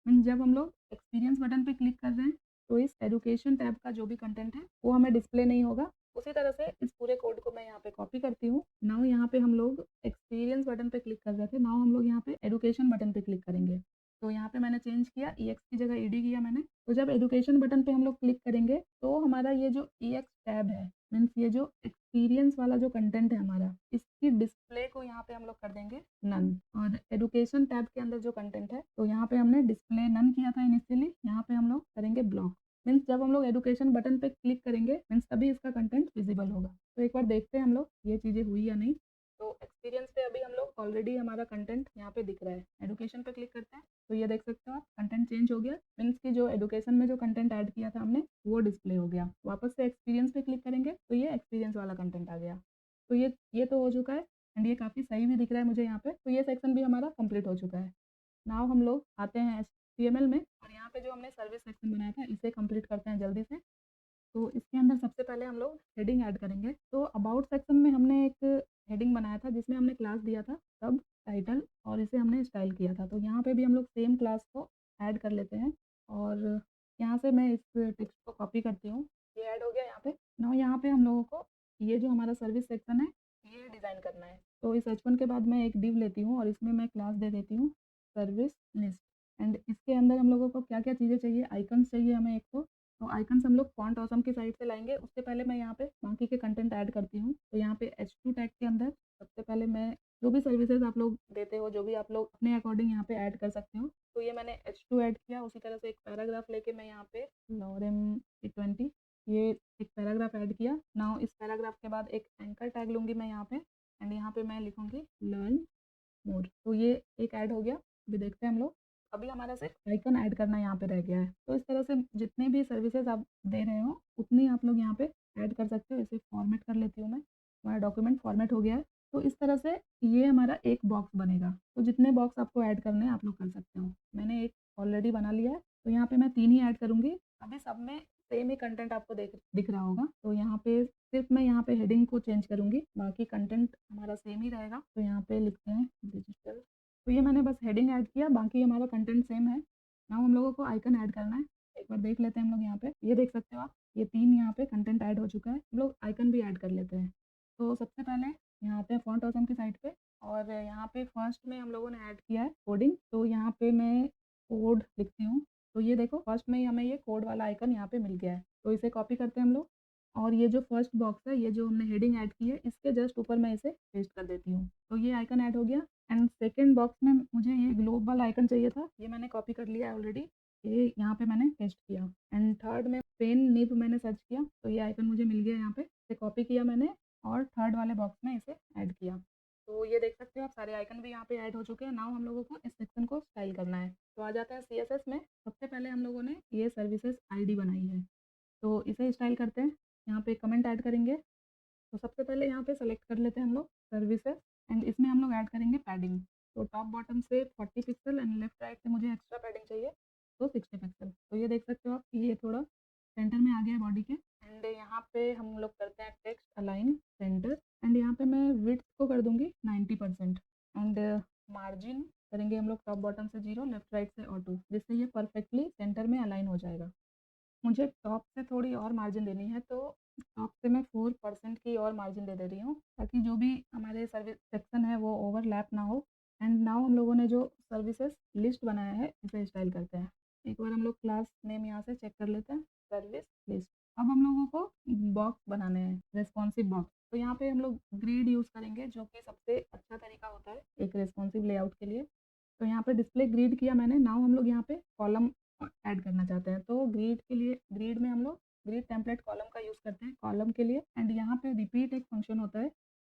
मीन जब हम लोग एक्सपीरियंस बटन पे क्लिक कर रहे हैं तो इस एजुकेशन टैब का जो भी कंटेंट है वो हमें डिस्प्ले नहीं होगा। उसी तरह से इस पूरे कोड को मैं यहाँ पे कॉपी करती हूँ। नाउ यहाँ पे हम लोग एक्सपीरियंस बटन पे क्लिक कर रहे थे, नाउ हम लोग यहाँ पे एजुकेशन बटन पे क्लिक करेंगे। तो यहाँ पे मैंने चेंज किया, EX की जगह ED किया मैंने। तो जब एजुकेशन बटन पे हम लोग क्लिक करेंगे तो हमारा ये जो EX टैब है, मीन्स ये जो एक्सपीरियंस वाला जो कंटेंट है हमारा, इसकी डिस्प्ले को यहाँ पे हम लोग कर देंगे नन। और एजुकेशन टैब के अंदर जो कंटेंट है तो यहाँ पे हमने डिस्प्ले नन किया था इनिशियली, यहाँ पे हम लोग करेंगे ब्लॉक। मीन्स जब जब हम लोग एडुकेशन बटन पे क्लिक करेंगे मीन्स तभी इसका कंटेंट विजिबल होगा। तो एक बार देखते हैं हम लोग ये चीज़ें हुई या नहीं। तो एक्सपीरियंस पे अभी हम लोग ऑलरेडी हमारा कंटेंट यहाँ पे दिख रहा है। एडुकेशन पे क्लिक करते हैं तो ये देख सकते हो आप, कंटेंट चेंज हो गया। मीन्स कि जो एडुकेशन में जो कंटेंट ऐड किया था हमने वो डिस्प्ले हो गया। वापस से एक्सपीरियंस पे क्लिक करेंगे तो ये एक्सपीरियंस वाला कंटेंट आ गया। तो ये तो हो चुका है एंड ये काफ़ी सही भी दिख रहा है मुझे यहाँ पे। तो ये सेक्शन भी हमारा कंप्लीट हो चुका है। नाउ हम लोग आते हैं HTML में और यहाँ पे जो हमने सर्विस सेक्शन बनाया था इसे कंप्लीट करते हैं जल्दी से। तो इसके अंदर सबसे पहले हम लोग हेडिंग ऐड करेंगे। तो अबाउट सेक्शन में हमने एक हेडिंग बनाया था जिसमें हमने क्लास दिया था सब टाइटल और इसे हमने स्टाइल किया था। तो यहाँ पे भी हम लोग सेम क्लास को ऐड कर लेते हैं और यहाँ से मैं इस टेक्स्ट को कॉपी करती हूँ। ये ऐड हो गया यहाँ पे। नाउ यहाँ पे हम लोगों को ये जो हमारा सर्विस सेक्शन है ये डिज़ाइन करना है। तो इस H1 के बाद मैं एक डिव लेती हूँ और इसमें मैं क्लास दे देती हूँ सर्विस लिस्ट। एंड इसके अंदर हम लोगों को क्या क्या चीज़ें चाहिए, आइकन्स चाहिए हमें एक तो आइकन्स हम लोग फॉन्ट ऑसम की साइड से लाएंगे। उससे पहले मैं यहाँ पे बाकी के कंटेंट ऐड करती हूँ। तो यहाँ पे H2 टैग के अंदर सबसे पहले मैं जो भी सर्विसेज आप लोग देते हो, जो भी आप लोग अपने अकॉर्डिंग यहाँ पे ऐड कर सकते हो। तो ये मैंने H2 ऐड किया। उसी तरह से एक पैराग्राफ लेके मैं यहाँ पे लॉरेम T20 ये एक पैराग्राफ ऐड किया। नाउ इस पैराग्राफ के बाद एक एंकर टैग लूँगी मैं यहाँ पे एंड यहाँ पे मैं लिखूँगी लर्न मोर। तो ये एक ऐड हो गया। अभी देखते हैं हम लोग। अभी हमारा सिर्फ आइकन ऐड करना यहाँ पे रह गया है। तो इस तरह से जितने भी सर्विसेज आप दे रहे हो उतनी आप लोग यहाँ पे ऐड कर सकते हो। इसे फॉर्मेट कर लेती हूँ मैं। हमारा डॉक्यूमेंट फॉर्मेट हो गया है। तो इस तरह से ये हमारा एक बॉक्स बनेगा। तो जितने बॉक्स आपको ऐड करने हैं आप लोग कर सकते हो। मैंने एक ऑलरेडी बना लिया है तो यहाँ पे मैं 3 ही ऐड करूँगी। अभी सब में सेम ही कंटेंट आपको दिख रहा होगा। तो यहाँ पे सिर्फ मैं यहाँ पे हेडिंग को चेंज करूँगी, बाकी कंटेंट हमारा सेम ही रहेगा। तो यहाँ पे लिखते हैं डिजिटल। तो ये मैंने बस हेडिंग ऐड किया, बाकी हमारा कंटेंट सेम है। नाउ हम लोगों को आइकन ऐड करना है। एक बार देख लेते हैं हम लोग यहाँ पे। ये देख सकते हो आप, ये 3 यहाँ पे कंटेंट ऐड हो चुका है। हम लोग आइकन भी ऐड कर लेते हैं। तो सबसे पहले यहाँ पे फॉन्ट ऑसम की साइड पे और यहाँ पे फर्स्ट में हम लोगों ने ऐड किया है कोडिंग। तो यहाँ पे मैं कोड लिखती हूँ। तो ये देखो फर्स्ट में ही हमें ये कोड वाला आइकन यहाँ पे मिल गया है। तो इसे कॉपी करते हैं हम लोग और ये जो फर्स्ट बॉक्स है, ये जो हमने हेडिंग ऐड की है, इसके जस्ट ऊपर मैं इसे पेस्ट कर देती हूँ। तो ये आइकन ऐड हो गया। एंड सेकंड बॉक्स में मुझे ये ग्लोबल आइकन चाहिए था, ये मैंने कॉपी कर लिया है ऑलरेडी। ये यहाँ पे मैंने पेस्ट किया। एंड थर्ड में पेन निब मैंने सर्च किया तो ये आइकन मुझे मिल गया यहाँ पे। इसे कॉपी किया मैंने और थर्ड वाले बॉक्स में इसे ऐड किया। तो ये देख सकते हो आप, सारे आइकन भी यहाँ पे ऐड हो चुके हैं। नाउ हम लोगों को इस सेक्शन को स्टाइल करना है। तो आ जाता है CSS में। सबसे पहले हम लोगों ने ये सर्विसेज ID बनाई है तो इसे स्टाइल करते हैं। यहाँ पे कमेंट ऐड करेंगे। तो सबसे पहले यहाँ पे सेलेक्ट कर लेते हैं हम लोग सर्विसेज एंड इसमें हम लोग ऐड करेंगे पैडिंग। तो टॉप बॉटम से 40 पिक्सल एंड लेफ्ट राइट से मुझे एक्स्ट्रा पैडिंग चाहिए तो 60 पिक्सल। तो ये देख सकते हो आप, ये थोड़ा सेंटर में आ गया है बॉडी के। एंड यहाँ पे हम लोग करते हैं टेक्स्ट अलाइन सेंटर एंड यहाँ पे मैं विड्थ को कर दूंगी 90% एंड मार्जिन करेंगे हम लोग टॉप बॉटम से 0 लेफ्ट राइट से और 2, जिससे ये परफेक्टली सेंटर में अलाइन हो जाएगा। मुझे टॉप से थोड़ी और मार्जिन देनी है तो टॉप से मैं 4% की और मार्जिन दे रही हूँ ताकि जो भी हमारे सर्विस सेक्शन है वो ओवरलैप ना हो। एंड नाउ हम लोगों ने जो सर्विसेज लिस्ट बनाया है इसे स्टाइल करते हैं। एक बार हम लोग क्लास नेम यहाँ से चेक कर लेते हैं, सर्विस लिस्ट। अब हम लोगों को बॉक्स बनाने हैं, रेस्पॉन्सिव बॉक्स। तो यहाँ पे हम लोग ग्रिड यूज़ करेंगे जो कि सबसे अच्छा तरीका होता है एक रेस्पॉन्सिव लेआउट के लिए। तो यहाँ पे डिस्प्ले ग्रिड किया मैंने। नाउ हम लोग यहाँ पे कॉलम ऐड करना चाहते हैं। तो ग्रिड के लिए ग्रिड में हम लोग ग्रिड टेम्पलेट कॉलम का यूज़ करते हैं कॉलम के लिए। एंड यहाँ पे रिपीट एक फंक्शन होता है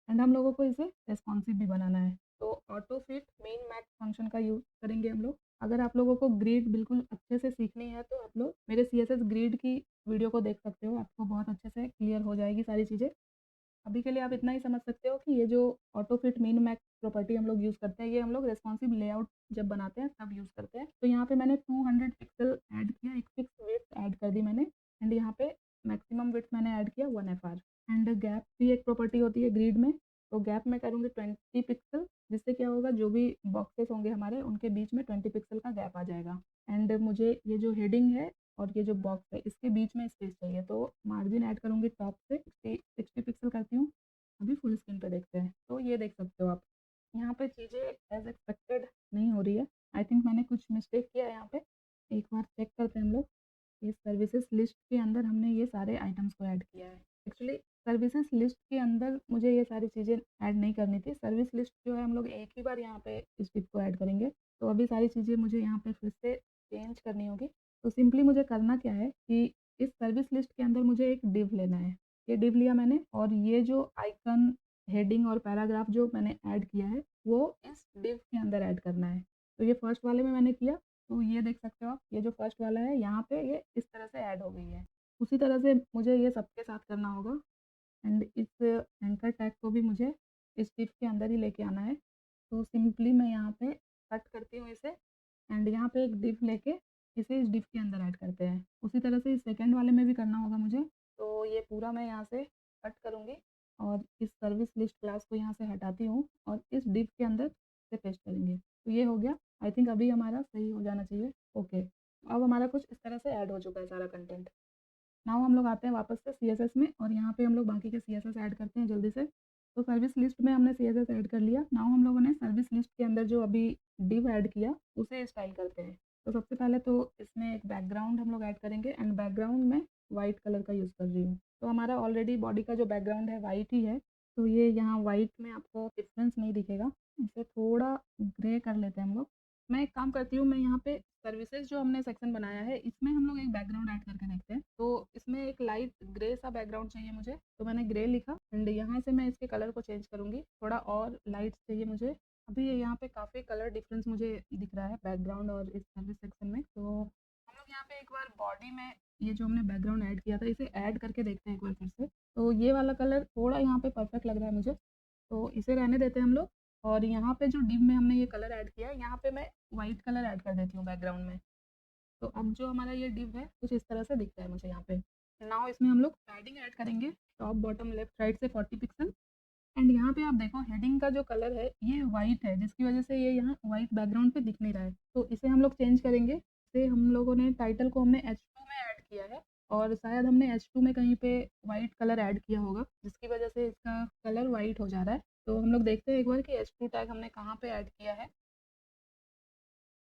एंड हम लोगों को इसे रेस्पॉन्सिव भी बनाना है। तो auto fit main max function का यूज़ करेंगे हम लोग। अगर आप लोगों को ग्रिड बिल्कुल अच्छे से सीखनी है तो आप लोग मेरे CSS ग्रिड की वीडियो को देख सकते हो, आपको बहुत अच्छे से क्लियर हो जाएगी सारी चीज़ें। अभी के लिए आप इतना ही समझ सकते हो कि ये जो auto fit min max property हम लोग यूज़ करते हैं, ये हम लोग रेस्पॉन्सिव लेआउट जब बनाते हैं तब यूज़ करते हैं। तो यहाँ पे मैंने 200 पिक्सल ऐड किया, एक फिक्स विड्थ ऐड कर दी मैंने एंड यहाँ पे मैक्सिमम विड्थ मैंने ऐड किया 1 FR। एंड गैप भी एक प्रॉपर्टी होती है ग्रिड में। तो गैप में करूँगी 20 पिक्सल, जिससे क्या होगा जो भी बॉक्सेस होंगे हमारे उनके बीच में 20 पिक्सल का गैप आ जाएगा। एंड मुझे ये जो हेडिंग है और ये जो बॉक्स है इसके बीच में स्पेस चाहिए तो मार्जिन ऐड करूँगी टॉप से 60 पिक्सल करती हूँ। अभी फुल स्क्रीन पे देखते हैं। तो ये देख सकते हो आप, यहाँ पे चीज़ें एज एक्सपेक्टेड नहीं हो रही है। आई थिंक मैंने कुछ मिस्टेक किया है यहाँ पे। एक बार चेक करते हैं हम लोग। इस सर्विसेज लिस्ट के अंदर हमने ये सारे आइटम्स को ऐड किया है। एक्चुअली सर्विसेज लिस्ट के अंदर मुझे ये सारी चीज़ें ऐड नहीं करनी थी। सर्विस लिस्ट जो है हम लोग एक ही बार यहाँ पे इस टिप को ऐड करेंगे। तो अभी सारी चीज़ें मुझे यहाँ पे फिर से चेंज करनी होगी। तो सिंपली मुझे करना क्या है कि इस सर्विस लिस्ट के अंदर मुझे एक डिव लेना है। ये डिव लिया मैंने और ये जो आइकन, हेडिंग और पैराग्राफ जो मैंने ऐड किया है वो इस डिव के अंदर ऐड करना है। तो ये फर्स्ट वाले में मैंने किया, तो ये देख सकते हो आप, ये जो फर्स्ट वाला है यहाँ पे ये इस तरह से ऐड हो गई है। उसी तरह से मुझे ये सबके साथ करना होगा एंड इस एंकर टैग को भी मुझे इस डिव के अंदर ही लेके आना है। तो सिंपली मैं यहाँ पे कट करती हूँ इसे एंड यहाँ पे एक डिव लेके इसे इस डिव के अंदर ऐड करते हैं। उसी तरह से इस सेकंड वाले में भी करना होगा मुझे। तो ये पूरा मैं यहाँ से कट करूँगी और इस सर्विस लिस्ट क्लास को यहाँ से हटाती हूँ और इस डिव के अंदर से पेस्ट करेंगे। तो ये हो गया। आई थिंक अभी हमारा सही हो जाना चाहिए। ओके, अब हमारा कुछ इस तरह से ऐड हो चुका है सारा कंटेंट। नाउ हम लोग आते हैं वापस से सीएसएस में और यहाँ पे हम लोग बाकी के सीएसएस ऐड करते हैं जल्दी से। तो सर्विस लिस्ट में हमने सीएसएस ऐड कर लिया। नाउ हम लोगों ने सर्विस लिस्ट के अंदर जो अभी डिव ऐड किया उसे स्टाइल करते हैं। तो सबसे पहले तो इसमें एक बैकग्राउंड हम लोग ऐड करेंगे एंड बैकग्राउंड में वाइट कलर का यूज़ कर रही हूँ। तो हमारा ऑलरेडी बॉडी का जो बैकग्राउंड है वाइट ही है, तो ये यहाँ वाइट में आपको डिफरेंस नहीं दिखेगा। इसे थोड़ा ग्रे कर लेते हैं हम लोग। मैं एक काम करती हूँ, मैं यहाँ पे सर्विसेज जो हमने सेक्शन बनाया है इसमें हम लोग एक बैकग्राउंड ऐड करके देखते हैं। तो इसमें एक लाइट ग्रे सा बैकग्राउंड चाहिए मुझे, तो मैंने ग्रे लिखा एंड यहाँ से मैं इसके कलर को चेंज करूँगी, थोड़ा और लाइट चाहिए मुझे। अभी ये यहाँ पे काफ़ी कलर डिफरेंस मुझे दिख रहा है बैकग्राउंड और इस सर्विस सेक्शन में। तो हम लोग यहाँ पे एक बार बॉडी में ये जो हमने बैकग्राउंड ऐड किया था इसे ऐड करके देखते हैं एक बार फिर से। तो ये वाला कलर थोड़ा यहाँ पे परफेक्ट लग रहा है मुझे, तो इसे रहने देते हैं हम लोग। और यहाँ पे जो डिव में हमने ये कलर ऐड किया है यहाँ पे मैं वाइट कलर ऐड कर देती हूँ बैकग्राउंड में। तो अब जो हमारा ये डिव है कुछ इस तरह से दिखता है मुझे यहाँ पे। नाउ इसमें हम लोग पैडिंग ऐड करेंगे, टॉप बॉटम लेफ्ट राइट से 40 पिक्सल। एंड यहाँ पे आप देखो हेडिंग का जो कलर है ये वाइट है, जिसकी वजह से ये यहाँ वाइट बैकग्राउंड पे दिख नहीं रहा है। तो इसे हम लोग चेंज करेंगे। इसे हम लोगों ने टाइटल को हमने H2 में ऐड किया है और शायद हमने H2 में कहीं पे वाइट कलर ऐड किया होगा, जिसकी वजह से इसका कलर वाइट हो जा रहा है। तो हम लोग देखते हैं एक बार कि H2 टैग हमने कहाँ पे ऐड किया है।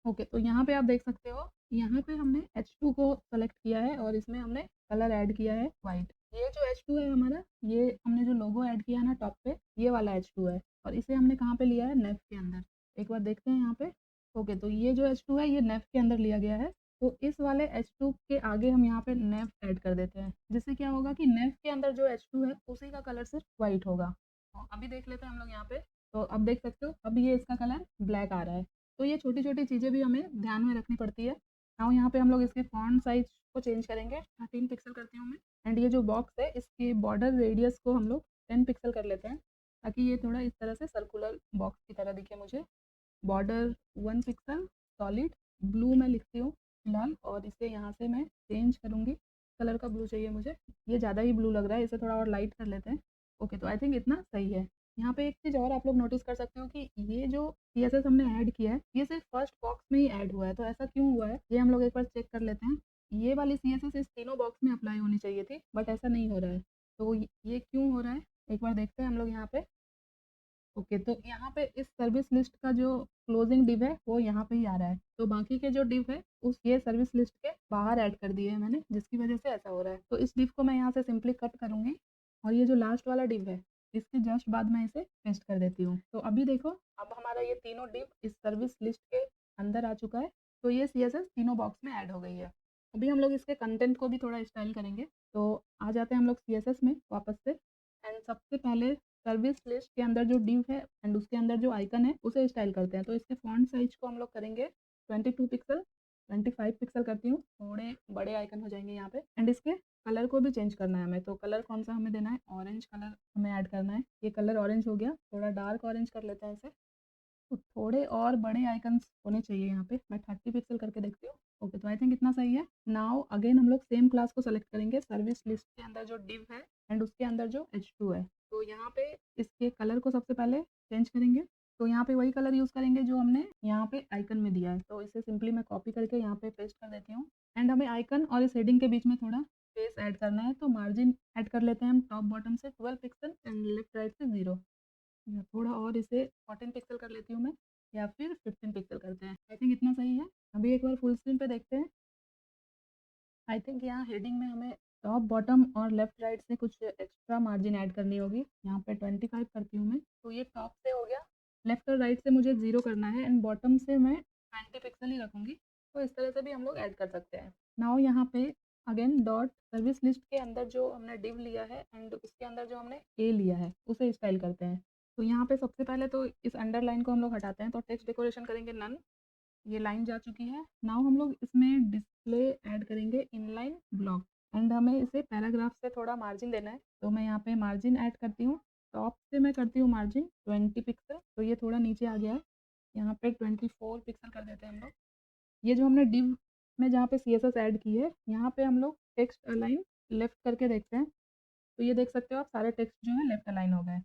ओके, तो यहाँ पे आप देख सकते हो, यहाँ पे हमने H2 को सेलेक्ट किया है और इसमें हमने कलर ऐड किया है वाइट। ये जो H2 है हमारा, ये हमने जो लोगो ऐड किया है ना टॉप पे, ये वाला H2 है और इसे हमने कहाँ पे लिया है, नेव के अंदर। एक बार देखते हैं यहाँ पे। ओके, तो ये जो H2 है ये नेव के अंदर लिया गया है। तो इस वाले H2 के आगे हम यहाँ पे नेव ऐड कर देते हैं, जिससे क्या होगा कि नेव के अंदर जो H2 है उसी का कलर सिर्फ वाइट होगा। तो अभी देख लेते हैं हम लोग यहाँ पे। तो अब देख सकते हो, अब ये इसका कलर ब्लैक आ रहा है। तो ये छोटी-छोटी चीज़ें भी हमें ध्यान में रखनी पड़ती है। नाउ यहाँ पे हम लोग इसके फॉन्ट साइज़ को चेंज करेंगे, 13 पिक्सल करती हूँ मैं। एंड ये जो बॉक्स है इसके बॉर्डर रेडियस को हम लोग 10 पिक्सल कर लेते हैं, ताकि ये थोड़ा इस तरह से सर्कुलर बॉक्स की तरह दिखे मुझे। बॉर्डर 1 पिक्सल सॉलिड ब्लू में लिखती हूँ फिलहाल, और इसे यहाँ से मैं चेंज करूँगी। कलर का ब्लू चाहिए मुझे, ये ज़्यादा ही ब्लू लग रहा है, इसे थोड़ा और लाइट कर लेते हैं। ओके, तो आई थिंक इतना सही है। यहाँ पे एक चीज़ और आप लोग नोटिस कर सकते हो कि ये जो सीएसएस हमने ऐड किया है ये सिर्फ फर्स्ट बॉक्स में ही ऐड हुआ है। तो ऐसा क्यों हुआ है ये हम लोग एक बार चेक कर लेते हैं। ये वाली सीएसएस इस तीनों बॉक्स में अप्लाई होनी चाहिए थी, बट ऐसा नहीं हो रहा है। तो ये क्यों हो रहा है एक बार देखते हैं हम लोग यहाँ पे। ओके, तो यहाँ पे इस सर्विस लिस्ट का जो क्लोजिंग डिव है वो यहाँ पे ही आ रहा है, तो बाकी के जो डिव है उस ये सर्विस लिस्ट के बाहर ऐड कर दिए हैं मैंने, जिसकी वजह से ऐसा हो रहा है। तो इस डिव को मैं यहाँ से सिंपली कट करूँगी और ये जो लास्ट वाला डिव है इसके जस्ट बाद मैं इसे पेस्ट कर देती हूँ। तो अभी देखो, अब हमारा ये तीनों डिव इस सर्विस लिस्ट के अंदर आ चुका है। तो ये सीएसएस तीनों बॉक्स में ऐड हो गई है। अभी हम लोग इसके कंटेंट को भी थोड़ा स्टाइल करेंगे। तो आ जाते हैं हम लोग सीएसएस में वापस से एंड सबसे पहले सर्विस लिस्ट के अंदर जो डिव है एंड उसके अंदर जो आइकन है उसे स्टाइल करते हैं। तो इसके फॉन्ट साइज को हम लोग करेंगे 22 पिक्सल, 25 पिक्सल करती हूँ, थोड़े बड़े आइकन हो जाएंगे यहाँ पे। एंड इसके कलर को भी चेंज करना है हमें। तो कलर कौन सा हमें देना है, ऑरेंज कलर हमें ऐड करना है। ये कलर ऑरेंज हो गया, थोड़ा डार्क ऑरेंज कर लेते हैं इसे। तो थोड़े और बड़े आइकन्स होने चाहिए यहाँ पे। मैं 30 पिक्सल करके देखती हूँ। ओके, तो आई थिंक इतना सही है। नाउ अगेन हम लोग सेम क्लास को सेलेक्ट करेंगे, सर्विस लिस्ट के अंदर जो डिव है एंड उसके अंदर जो H2 है। तो यहाँ पे इसके कलर को सबसे पहले चेंज करेंगे। तो यहाँ पे वही कलर यूज़ करेंगे जो हमने यहाँ पे आइकन में दिया है। तो इसे सिंपली मैं कॉपी करके यहाँ पे पेस्ट कर देती हूँ। एंड हमें आइकन और इस हेडिंग के बीच में थोड़ा स्पेस ऐड करना है, तो मार्जिन ऐड कर लेते हैं हम टॉप बॉटम से 12 पिक्सल एंड लेफ्ट राइट से 0। या थोड़ा और इसे 14 पिक्सल कर लेती हूँ मैं, या फिर 15 पिक्सल करते हैं। आई थिंक इतना सही है। अभी एक बार फुल स्क्रीन पे देखते हैं। आई थिंक यहाँ हेडिंग में हमें टॉप बॉटम और लेफ्ट राइट से कुछ एक्स्ट्रा मार्जिन ऐड करनी होगी। यहाँ पे 25 करती हूँ मैं। तो ये टॉप से हो गया, लेफ्ट और राइट से मुझे 0 करना है एंड बॉटम से मैं 20 पिक्सल ही रखूँगी। तो इस तरह से भी हम लोग ऐड कर सकते हैं। नाउ यहाँ पे अगेन डॉट सर्विस लिस्ट के अंदर जो हमने डिव लिया है एंड उसके अंदर जो हमने ए लिया है उसे स्टाइल करते हैं। तो यहाँ पे सबसे पहले तो इस अंडरलाइन को हम लोग हटाते हैं, तो टेक्स्ट डेकोरेशन करेंगे नन। ये लाइन जा चुकी है। नाउ हम लोग इसमें डिस्प्ले ऐड करेंगे इनलाइन ब्लॉक एंड हमें इसे पैराग्राफ से थोड़ा मार्जिन देना है, तो मैं यहाँ पे मार्जिन ऐड करती हूँ। टॉप से मैं करती हूँ मार्जिन 20 पिक्सल, तो ये थोड़ा नीचे आ गया है। यहाँ पे 24 पिक्सल कर देते हैं हम लोग। ये जो हमने डिव में जहाँ पे CSS ऐड की है, यहाँ पे हम लोग टेक्स्ट अलाइन लेफ्ट करके देखते हैं, तो ये देख सकते हो आप सारे टेक्स्ट जो है लेफ्ट अलाइन हो गए।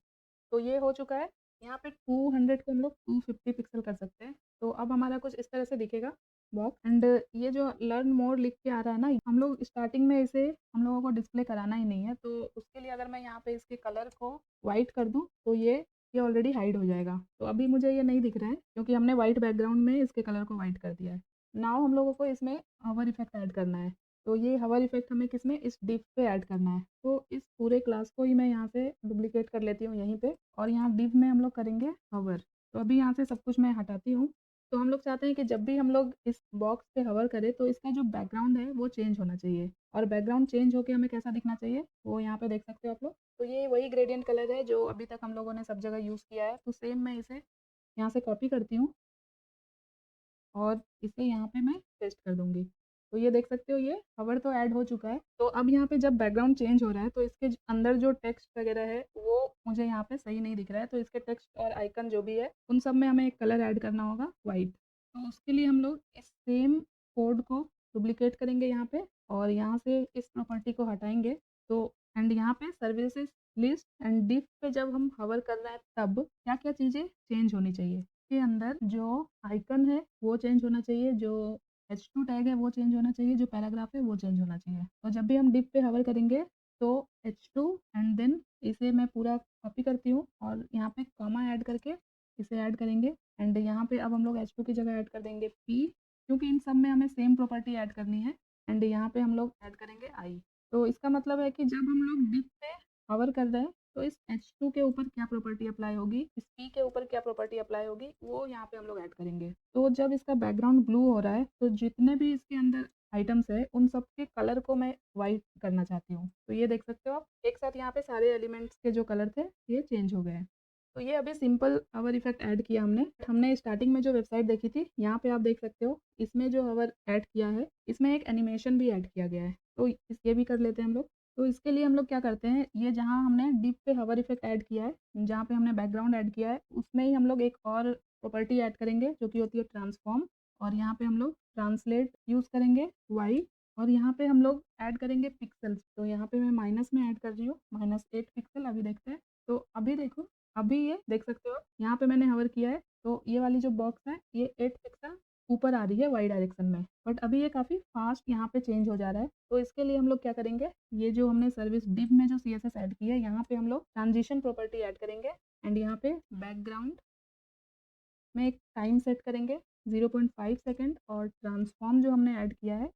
तो ये हो चुका है। यहाँ पे 200 को हम लोग 250 पिक्सल कर सकते हैं। तो अब हमारा कुछ इस तरह से दिखेगा बॉक्स एंड ये जो लर्न मोर लिख के आ रहा है ना, हम लोग स्टार्टिंग में इसे हम लोगों को डिस्प्ले कराना ही नहीं है, तो उसके लिए अगर मैं यहाँ पे इसके कलर को वाइट कर दूँ तो ये ऑलरेडी हाइड हो जाएगा। तो अभी मुझे ये नहीं दिख रहा है क्योंकि हमने वाइट बैकग्राउंड में इसके कलर को वाइट कर दिया है। नाउ हम लोगों को इसमें हवर इफेक्ट ऐड करना है। तो ये हवर इफेक्ट हमें किसमें, इस डिव पे ऐड करना है। तो इस पूरे क्लास को ही मैं यहाँ से डुप्लीकेट कर लेती हूँ यहीं पे, और यहाँ डिव में हम लोग करेंगे हवर। तो अभी यहाँ से सब कुछ मैं हटाती हूँ। तो हम लोग चाहते हैं कि जब भी हम लोग इस बॉक्स पे हवर करें तो इसका जो बैकग्राउंड है वो चेंज होना चाहिए, और बैकग्राउंड चेंज होके हमें कैसा दिखना चाहिए वो यहाँ पे देख सकते हो आप लोग। तो ये वही ग्रेडियंट कलर है जो अभी तक हम लोगों ने सब जगह यूज़ किया है। तो सेम मैं इसे यहाँ से कॉपी करती हूँ और इसे यहाँ पे मैं पेस्ट कर दूँगी। तो ये देख सकते हो ये हवर तो ऐड हो चुका है। तो अब यहाँ पे जब बैकग्राउंड चेंज हो रहा है तो इसके अंदर जो टेक्स्ट वगैरह है वो मुझे यहाँ पे सही नहीं दिख रहा है। तो इसके टेक्स्ट और आइकन जो भी है उन सब में हमें एक कलर ऐड करना होगा वाइट। तो उसके लिए हम लोग इस सेम कोड को डुप्लीकेट करेंगे यहाँ पे, और यहाँ से इस प्रॉपर्टी को हटाएंगे। तो एंड यहाँ पे सर्विसेज लिस्ट एंड डिफ पे जब हम हवर कर रहे हैं तब क्या क्या चीज़ें चेंज होनी चाहिए। के अंदर जो आइकन है वो चेंज होना चाहिए, जो H2 टैग है वो चेंज होना चाहिए, जो पैराग्राफ है वो चेंज होना चाहिए। तो जब भी हम डिप पे हवर करेंगे तो H2 एंड देन इसे मैं पूरा कॉपी करती हूँ और यहाँ पे कॉमा ऐड करके इसे ऐड करेंगे। एंड यहाँ पे अब हम लोग H2 की जगह ऐड कर देंगे P, क्योंकि इन सब में हमें सेम प्रॉपर्टी ऐड करनी है। एंड यहाँ पे हम लोग ऐड करेंगे I। तो इसका मतलब है कि जब हम लोग डिप पे हवर कर रहे हैं तो इस H2 के ऊपर क्या प्रॉपर्टी अप्लाई होगी, इस P के ऊपर क्या प्रॉपर्टी अप्लाई होगी, वो यहाँ पे हम लोग ऐड करेंगे। तो जब इसका बैकग्राउंड ब्लू हो रहा है तो जितने भी इसके अंदर आइटम्स है उन सब के कलर को मैं वाइट करना चाहती हूँ। तो ये देख सकते हो आप एक साथ यहाँ पे सारे एलिमेंट्स के जो कलर थे ये चेंज हो गए हैं। तो ये अभी सिंपल हवर इफेक्ट ऐड किया हमने स्टार्टिंग में जो वेबसाइट देखी थी यहाँ पे आप देख सकते हो इसमें जो हवर ऐड किया है इसमें एक एनिमेशन भी ऐड किया गया है। तो ये भी कर लेते हैं हम लोग। तो इसके लिए हम लोग क्या करते हैं, ये जहाँ हमने डिप पे हवर इफेक्ट ऐड किया है, जहाँ पे हमने बैकग्राउंड ऐड किया है उसमें ही हम लोग एक और प्रॉपर्टी ऐड करेंगे जो कि होती है ट्रांसफॉर्म। और यहाँ पे हम लोग ट्रांसलेट यूज़ करेंगे वाई, और यहाँ पे हम लोग ऐड करेंगे पिक्सल्स। तो यहाँ पे मैं माइनस में ऐड कर रही हूँ -8 पिक्सल। अभी देखते हैं। तो अभी देखो, अभी ये देख सकते हो यहाँ पे मैंने हवर किया है तो ये वाली जो बॉक्स है ये 8 पिक्सल ऊपर आ रही है वाई डायरेक्शन में, बट अभी ये काफ़ी फास्ट यहाँ पे चेंज हो जा रहा है। तो इसके लिए हम लोग क्या करेंगे, ये जो हमने सर्विस डिव में जो CSS ऐड की है यहाँ पे हम लोग ट्रांजिशन प्रॉपर्टी ऐड करेंगे। एंड यहाँ पे बैकग्राउंड में एक टाइम सेट करेंगे 0.5 सेकेंड, और ट्रांसफॉर्म जो हमने ऐड किया है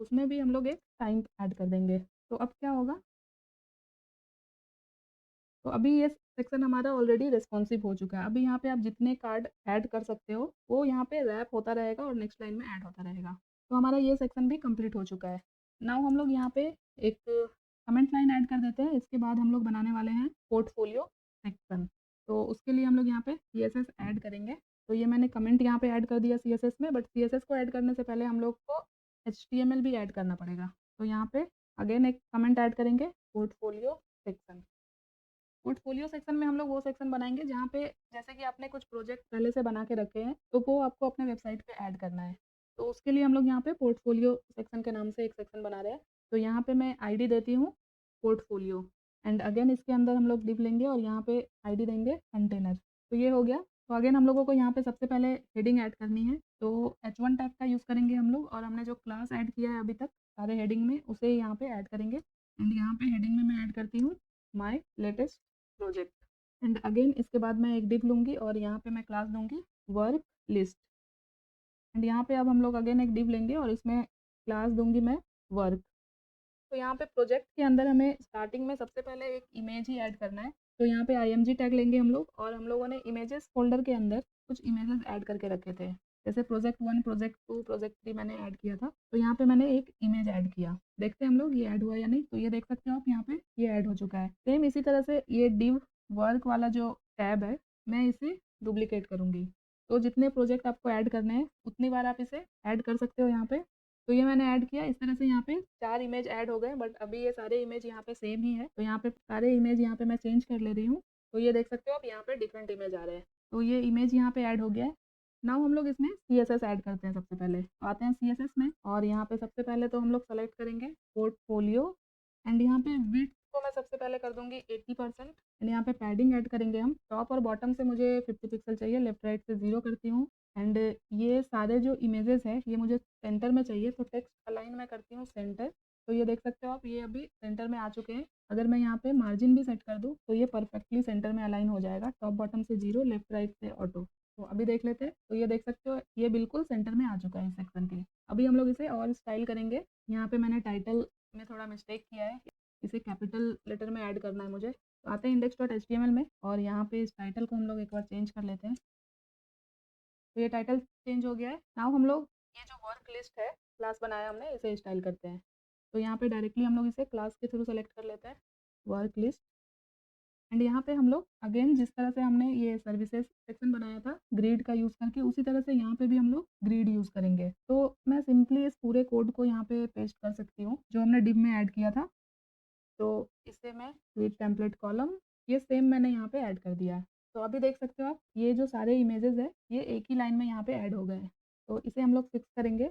उसमें भी हम लोग एक टाइम ऐड कर देंगे। तो अब क्या होगा, तो अभी ये सेक्शन हमारा ऑलरेडी रिस्पॉन्सिव हो चुका है। अभी यहाँ पे आप जितने कार्ड ऐड कर सकते हो वो यहाँ पे रैप होता रहेगा और नेक्स्ट लाइन में ऐड होता रहेगा। तो हमारा ये सेक्शन भी कंप्लीट हो चुका है। नाउ हम लोग यहाँ पे एक कमेंट लाइन ऐड कर देते हैं। इसके बाद हम लोग बनाने वाले हैं पोर्टफोलियो सेक्शन। तो उसके लिए हम लोग यहाँ पे CSS ऐड करेंगे। तो ये मैंने कमेंट यहाँ पे ऐड कर दिया CSS में, बट CSS को ऐड करने से पहले हम लोग को HTML भी ऐड करना पड़ेगा। तो यहाँ पे अगेन एक कमेंट ऐड करेंगे पोर्टफोलियो सेक्शन। पोर्टफोलियो सेक्शन में हम लोग वो सेक्शन बनाएंगे जहाँ पे जैसे कि आपने कुछ प्रोजेक्ट पहले से बना के रखे हैं तो वो आपको अपने वेबसाइट पे ऐड करना है। तो उसके लिए हम लोग यहाँ पे पोर्टफोलियो सेक्शन के नाम से एक सेक्शन बना रहे हैं। तो यहाँ पे मैं आईडी देती हूँ पोर्टफोलियो, एंड अगेन इसके अंदर हम लोग डिव लेंगे और यहाँ पे आईडी देंगे कंटेनर। तो ये हो गया। तो अगेन हम लोगों को यहाँ पे सबसे पहले हेडिंग ऐड करनी है। तो H1 टैग का यूज़ करेंगे हम लोग, और हमने जो क्लास ऐड किया है अभी तक सारे हेडिंग में उसे यहाँ पे ऐड करेंगे। एंड यहाँ पे हेडिंग में मैं ऐड करती हूँ my latest project. And again इसके बाद मैं एक डिव लूँगी और यहाँ पे मैं क्लास दूँगी वर्क लिस्ट। एंड यहाँ पे अब हम लोग अगेन एक डिव लेंगे और इसमें क्लास दूँगी मैं वर्क। तो यहाँ पे प्रोजेक्ट के अंदर हमें स्टार्टिंग में सबसे पहले एक इमेज ही ऐड करना है। तो यहाँ पे IMG टैग लेंगे हम लोग, और हम लोगों ने इमेजेस फोल्डर के अंदर कुछ इमेजेस ऐड करके रखे थे। जैसे प्रोजेक्ट 1, प्रोजेक्ट 2, प्रोजेक्ट 3 मैंने ऐड किया था, तो यहाँ पे मैंने एक इमेज ऐड किया। देखते हैं हम लोग ये ऐड हुआ या नहीं। तो ये देख सकते हो आप यहाँ पे ये ऐड हो चुका है। सेम इसी तरह से ये डिव वर्क वाला जो टैब है, मैं इसे डुप्लीकेट करूँगी। तो जितने प्रोजेक्ट आपको ऐड करने हैं उतनी बार आप इसे ऐड कर सकते हो यहाँ पे। तो ये मैंने ऐड किया। इस तरह से यहाँ पे 4 इमेज ऐड हो गए, बट अभी ये सारे इमेज यहाँ पे सेम ही है। तो यहाँ पे सारे इमेज यहाँ पे मैं चेंज कर ले रही हूँ। तो ये देख सकते हो आप यहाँ पे डिफरेंट इमेज आ रहे हैं। तो ये इमेज यहाँ पे ऐड हो गया है। नाउ हम लोग इसमें CSS ऐड करते हैं। सबसे पहले आते हैं CSS में, और यहाँ पे सबसे पहले तो हम लोग सेलेक्ट करेंगे पोर्टफोलियो, एंड यहाँ पे विड्थ को मैं सबसे पहले कर दूंगी 80%। एंड यहाँ पे पैडिंग ऐड करेंगे हम। टॉप और बॉटम से मुझे 50 पिक्सल चाहिए, लेफ्ट राइट से 0 करती हूँ। एंड ये सारे जो इमेजेस है ये मुझे सेंटर में चाहिए, तो टेक्स्ट अलाइन मैं करती हूँ सेंटर। तो ये देख सकते हो आप, ये अभी सेंटर में आ चुके हैं। अगर मैं यहाँ पे मार्जिन भी सेट कर दूँ तो ये परफेक्टली सेंटर में अलाइन हो जाएगा। टॉप बॉटम से 0, लेफ्ट राइट से ऑटो। तो अभी देख लेते हैं। तो ये देख सकते हो ये बिल्कुल सेंटर में आ चुका है इस सेक्शन के। अभी हम लोग इसे और स्टाइल करेंगे। यहाँ पे मैंने टाइटल में थोड़ा मिस्टेक किया है, इसे कैपिटल लेटर में ऐड करना है मुझे। तो आते हैं index.html में, और यहाँ पे इस टाइटल को हम लोग एक बार चेंज कर लेते हैं। तो ये टाइटल चेंज हो गया है। नाउ हम लोग ये जो वर्क लिस्ट है क्लास बनाया हमने, इसे स्टाइल करते हैं। तो यहाँ पे डायरेक्टली हम लोग इसे क्लास के थ्रू सेलेक्ट कर लेते हैं, वर्क लिस्ट। एंड यहाँ पे हम लोग अगेन जिस तरह से हमने ये सर्विसेज सेक्शन बनाया था ग्रिड का यूज़ करके, उसी तरह से यहाँ पे भी हम लोग ग्रिड यूज़ करेंगे। तो मैं सिंपली इस पूरे कोड को यहाँ पे पेस्ट कर सकती हूँ जो हमने डिव में ऐड किया था। तो इसे मैं विद टेम्पलेट कॉलम, ये सेम मैंने यहाँ पे ऐड कर दिया है। तो अभी देख सकते हो आप, ये जो सारे इमेजेस है ये एक ही लाइन में यहाँ पे ऐड हो गए हैं। तो इसे हम लोग फिक्स करेंगे।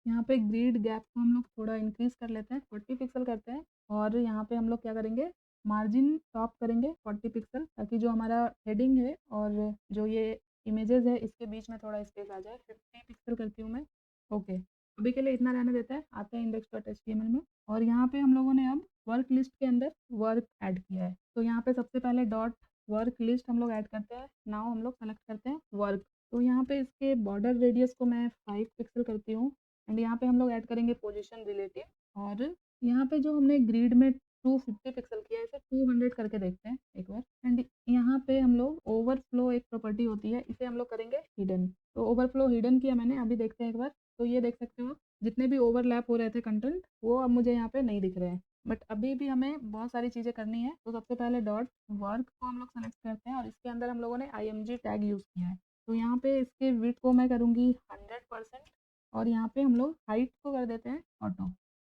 यहाँ पे ग्रिड गैप को हम लोग थोड़ा इंक्रीज कर लेते हैं, 40 पिक्सल करते हैं। और यहाँ पे हम लोग क्या करेंगे, मार्जिन टॉप करेंगे 40 पिक्सल, ताकि जो हमारा हेडिंग है और जो ये इमेजेस है इसके बीच में थोड़ा स्पेस आ जाए। 50 पिक्सल करती हूँ मैं। ओके, अभी के लिए इतना रहने देता है। आते हैं index.html में, और यहाँ पे हम लोगों ने अब वर्क लिस्ट के अंदर वर्क ऐड किया है। तो यहाँ पे सबसे पहले डॉट वर्क लिस्ट हम लोग ऐड करते हैं। नाउ हम लोग सेलेक्ट करते हैं वर्क। तो यहाँ पे इसके बॉर्डर रेडियस को मैं 5 पिक्सल करती हूँ। एंड यहाँ पे हम लोग ऐड करेंगे पोजीशन रिलेटिव। और यहाँ पे जो हमने ग्रिड में 250 पिक्सल किया है, इसे 200 करके देखते हैं एक बार। एंड यहाँ पे हम लोग ओवरफ्लो एक प्रॉपर्टी होती है, इसे हम लोग करेंगे हिडन। तो ओवरफ्लो हिडन किया मैंने, अभी देखते हैं एक बार। तो ये देख सकते हो जितने भी ओवरलैप हो रहे थे कंटेंट, वो अब मुझे यहाँ पे नहीं दिख रहे हैं। बट अभी भी हमें बहुत सारी चीज़ें करनी है। तो सबसे पहले डॉट वर्क को हम लोग सेलेक्ट करते हैं, और इसके अंदर हम लोगों ने img टैग यूज़ किया है। तो यहाँ पे इसके विड्थ को मैं करूँगी 100%, और यहाँ पे हम लोग हाइट को कर देते हैं ऑटो।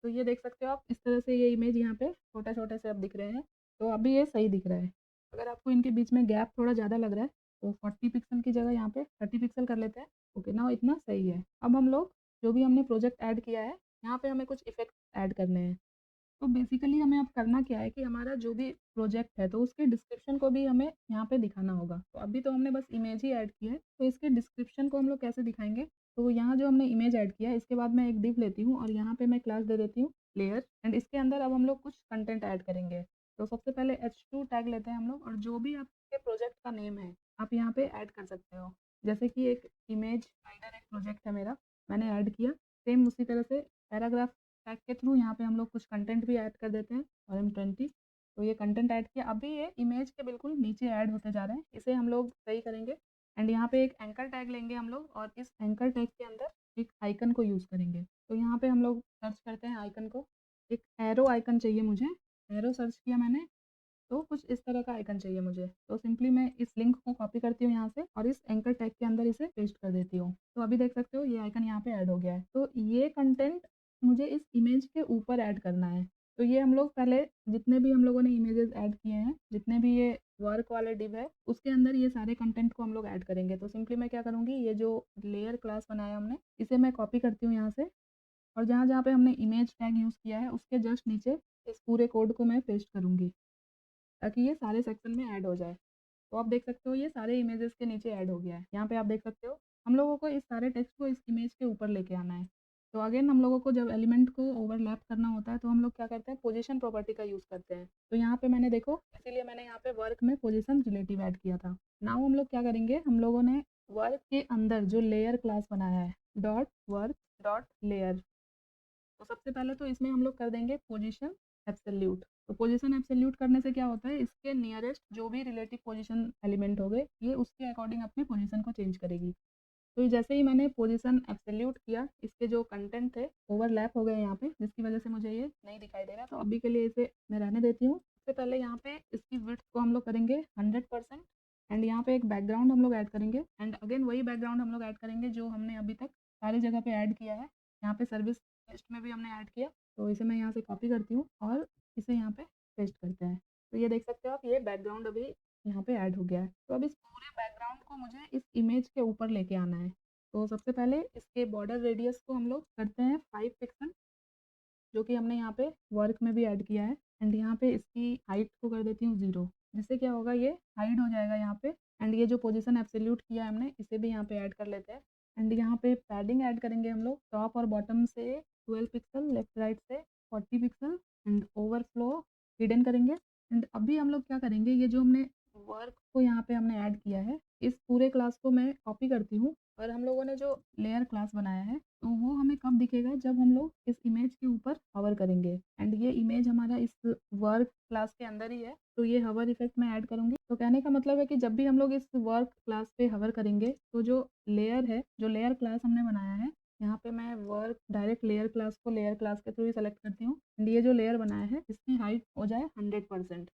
तो ये देख सकते हो आप, इस तरह से ये इमेज यहाँ पे छोटे छोटे से अब दिख रहे हैं। तो अभी ये सही दिख रहा है। अगर आपको इनके बीच में गैप थोड़ा ज़्यादा लग रहा है तो 40 पिक्सल की जगह यहाँ पे 30 पिक्सल कर लेते हैं। ओके, ना इतना सही है। अब हम लोग जो भी हमने प्रोजेक्ट ऐड किया है, यहाँ पे हमें कुछ इफेक्ट ऐड करने हैं। तो बेसिकली हमें अब करना क्या है कि हमारा जो भी प्रोजेक्ट है तो उसके डिस्क्रिप्शन को भी हमें यहाँ पे दिखाना होगा। तो अभी तो हमने बस इमेज ही ऐड की है, तो इसके डिस्क्रिप्शन को हम लोग कैसे दिखाएंगे। तो यहाँ जो हमने इमेज ऐड किया है इसके बाद मैं एक डिव लेती हूँ, और यहाँ पे मैं क्लास दे देती हूँ लेयर। एंड इसके अंदर अब हम लोग कुछ कंटेंट ऐड करेंगे। तो सबसे पहले h2 टैग लेते हैं हम लोग, और जो भी आपके प्रोजेक्ट का नेम है आप यहाँ पे ऐड कर सकते हो। जैसे कि एक इमेज राइडर एक प्रोजेक्ट है मेरा, मैंने ऐड किया। सेम उसी तरह से पैराग्राफ टैग के थ्रू यहाँ पे हम लोग कुछ कंटेंट भी ऐड कर देते हैं, और M20। तो ये कंटेंट ऐड किया। अभी ये इमेज के बिल्कुल नीचे ऐड होते जा रहे हैं, इसे हम लोग सही करेंगे। एंड यहाँ पे एक एंकर टैग लेंगे हम लोग, और इस एंकर टैग के अंदर एक आइकन को यूज़ करेंगे। तो यहाँ पे हम लोग सर्च करते हैं आइकन को। एक एरो आइकन चाहिए मुझे, एरो सर्च किया मैंने। तो कुछ इस तरह का आइकन चाहिए मुझे। तो सिंपली मैं इस लिंक को कॉपी करती हूँ यहाँ से, और इस एंकर टैग के अंदर इसे पेस्ट कर देती हूँ। तो अभी देख सकते हो ये आइकन यहाँ पे ऐड हो गया है। तो ये कंटेंट मुझे इस इमेज के ऊपर ऐड करना है। तो ये हम लोग पहले जितने भी हम लोगों ने इमेजेस ऐड किए हैं, जितने भी ये वर्क वाले डिव है उसके अंदर ये सारे कंटेंट को हम लोग ऐड करेंगे। तो सिंपली मैं क्या करूँगी, ये जो लेयर क्लास बनाया हमने इसे मैं कॉपी करती हूँ यहाँ से, और जहाँ जहाँ पे हमने इमेज टैग यूज़ किया है उसके जस्ट नीचे इस पूरे कोड को मैं पेस्ट करूँगी, ताकि ये सारे सेक्शन में ऐड हो जाए। तो आप देख सकते हो ये सारे इमेजेस के नीचे ऐड हो गया है। यहाँ पे आप देख सकते हो हम लोगों को इस सारे टेक्स्ट को इस इमेज के ऊपर लेके आना है। तो अगेन हम लोगों को जब एलिमेंट को ओवरलैप करना होता है तो हम लोग क्या करते हैं, पोजीशन प्रॉपर्टी का यूज़ करते हैं। तो यहाँ पे मैंने देखो, इसीलिए मैंने यहाँ पे वर्क में पोजीशन रिलेटिव ऐड किया था। नाउ हम लोग क्या करेंगे, हम लोगों ने वर्क के अंदर जो लेयर क्लास बनाया है, डॉट वर्क डॉट लेयर। तो सबसे पहले तो इसमें हम लोग कर देंगे पोजीशन एब्सोल्यूट। तो पोजीशन एब्सोल्यूट करने से क्या होता है, इसके नियरेस्ट जो भी रिलेटिव पोजीशन एलिमेंट हो गए ये उसके अकॉर्डिंग अपनी पोजीशन को चेंज करेगी। तो ये जैसे ही मैंने पोजीशन एब्सोल्यूट किया, इसके जो कंटेंट थे ओवरलैप हो गए यहाँ पे, जिसकी वजह से मुझे ये नहीं दिखाई दे रहा। तो अभी के लिए इसे मैं रहने देती हूँ। सबसे पहले यहाँ पे इसकी विड्थ को हम लोग करेंगे 100% एंड यहाँ पे एक बैकग्राउंड हम लोग ऐड करेंगे एंड अगेन वही बैकग्राउंड हम लोग ऐड करेंगे जो हमने अभी तक सारी जगह पे ऐड किया है। यहाँ पे सर्विस लिस्ट में भी हमने ऐड किया, तो इसे मैं यहाँ से कॉपी करती हूँ और इसे यहाँ पे पेस्ट करते हैं। तो ये देख सकते हो आप, ये बैकग्राउंड अभी यहाँ पे ऐड हो गया है। तो अब इस पूरे बैकग्राउंड को मुझे इस इमेज के ऊपर लेके आना है। तो सबसे पहले इसके बॉर्डर रेडियस को हम लोग करते हैं 5 पिक्सल, जो कि हमने यहाँ पे वर्क में भी ऐड किया है एंड यहाँ पे इसकी हाइट को कर देती हूँ 0, जिससे क्या होगा ये हाइड हो जाएगा यहाँ पे। एंड ये जो पोजीशन एब्सोल्यूट किया है हमने, इसे भी यहाँ पे ऐड कर लेते हैं एंड यहाँ पे पैडिंग ऐड करेंगे हम लोग टॉप और बॉटम से 12 पिक्सल, लेफ्ट राइट से 40 पिक्सल एंड ओवरफ्लो हिडन करेंगे। एंड अभी हम लोग क्या करेंगे, ये जो हमने वर्क को यहाँ पे हमने ऐड किया है, इस पूरे क्लास को मैं कॉपी करती हूँ और हम लोगों ने जो लेयर क्लास बनाया है, तो वो हमें कब दिखेगा, जब हम लोग इस इमेज के ऊपर हवर करेंगे एंड ये इमेज हमारा इस वर्क क्लास के अंदर ही है। तो ये हवर इफेक्ट मैं ऐड करूंगी। तो कहने का मतलब है कि जब भी हम लोग इस वर्क क्लास पे हवर करेंगे, तो जो लेयर है, जो लेयर क्लास हमने बनाया है, यहाँ पे मैं वर्क डायरेक्ट लेयर क्लास को लेयर क्लास के थ्रू ही सेलेक्ट करती हूँ एंड ये जो लेयर बनाया है, इसकी हाइट हो जाए 100%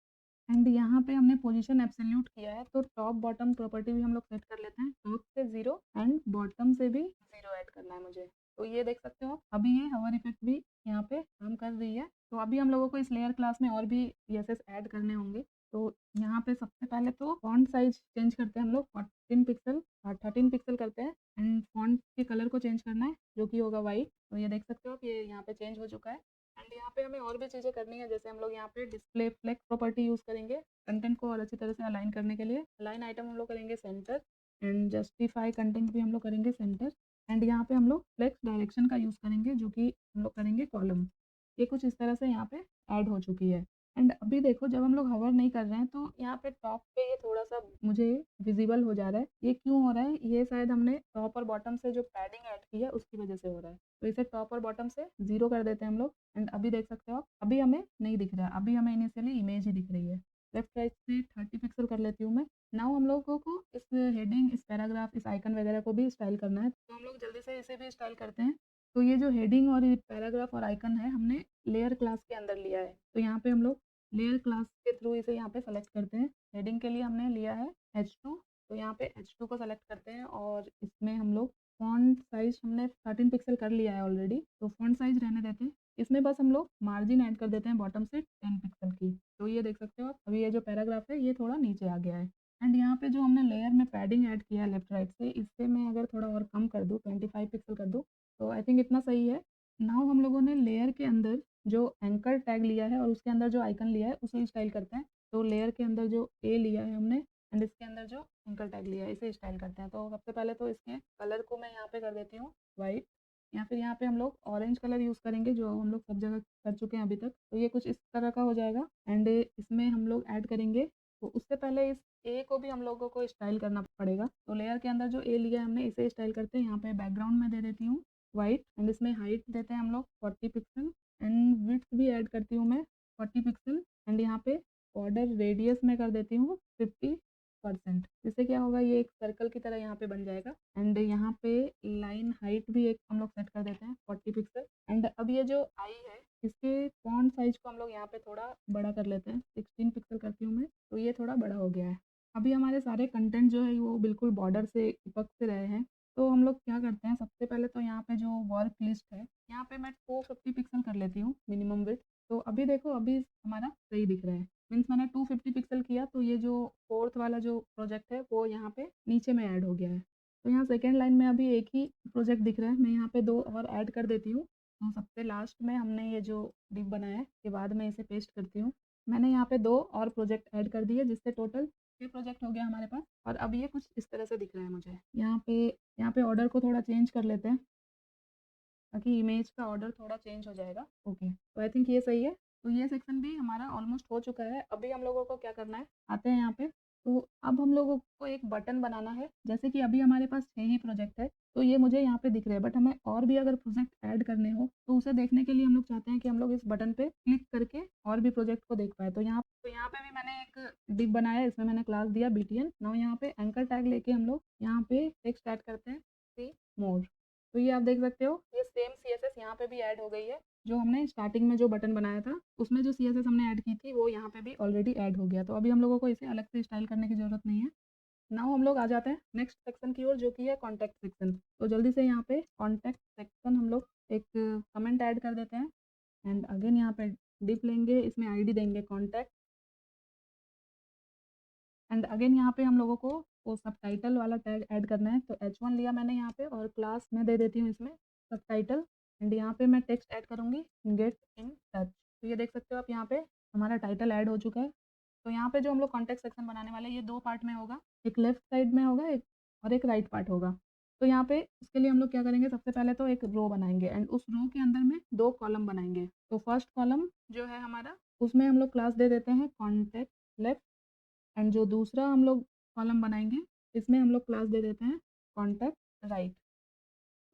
एंड यहाँ पे हमने पोजीशन एब्सोल्यूट किया है, तो टॉप बॉटम प्रॉपर्टी भी हम लोग सेट कर लेते हैं। टॉप से 0 एंड बॉटम से भी 0 ऐड करना है मुझे। तो ये देख सकते हो आप, अभी ये हवर इफेक्ट भी यहाँ पे काम कर रही है। तो अभी हम लोगों को इस लेयर क्लास में और भी ESS ऐड करने होंगे। तो यहाँ पे सबसे पहले तो फॉन्ट साइज चेंज करते हैं हम लोग 14 पिक्सल और 13 पिक्सल करते हैं एंड फॉन्ट के कलर को चेंज करना है, जो कि होगा वाइट। तो ये देख सकते हो आप, ये यहाँ पे चेंज हो चुका है एंड यहाँ पे हमें और भी चीज़ें करनी है। जैसे हम लोग यहाँ पे डिस्प्ले फ्लेक्स प्रॉपर्टी यूज़ करेंगे कंटेंट को और अच्छी तरह से अलाइन करने के लिए। अलाइन आइटम हम लोग करेंगे सेंटर एंड जस्टिफाई कंटेंट भी हम लोग करेंगे सेंटर एंड यहाँ पे हम लोग फ्लेक्स डायरेक्शन का यूज़ करेंगे, जो कि हम लोग करेंगे कॉलम। ये कुछ इस तरह से यहाँ पे ऐड हो चुकी है एंड अभी देखो, जब हम लोग हवर नहीं कर रहे हैं, तो यहाँ पे टॉप पे ये थोड़ा सा मुझे विजिबल हो जा रहा है। ये क्यों हो रहा है, ये शायद हमने टॉप और बॉटम से जो पैडिंग ऐड की है, उसकी वजह से हो रहा है। तो इसे टॉप और बॉटम से 0 कर देते हैं हम लोग एंड अभी देख सकते हो आप, अभी हमें नहीं दिख रहा है, अभी हमें इनिशियली इमेज ही दिख रही है। लेफ्ट राइट से 30 पिक्सल कर लेती हूँ मैं। नाउ हम लोगों को इस हेडिंग, इस पैराग्राफ, इस आइकन वगैरह को भी स्टाइल करना है, तो हम लोग जल्दी से इसे भी स्टाइल करते हैं। तो ये जो हेडिंग और ये पैराग्राफ और आइकन है, हमने लेयर क्लास के अंदर लिया है। तो यहाँ पे हम लोग लेयर क्लास के थ्रू इसे यहाँ पे सेलेक्ट करते हैं। हेडिंग के लिए हमने लिया है H2, तो यहाँ पे H2 को सेलेक्ट करते हैं और इसमें हम लोग फ़ॉन्ट साइज़ हमने 13 पिक्सल कर लिया है ऑलरेडी, तो फ़ॉन्ट साइज़ रहने देते हैं। इसमें बस हम लोग मार्जिन ऐड कर देते हैं बॉटम से 10 पिक्सल की। तो ये देख सकते हो आप, अभी ये जो पैराग्राफ है, ये थोड़ा नीचे आ गया है एंड यहाँ पे जो हमने लेयर में पैडिंग ऐड किया है लेफ्ट राइट से, इससे मैं अगर थोड़ा और कम कर दूँ, 25 पिक्सल कर दूँ, तो आई थिंक इतना सही है। नाउ हम लोगों ने लेयर के अंदर जो एंकर टैग लिया है और उसके अंदर जो आइकन लिया है, उसे स्टाइल करते हैं। तो लेयर के अंदर जो ए लिया है हमने एंड इसके अंदर जो एंकर टैग लिया है, इसे स्टाइल करते हैं। तो सबसे पहले तो इसके कलर को मैं यहाँ पे कर देती हूँ वाइट, या फिर यहाँ पे हम लोग ऑरेंज कलर यूज़ करेंगे, जो हम लोग सब जगह कर चुके हैं अभी तक। तो ये कुछ इस तरह का हो जाएगा एंड इसमें हम लोग ऐड करेंगे। तो उससे पहले इस ए को भी हम लोगों को स्टाइल करना पड़ेगा। तो लेयर के अंदर जो ए लिया है हमने, इसे स्टाइल करते हैं। यहाँ पे बैकग्राउंड में दे देती हूँ वाइट एंड इसमें हाइट देते हैं हम लोग 40 पिक्सल एंड विड्थ भी ऐड करती हूँ मैं 40 पिक्सल एंड यहाँ पे बॉर्डर रेडियस में कर देती हूँ 50%। इससे क्या होगा, ये एक सर्कल की तरह यहाँ पे बन जाएगा एंड यहाँ पे लाइन हाइट भी एक हम लोग सेट कर देते हैं 40 पिक्सल एंड अब ये जो आई है, इसके फॉन्ट साइज को हम लोग यहाँ पे थोड़ा बड़ा कर लेते हैं, 16 पिक्सल करती हूँ मैं। तो ये थोड़ा बड़ा हो गया है। अभी हमारे सारे कंटेंट जो है वो बिल्कुल बॉर्डर से चिपक से रहे हैं। तो हम लोग क्या करते हैं, सबसे पहले तो यहाँ पे जो वर्क लिस्ट है, यहाँ पे मैं 250 पिक्सल कर लेती हूँ मिनिमम विड्थ। तो अभी देखो, अभी हमारा सही दिख रहा है, मीन्स मैंने 250 पिक्सल किया, तो ये जो फोर्थ वाला जो प्रोजेक्ट है, वो यहाँ पे नीचे में ऐड हो गया है। तो यहाँ सेकेंड लाइन में अभी एक ही प्रोजेक्ट दिख रहा है, मैं यहाँ पे 2 और ऐड कर देती हूँ। तो सबसे लास्ट में हमने ये जो डिप बनाया है, के बाद मैं इसे पेस्ट करती हूँ। मैंने यहाँ पे 2 और प्रोजेक्ट ऐड कर दिए, जिससे टोटल 6 प्रोजेक्ट हो गया हमारे पास। और अब ये कुछ इस तरह से दिख रहा है मुझे। यहाँ पे ऑर्डर को थोड़ा चेंज कर लेते हैं, ताकि इमेज का ऑर्डर थोड़ा चेंज हो जाएगा। ओके, तो आई थिंक ये सही है। तो ये सेक्शन भी हमारा ऑलमोस्ट हो चुका है। अभी हम लोगों को क्या करना है, आते हैं यहाँ पे। तो अब हम लोगों को एक बटन बनाना है। जैसे कि अभी हमारे पास 6 ही प्रोजेक्ट है, तो ये मुझे यहाँ पे दिख रहे हैं, बट हमें और भी अगर प्रोजेक्ट ऐड करने हो, तो उसे देखने के लिए हम लोग चाहते हैं कि हम लोग इस बटन पे क्लिक करके और भी प्रोजेक्ट को देख पाए। तो यहाँ पे भी मैंने एक डिप बनाया है, इसमें मैंने क्लास दिया BTN। नाउ यहाँ पे एंकर टैग लेके हम लोग यहाँ पे टेक्स्ट ऐड करते हैं। मोर। तो ये आप देख सकते हो, ये सेम CSS यहाँ पे भी ऐड हो गई है। जो हमने स्टार्टिंग में जो बटन बनाया था उसमें जो CSS हमने ऐड की थी वो यहाँ पे भी ऑलरेडी ऐड हो गया। तो अभी हम लोगों को इसे अलग से स्टाइल करने की ज़रूरत नहीं है। नाउ हम लोग आ जाते हैं नेक्स्ट सेक्शन की ओर, जो कि है कॉन्टैक्ट सेक्शन। तो जल्दी से यहाँ पे कॉन्टैक्ट सेक्शन हम लोग एक कमेंट ऐड कर देते हैं एंड अगेन यहाँ पे डिप लेंगे, इसमें ID देंगे कॉन्टैक्ट एंड अगेन यहाँ पे हम लोगों को वो सबटाइटल वाला टैग ऐड करना है। तो H1 लिया मैंने यहाँ पे और क्लास में दे देती हूँ इसमें सबटाइटल एंड यहाँ पे मैं टेक्स्ट ऐड करूँगी गेट इन टच। तो ये देख सकते हो आप, यहाँ पे हमारा टाइटल ऐड हो चुका है। तो यहाँ पे जो हम लोग कॉन्टेक्ट सेक्शन बनाने वाले हैं ये दो पार्ट में होगा, एक लेफ्ट साइड में होगा एक और एक राइट पार्ट होगा। तो यहाँ पे उसके लिए हम लोग क्या करेंगे, सबसे पहले तो एक रो बनाएंगे एंड उस रो के अंदर में दो कॉलम बनाएंगे। तो फर्स्ट कॉलम जो है हमारा, उसमें हम लोग क्लास दे देते हैं कॉन्टेक्ट लेफ्ट एंड जो दूसरा हम लोग कॉलम बनाएंगे इसमें हम लोग क्लास दे देते हैं कॉन्टैक्ट राइट।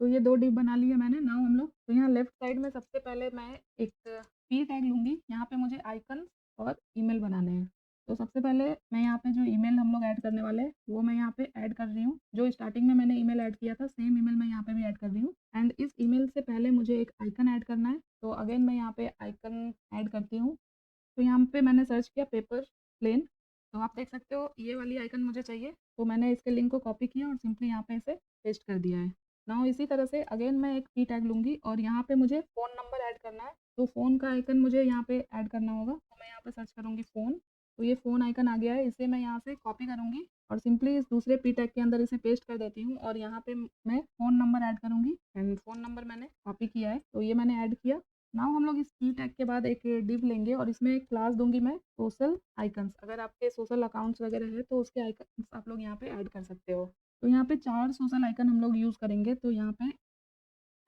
तो ये दो डिव बना लिए मैंने। नाउ हम लोग, तो यहाँ लेफ्ट साइड में सबसे पहले मैं एक पी टैग लूँगी। यहाँ पे मुझे आइकन और ईमेल बनाने हैं। तो सबसे पहले मैं यहाँ पे जो ईमेल हम लोग ऐड करने वाले हैं वो मैं यहाँ पे ऐड कर रही हूँ। जो स्टार्टिंग में मैंने ईमेल ऐड किया था सेम ईमेल मैं यहाँ पे भी ऐड कर रही हूँ एंड इस ईमेल से पहले मुझे एक आइकन ऐड करना है। तो अगेन मैं यहाँ पे आइकन ऐड करती हूँ। तो यहाँ पे मैंने सर्च किया पेपर प्लेन। तो आप देख सकते हो ये वाली आइकन मुझे चाहिए। तो मैंने इसके लिंक को कॉपी किया और सिंपली यहाँ पे इसे पेस्ट कर दिया है। नाउ इसी तरह से अगेन मैं एक पी टैग लूँगी और यहाँ पे मुझे फ़ोन नंबर ऐड करना है। तो फ़ोन का आइकन मुझे यहाँ पे ऐड करना होगा। तो मैं यहाँ पे सर्च करूँगी फ़ोन। तो ये फ़ोन आइकन आ गया है, इसे मैं यहाँ से कॉपी करूँगी और सिंपली इस दूसरे पी टैग के अंदर इसे पेस्ट कर देती हूँ और यहाँ पे मैं फ़ोन नंबर ऐड करूँगी एंड फ़ोन नंबर मैंने कॉपी किया है तो ये मैंने ऐड किया। नाउ हम लोग इस की टैग के बाद एक डिव लेंगे और इसमें एक क्लास दूंगी मैं सोशल आइकन्स। अगर आपके सोशल अकाउंट्स वगैरह है तो उसके आइकन्स आप लोग यहाँ पे ऐड कर सकते हो। तो यहाँ पे 4 सोशल आइकन हम लोग यूज़ करेंगे। तो यहाँ पे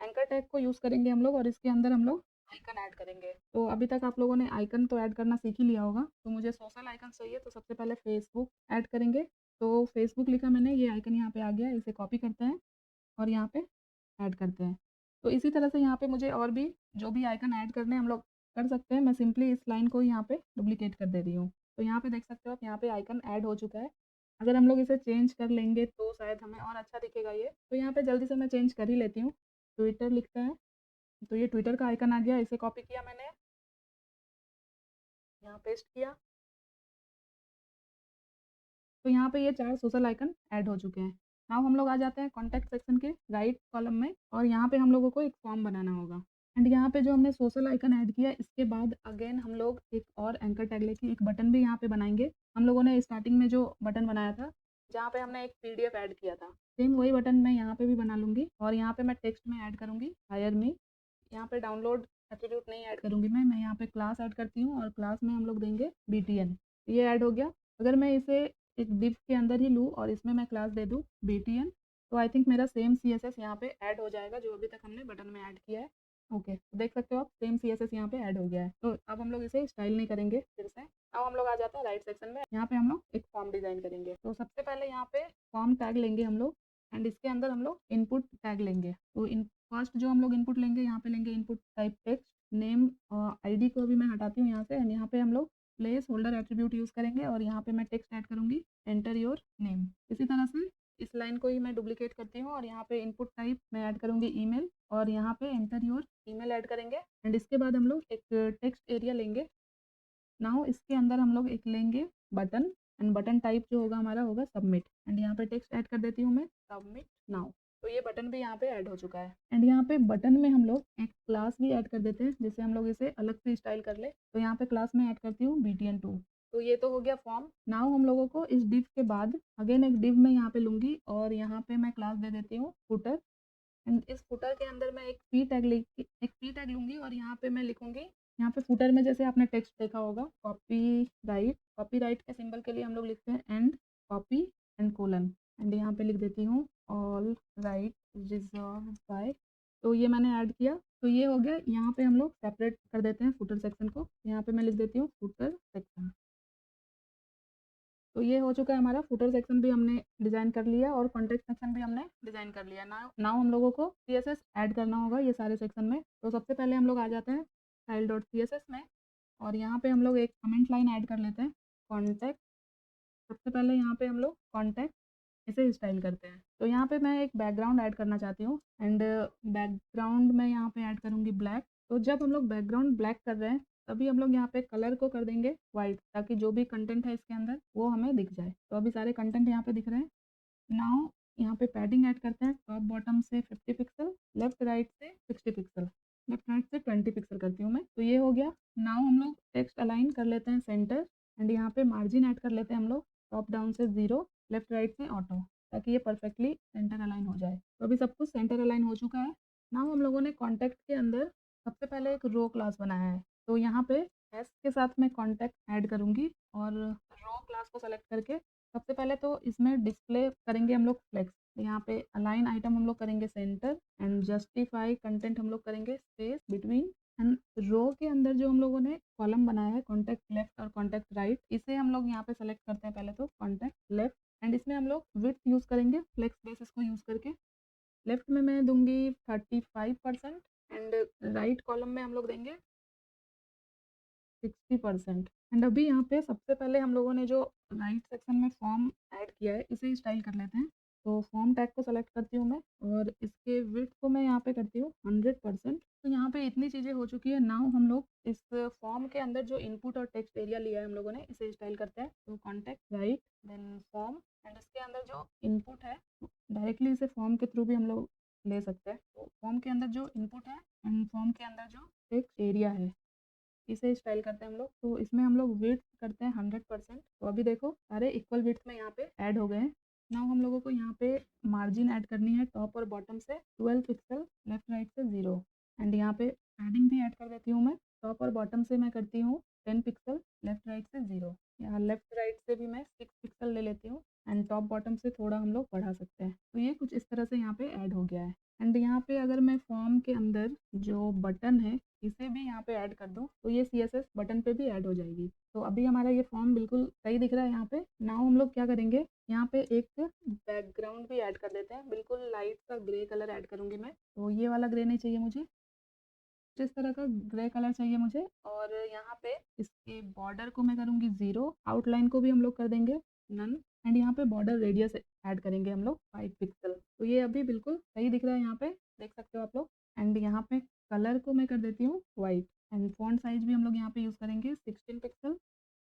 एंकर टैग को यूज़ करेंगे हम लोग और इसके अंदर हम लोग आइकन ऐड करेंगे। तो अभी तक आप लोगों ने आइकन तो ऐड करना सीख ही लिया होगा। तो मुझे सोशल आइकन चाहिए, तो सबसे पहले फेसबुक ऐड करेंगे। तो फेसबुक लिखा मैंने, ये आइकन यहाँ पे आ गया, इसे कॉपी करते हैं और यहाँ पे ऐड करते हैं। तो इसी तरह से यहाँ पे मुझे और भी जो भी आइकन ऐड करने हैं हम लोग कर सकते हैं। मैं सिंपली इस लाइन को यहाँ पे डुप्लीकेट कर दे रही हूँ। तो यहाँ पे देख सकते हो आप, यहाँ पे आइकन ऐड हो चुका है। अगर हम लोग इसे चेंज कर लेंगे तो शायद हमें और अच्छा दिखेगा ये। तो यहाँ पे जल्दी से मैं चेंज कर ही लेती हूँ। ट्विटर लिखते हैं। तो ये ट्विटर का आइकन आ गया, इसे कॉपी किया मैंने, यहाँ पेस्ट किया। तो यहाँ पे ये 4 सोशल आइकन ऐड हो चुके हैं। नाउ हम लोग आ जाते हैं कॉन्टैक्ट सेक्शन के राइट कॉलम में और यहाँ पे हम लोगों को एक फॉर्म बनाना होगा एंड यहाँ पे जो हमने सोशल आइकन ऐड किया इसके बाद अगेन हम लोग एक और एंकर टैग लेके एक बटन भी यहाँ पे बनाएंगे। हम लोगों ने स्टार्टिंग में जो बटन बनाया था जहाँ पे हमने एक PDF ऐड किया था, सेम वही बटन मैं यहाँ पे भी बना लूँगी और यहाँ पे मैं टेक्स्ट में ऐड करूँगी हायर मी। यहाँ पे डाउनलोड एट्रीब्यूट नहीं ऐड करूँगी मैं यहाँ पे क्लास ऐड करती हूँ और क्लास में हम लोग देंगे BTN। ये ऐड हो गया। अगर मैं इसे एक डिव के अंदर ही लूँ और इसमें मैं क्लास दे दूँ BTN, तो आई थिंक मेरा सेम CSS यहाँ पे ऐड हो जाएगा जो अभी तक हमने बटन में ऐड किया है। ओके, तो देख सकते हो आप, सेम CSS यहाँ पे ऐड हो गया है। तो अब हम लोग इसे स्टाइल नहीं करेंगे फिर से। अब हम लोग आ जाते हैं राइट सेक्शन में। यहाँ पे हम लोग एक फॉर्म डिज़ाइन करेंगे। तो सबसे पहले यहाँ पे फॉर्म टैग लेंगे हम लोग एंड इसके अंदर हम लोग इनपुट टैग लेंगे। तो इन फर्स्ट जो हम लोग इनपुट लेंगे, यहाँ पे लेंगे input type text name. ID को अभी मैं हटाती हूँ यहाँ से एंड यहाँ पे हम लोग प्लेस होल्डर एट्रीब्यूट यूज़ करेंगे और यहाँ पे मैं टेक्स्ट ऐड करूँगी एंटर योर नेम। इसी तरह से इस लाइन को ही मैं डुप्लीकेट करती हूँ और यहाँ पे इनपुट टाइप मैं ऐड करूँगी ईमेल और यहाँ पे एंटर योर ईमेल ऐड करेंगे एंड इसके बाद हम लोग एक टेक्स्ट एरिया लेंगे। नाउ इसके अंदर हम लोग एक लेंगे बटन एंड बटन टाइप जो होगा हमारा होगा सबमिट एंड यहाँ पे टेक्स्ट ऐड कर देती हूँ मैं सबमिट नाउ। तो ये बटन भी यहाँ पे ऐड हो चुका है एंड यहाँ पे बटन में हम लोग एक क्लास भी ऐड कर देते हैं जिससे हम लोग इसे अलग से स्टाइल कर ले। तो यहाँ पे क्लास में ऐड करती हूँ BTN2। तो ये तो हो गया फॉर्म। नाउ हम लोगों को इस डिव के बाद अगेन एक डिव में यहाँ पे लूँगी और यहाँ पे मैं क्लास दे देती हूँ फुटर एंड इस फुटर के अंदर मैं एक पी टैग लूँगी और यहाँ पे मैं लिखूँगी, यहाँ पे फुटर में जैसे आपने टेक्स्ट देखा होगा कॉपीराइट के सिंबल के लिए हम लोग लिखते हैं and copy and colon and यहाँ पे लिख देती हूँ ऑल राइट रिजर्व बाय। तो ये मैंने ऐड किया। तो ये हो गया। यहाँ पे हम लोग सेपरेट कर देते हैं फुटर सेक्शन को। यहाँ पे मैं लिख देती हूँ फुटर सेक्शन। तो ये हो चुका है हमारा, फुटर सेक्शन भी हमने डिज़ाइन कर लिया और कॉन्टेक्ट सेक्शन भी हमने डिज़ाइन कर लिया। नाउ हम लोगों को CSS ऐड करना होगा ये सारे सेक्शन में। तो सबसे पहले हम लोग आ जाते हैं style.css में और यहाँ पे हम लोग एक कमेंट लाइन ऐड कर लेते हैं कॉन्टैक्ट। सबसे पहले यहाँ पे हम लोग कॉन्टैक्ट इसे स्टाइल करते हैं। तो यहाँ पे मैं एक बैकग्राउंड ऐड करना चाहती हूँ एंड बैकग्राउंड में यहाँ पे ऐड करूँगी ब्लैक। तो जब हम लोग बैकग्राउंड ब्लैक कर रहे हैं तभी हम लोग यहाँ पे कलर को कर देंगे वाइट, ताकि जो भी कंटेंट है इसके अंदर वो हमें दिख जाए। तो अभी सारे कंटेंट यहाँ पे दिख रहे हैं। नाउ यहाँ पे पैडिंग ऐड करते हैं, टॉप बॉटम से 50 पिक्सल, लेफ्ट राइट से 60 पिक्सल, लेफ्ट राइट से 20 पिक्सल करती हूँ मैं। तो ये हो गया। नाउ हम लोग टेक्स्ट अलाइन कर लेते हैं सेंटर एंड यहाँ पे मार्जिन ऐड कर लेते हैं हम लोग, टॉप डाउन से 0, लेफ्ट राइट से ऑटो, ताकि ये परफेक्टली सेंटर अलाइन हो जाए। तो अभी सब कुछ सेंटर अलाइन हो चुका है। नाउ हम लोगों ने कॉन्टैक्ट के अंदर सबसे पहले एक रो क्लास बनाया है। तो यहाँ पे एस के साथ मैं कॉन्टैक्ट ऐड करूँगी और रो क्लास को सेलेक्ट करके सबसे पहले तो इसमें डिस्प्ले करेंगे हम लोग फ्लेक्स। यहाँ पे अलाइन आइटम हम लोग करेंगे सेंटर एंड जस्टिफाई कंटेंट हम लोग करेंगे स्पेस बिटवीन। एंड रो के अंदर जो हम लोगों ने कॉलम बनाया है कॉन्टैक्ट लेफ्ट और कॉन्टैक्ट राइट, इसे हम लोग यहाँ पे सेलेक्ट करते हैं पहले तो कॉन्टैक्ट लेफ्ट एंड इसमें हम लोग विड्थ यूज़ करेंगे फ्लेक्स बेसिस को यूज़ करके। लेफ्ट में मैं दूंगी 35% एंड राइट कॉलम में हम लोग देंगे 60%। एंड अभी यहाँ पे सबसे पहले हम लोगों ने जो राइट सेक्शन में फॉर्म ऐड किया है इसे स्टाइल कर लेते हैं। तो फॉर्म टैग को सेलेक्ट करती हूँ मैं और इसके विड्थ को मैं यहाँ पे करती हूँ 100%। तो यहाँ पे इतनी चीज़ें हो चुकी है। नाउ हम लोग इस फॉर्म के अंदर जो इनपुट और टेक्स्ट एरिया लिया है हम लोगों ने इसे स्टाइल करते हैं। तो contact right then form and इसके अंदर जो इनपुट है डायरेक्टली इसे फॉर्म के थ्रू भी हम लोग ले सकते हैं। तो फॉर्म के अंदर जो इनपुट है एंड फॉर्म के अंदर जो टेक्स्ट एरिया है इसे स्टाइल करते हैं हम लोग। तो इसमें हम लोग विड्थ करते हैं 100%। तो अभी देखो सारे इक्वल विड्थ में यहाँ पे ऐड हो गए हैं। नाउ हम लोगों को यहाँ पे मार्जिन ऐड करनी है टॉप और बॉटम से 12 पिक्सल, लेफ्ट राइट से 0 एंड यहाँ पे पैडिंग भी ऐड कर देती हूँ मैं। टॉप और बॉटम से मैं करती हूँ 10 पिक्सल, लेफ्ट राइट से 0। यहाँ लेफ्ट राइट से भी मैं 6 पिक्सल ले लेती हूँ एंड टॉप बॉटम से थोड़ा हम लोग बढ़ा सकते हैं। तो ये कुछ इस तरह से यहाँ पे ऐड हो गया है। एंड यहाँ पे अगर मैं फॉर्म के अंदर जो बटन है इसे भी यहाँ पे ऐड कर दूँ तो ये CSS बटन पे भी ऐड हो जाएगी। तो अभी हमारा ये फॉर्म बिल्कुल सही दिख रहा है यहाँ पे। नाउ हम लोग क्या करेंगे, यहाँ पे एक बैकग्राउंड भी ऐड कर देते हैं। बिल्कुल लाइट सा ग्रे कलर ऐड करूँगी मैं। तो ये वाला ग्रे नहीं चाहिए मुझे, जिस तरह का ग्रे कलर चाहिए मुझे। और यहाँ पे इसके बॉर्डर को मैं करूँगी 0, आउटलाइन को भी हम लोग कर देंगे नन एंड यहाँ पे बॉर्डर रेडियस ऐड करेंगे हम लोग 5 पिक्सल। तो ये अभी बिल्कुल सही दिख रहा है, यहाँ पे देख सकते हो आप लोग। एंड यहाँ पे कलर को मैं कर देती हूँ वाइट एंड फॉन्ट साइज भी हम लोग यहाँ पे यूज़ करेंगे 16 पिक्सल।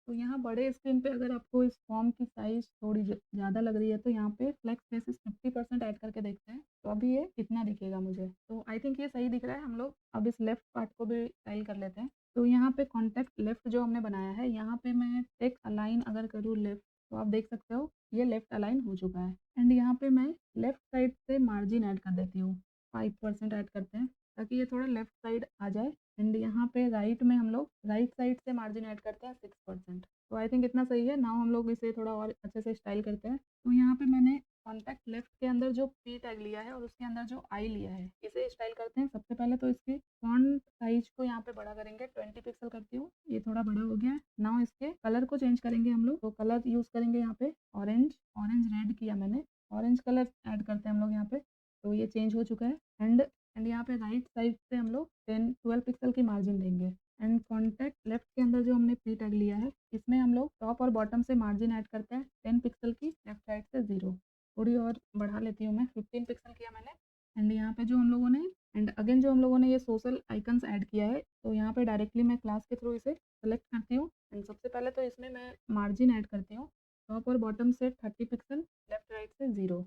तो यहाँ बड़े स्क्रीन पे अगर आपको इस फॉर्म की साइज़ थोड़ी ज़्यादा लग रही है तो यहाँ पे फ्लेक्स बेसिस 50% ऐड करके देखते हैं तो अभी ये कितना दिखेगा मुझे। तो आई थिंक ये सही दिख रहा है। हम लोग अब इस लेफ्ट पार्ट को भी स्टाइल कर लेते हैं। तो यहाँ पे कॉन्टैक्ट लेफ्ट जो हमने बनाया है यहाँ पे मैं टेक्स्ट अलाइन अगर करूँ लेफ्ट तो आप देख सकते हो ये लेफ्ट अलाइन हो चुका है। एंड यहाँ पे मैं लेफ्ट साइड से मार्जिन ऐड कर देती हूँ, 5% ऐड करते हैं ताकि ये थोड़ा लेफ्ट साइड आ जाए। एंड यहाँ पे राइट में हम लोग राइट साइड से मार्जिन ऐड करते हैं 6%। तो आई थिंक इतना सही है। नाउ हम लोग इसे थोड़ा और अच्छे से स्टाइल करते हैं। तो यहाँ पे मैंने कॉन्टैक्ट लेफ्ट के अंदर जो पी टैग लिया है और उसके अंदर जो आई लिया है इसे स्टाइल करते हैं। सबसे पहले तो इसके फॉन्ट साइज को यहाँ पे बड़ा करेंगे, 20 पिक्सल करती हूँ, ये थोड़ा बड़ा हो गया है। नाउ इसके कलर को चेंज करेंगे हम लोग। तो कलर यूज़ करेंगे यहाँ पे ऑरेंज, ऑरेंज रेड किया मैंने, ऑरेंज कलर ऐड करते हैं हम लोग यहाँ पे। तो ये चेंज हो चुका है। एंड यहाँ पे राइट साइड से हम लोग 12 पिक्सल की मार्जिन देंगे। एंड कॉन्टैक्ट लेफ्ट के अंदर जो हमने प्री टैग लिया है इसमें हम लोग टॉप और बॉटम से मार्जिन ऐड करते हैं 10 पिक्सल की, लेफ्ट राइट से 0। थोड़ी और बढ़ा लेती हूँ मैं, 15 पिक्सल किया मैंने। एंड यहाँ पे जो हम लोगों ने एंड अगेन जो हम लोगों ने ये सोशल आइकन्स ऐड किया है तो यहाँ पे डायरेक्टली मैं क्लास के थ्रू इसे सेलेक्ट करती हूँ। एंड सबसे पहले तो इसमें मैं मार्जिन ऐड करती हूँ टॉप और बॉटम से 30 पिक्सल, लेफ्ट राइट से 0।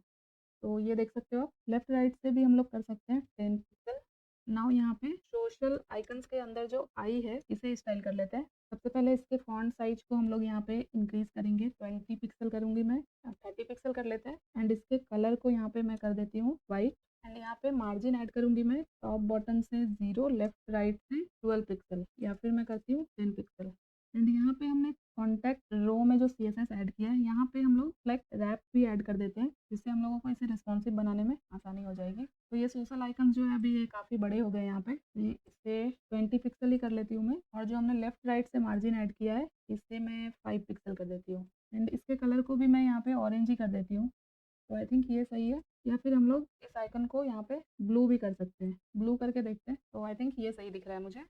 तो ये देख सकते हो आप, लेफ्ट राइट से भी हम लोग कर सकते हैं 10 पिक्सल। नाउ यहाँ पे सोशल आइकन्स के अंदर जो आई है इसे स्टाइल कर लेते हैं। सबसे पहले इसके फॉन्ट साइज को हम लोग यहाँ पे इंक्रीज करेंगे, 20 पिक्सल करूँगी मैं, 30 पिक्सल कर लेते हैं। एंड इसके कलर को यहाँ पे मैं कर देती हूँ वाइट। एंड यहाँ पे मार्जिन ऐड करूँगी मैं टॉप बॉटम से 0, लेफ्ट राइट से 12 पिक्सल या फिर मैं करती हूँ 10 पिक्सल। एंड यहाँ पे हमने कॉन्टैक्ट रो में जो CSS ऐड किया है यहाँ पे हम लोग फ्लेक्ट रैप भी ऐड कर देते हैं, जिससे हम लोगों को इसे रिस्पॉन्सिव बनाने में आसानी हो जाएगी। तो ये सोशल आइकन जो है अभी ये काफ़ी बड़े हो गए यहाँ पे, इसे 20 पिक्सल ही कर लेती हूँ मैं। और जो हमने लेफ्ट राइट से मार्जिन ऐड किया है इसे मैं 5 पिक्सल कर देती हूँ। एंड इसके कलर को भी मैं यहाँ पे ऑरेंज ही कर देती हूँ। तो आई थिंक ये सही है। या फिर हम लोग इस आइकन को यहाँ पे ब्लू भी कर सकते हैं, ब्लू करके देखते हैं। तो आई थिंक ये सही दिख रहा है मुझे।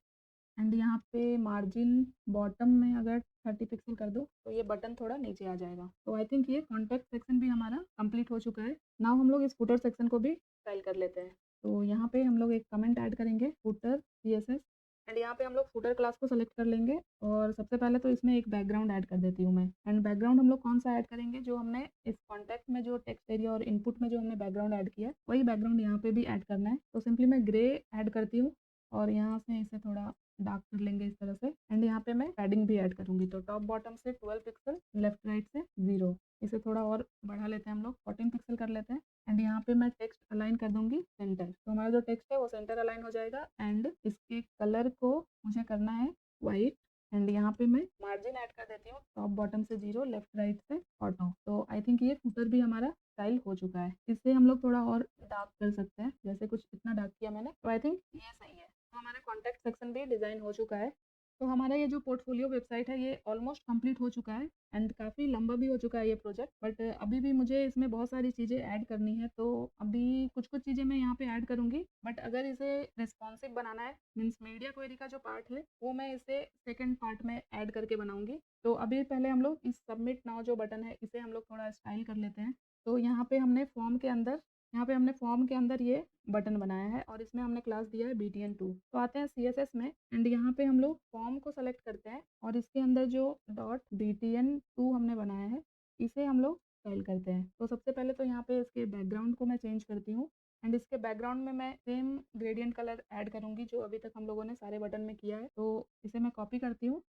एंड यहाँ पे मार्जिन बॉटम में अगर 30 पिक्सल कर दो तो ये बटन थोड़ा नीचे आ जाएगा। तो आई थिंक ये कॉन्टैक्ट सेक्शन भी हमारा कंप्लीट हो चुका है। नाउ हम लोग इस फुटर सेक्शन को भी स्टाइल कर लेते हैं। तो यहाँ पे हम लोग एक कमेंट ऐड करेंगे फुटर CSS एंड यहाँ पे हम लोग फुटर क्लास को सेलेक्ट कर लेंगे और सबसे पहले तो इसमें एक बैकग्राउंड ऐड कर देती हूँ मैं। एंड बैकग्राउंड हम लोग कौन सा ऐड करेंगे, जो हमने इस कॉन्टैक्ट में जो टेक्स्ट एरिया और इनपुट में जो हमने बैकग्राउंड ऐड किया है वही बैकग्राउंड यहाँ पे भी ऐड करना है। तो सिंपली मैं ग्रे ऐड करती हूँ और यहाँ से इसे थोड़ा डार्क कर लेंगे इस तरह से। एंड यहाँ पे मैं पैडिंग भी ऐड करूंगी, तो टॉप बॉटम से 12 पिक्सल, लेफ्ट राइट से 0। इसे थोड़ा और बढ़ा लेते हैं हम लोग, 14 पिक्सल कर लेते हैं। एंड यहाँ पे मैं टेक्स्ट अलाइन कर दूंगी सेंटर, तो हमारा जो टेक्स्ट है वो सेंटर अलाइन हो जाएगा। एंड इसके कलर को मुझे करना है वाइट। एंड यहाँ पे मैं मार्जिन ऐड कर देती हूँ, टॉप बॉटम से 0, लेफ्ट राइट से ऑटो। तो आई थिंक ये फुटर भी हमारा स्टाइल हो चुका है। इससे हम लोग थोड़ा और डार्क कर सकते हैं, जैसे कुछ इतना डार्क किया मैंने, तो आई थिंक ये सही है। तो हमारा कॉन्टैक्ट सेक्शन भी डिज़ाइन हो चुका है। तो हमारा ये जो पोर्टफोलियो वेबसाइट है ये ऑलमोस्ट कंप्लीट हो चुका है एंड काफ़ी लंबा भी हो चुका है ये प्रोजेक्ट। बट अभी भी मुझे इसमें बहुत सारी चीज़ें ऐड करनी है, तो अभी कुछ कुछ चीज़ें मैं यहाँ पे ऐड करूँगी। बट अगर इसे रिस्पॉन्सिव बनाना है, मीन्स मीडिया क्वेरी का जो पार्ट है वो मैं इसे सेकेंड पार्ट में ऐड करके बनाऊँगी। तो अभी पहले हम लोग इस सबमिट नाउ जो बटन है इसे हम लोग थोड़ा स्टाइल कर लेते हैं। तो यहाँ पे हमने फॉर्म के अंदर ये बटन बनाया है और इसमें हमने क्लास दिया है btn2। तो आते हैं CSS में एंड यहाँ पे हम लोग फॉर्म को सेलेक्ट करते हैं और इसके अंदर जो .btn2 हमने बनाया है इसे हम लोग स्टाइल करते हैं। तो सबसे पहले तो यहाँ पे इसके बैकग्राउंड को मैं चेंज करती हूँ एंड इसके बैकग्राउंड में मैं सेम ग्रेडियंट कलर ऐड करूँगी जो अभी तक हम लोगों ने सारे बटन में किया है। तो इसे मैं कॉपी करती हूँ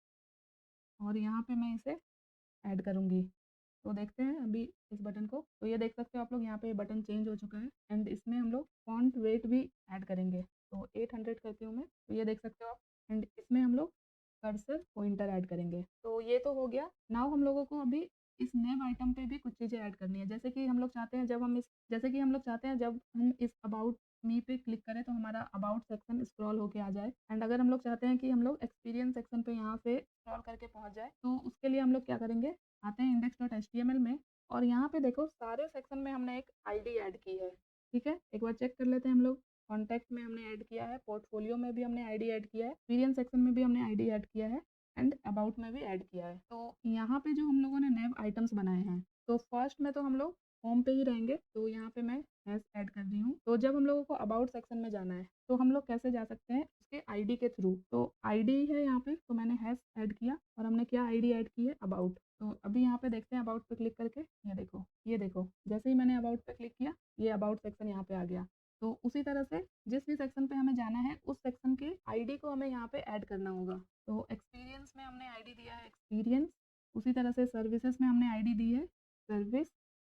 और यहाँ पे मैं इसे ऐड करूँगी। तो देखते हैं अभी इस बटन को, तो ये देख सकते हो आप लोग, यहाँ पे बटन चेंज हो चुका है एंड इसमें हम लोग फॉन्ट वेट भी ऐड करेंगे। तो 800 करती हूँ मैं, तो ये देख सकते हो आप। एंड इसमें हम लोग कर्सर पॉइंटर ऐड करेंगे। तो ये तो हो गया। नाउ हम लोगों को अभी इस नेम आइटम पे भी कुछ चीज़ें ऐड करनी है, जैसे कि हम लोग चाहते हैं जब हम इस अबाउट मी पे क्लिक करें तो हमारा अबाउट सेक्शन स्क्रॉल होके आ जाए। एंड अगर हम लोग चाहते हैं कि हम लोग एक्सपीरियंस सेक्शन पे यहाँ से स्क्रॉल करके पहुँच जाए, तो उसके लिए हम लोग क्या करेंगे, आते हैं index.html में और यहाँ पे देखो सारे सेक्शन में हमने एक आईडी ऐड की है। ठीक है, एक बार चेक कर लेते हैं हम लोग। कॉन्टैक्ट में हमने ऐड किया है, पोर्टफोलियो में भी हमने आईडी ऐड किया है, एक्सपीरियंस सेक्शन में भी हमने आईडी ऐड किया है एंड अबाउट में भी ऐड किया है। तो यहाँ पे जो हम लोगों ने नए आइटम्स बनाए हैं, तो फर्स्ट में तो हम लोग होम पे ही रहेंगे। तो यहाँ पे मैं हैश ऐड कर रही हूँ। तो जब हम लोगों को अबाउट सेक्शन में जाना है तो हम लोग कैसे जा सकते हैं, उसके आईडी के थ्रू। तो आईडी है यहाँ पे, तो मैंने हैश ऐड किया और हमने क्या आईडी ऐड की है, अबाउट। तो अभी यहाँ पे देखते हैं अबाउट पे क्लिक करके, ये देखो जैसे ही मैंने अबाउट पे क्लिक किया ये अबाउट सेक्शन यहाँ पे आ गया। तो उसी तरह से जिस भी सेक्शन पे हमें जाना है उस सेक्शन के आईडी को हमें यहाँ पे ऐड करना होगा। तो एक्सपीरियंस में हमने आईडी दिया है एक्सपीरियंस, उसी तरह से सर्विसेज में हमने आईडी दी है सर्विस,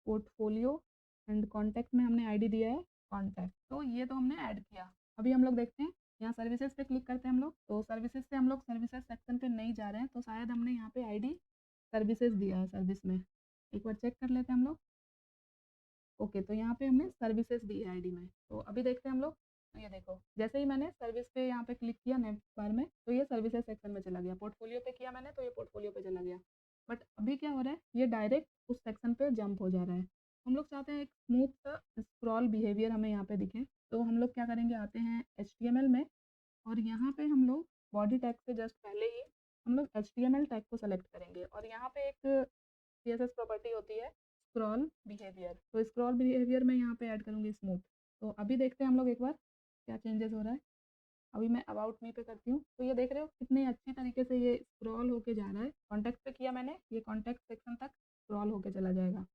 पोर्टफोलियो एंड कॉन्टैक्ट में हमने आईडी दिया है कॉन्टैक्ट। तो ये तो हमने ऐड किया। अभी हम लोग देखते हैं, यहाँ सर्विसेज पे क्लिक करते हैं हम लोग। तो सर्विसेज से हम लोग सर्विसेज सेक्शन पे नहीं जा रहे हैं, तो शायद हमने यहाँ पे आईडी सर्विसेज दिया है सर्विस में। एक बार चेक कर लेते हैं हम लोग। ओके, तो यहाँ पे हमने सर्विसेज दी है आईडी में। तो अभी देखते हैं हम लोग। तो ये देखो जैसे ही मैंने सर्विस पे यहाँ पे क्लिक किया नेम बार में, तो ये सर्विसेज सेक्शन में चला गया। पोर्टफोलियो पे किया मैंने तो ये पोर्टफोलियो पे चला गया। बट अभी क्या हो रहा है, ये डायरेक्ट उस सेक्शन पे जंप हो जा रहा है। हम लोग चाहते हैं एक स्मूथ सा स्क्रॉल बिहेवियर हमें यहाँ पे दिखे, तो हम लोग क्या करेंगे, आते हैं HTML में और यहाँ पे हम लोग बॉडी टैग से जस्ट पहले ही हम लोग HTML टैग को सेलेक्ट करेंगे और यहाँ पे एक CSS प्रॉपर्टी होती है स्क्रॉल बिहेवियर। तो स्क्रॉल बिहेवियर में यहाँ पे ऐड करूँगी स्मूथ। तो अभी देखते हैं हम लोग एक बार क्या चेंजेस हो रहा है। अभी मैं अबाउट मी पे करती हूँ, तो ये देख रहे हो कितने अच्छी तरीके से ये स्क्रॉल होके जा रहा है। कॉन्टैक्ट पे किया मैंने, ये कॉन्टैक्ट सेक्शन तक स्क्रॉल होके चला जाएगा।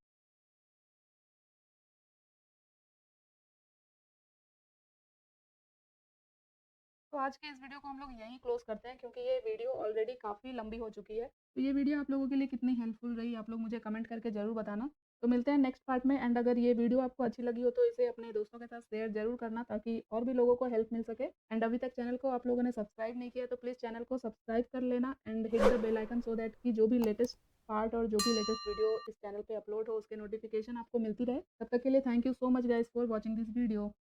तो आज के इस वीडियो को हम लोग यहीं क्लोज करते हैं, क्योंकि ये वीडियो ऑलरेडी काफ़ी लंबी हो चुकी है। तो ये वीडियो आप लोगों के लिए कितनी हेल्पफुल रही आप लोग मुझे कमेंट करके ज़रूर बताना। तो मिलते हैं नेक्स्ट पार्ट में। एंड अगर ये वीडियो आपको अच्छी लगी हो तो इसे अपने दोस्तों के साथ शेयर जरूर करना, ताकि और भी लोगों को हेल्प मिल सके। एंड अभी तक चैनल को आप लोगों ने सब्सक्राइब नहीं किया तो प्लीज़ चैनल को सब्सक्राइब कर लेना and hit the bell icon, so that कि जो भी लेटेस्ट पार्ट और जो भी लेटेस्ट वीडियो इस चैनल पे अपलोड हो उसके नोटिफिकेशन आपको मिलती रहे। तब तक के लिए thank you so much guys for watching this video.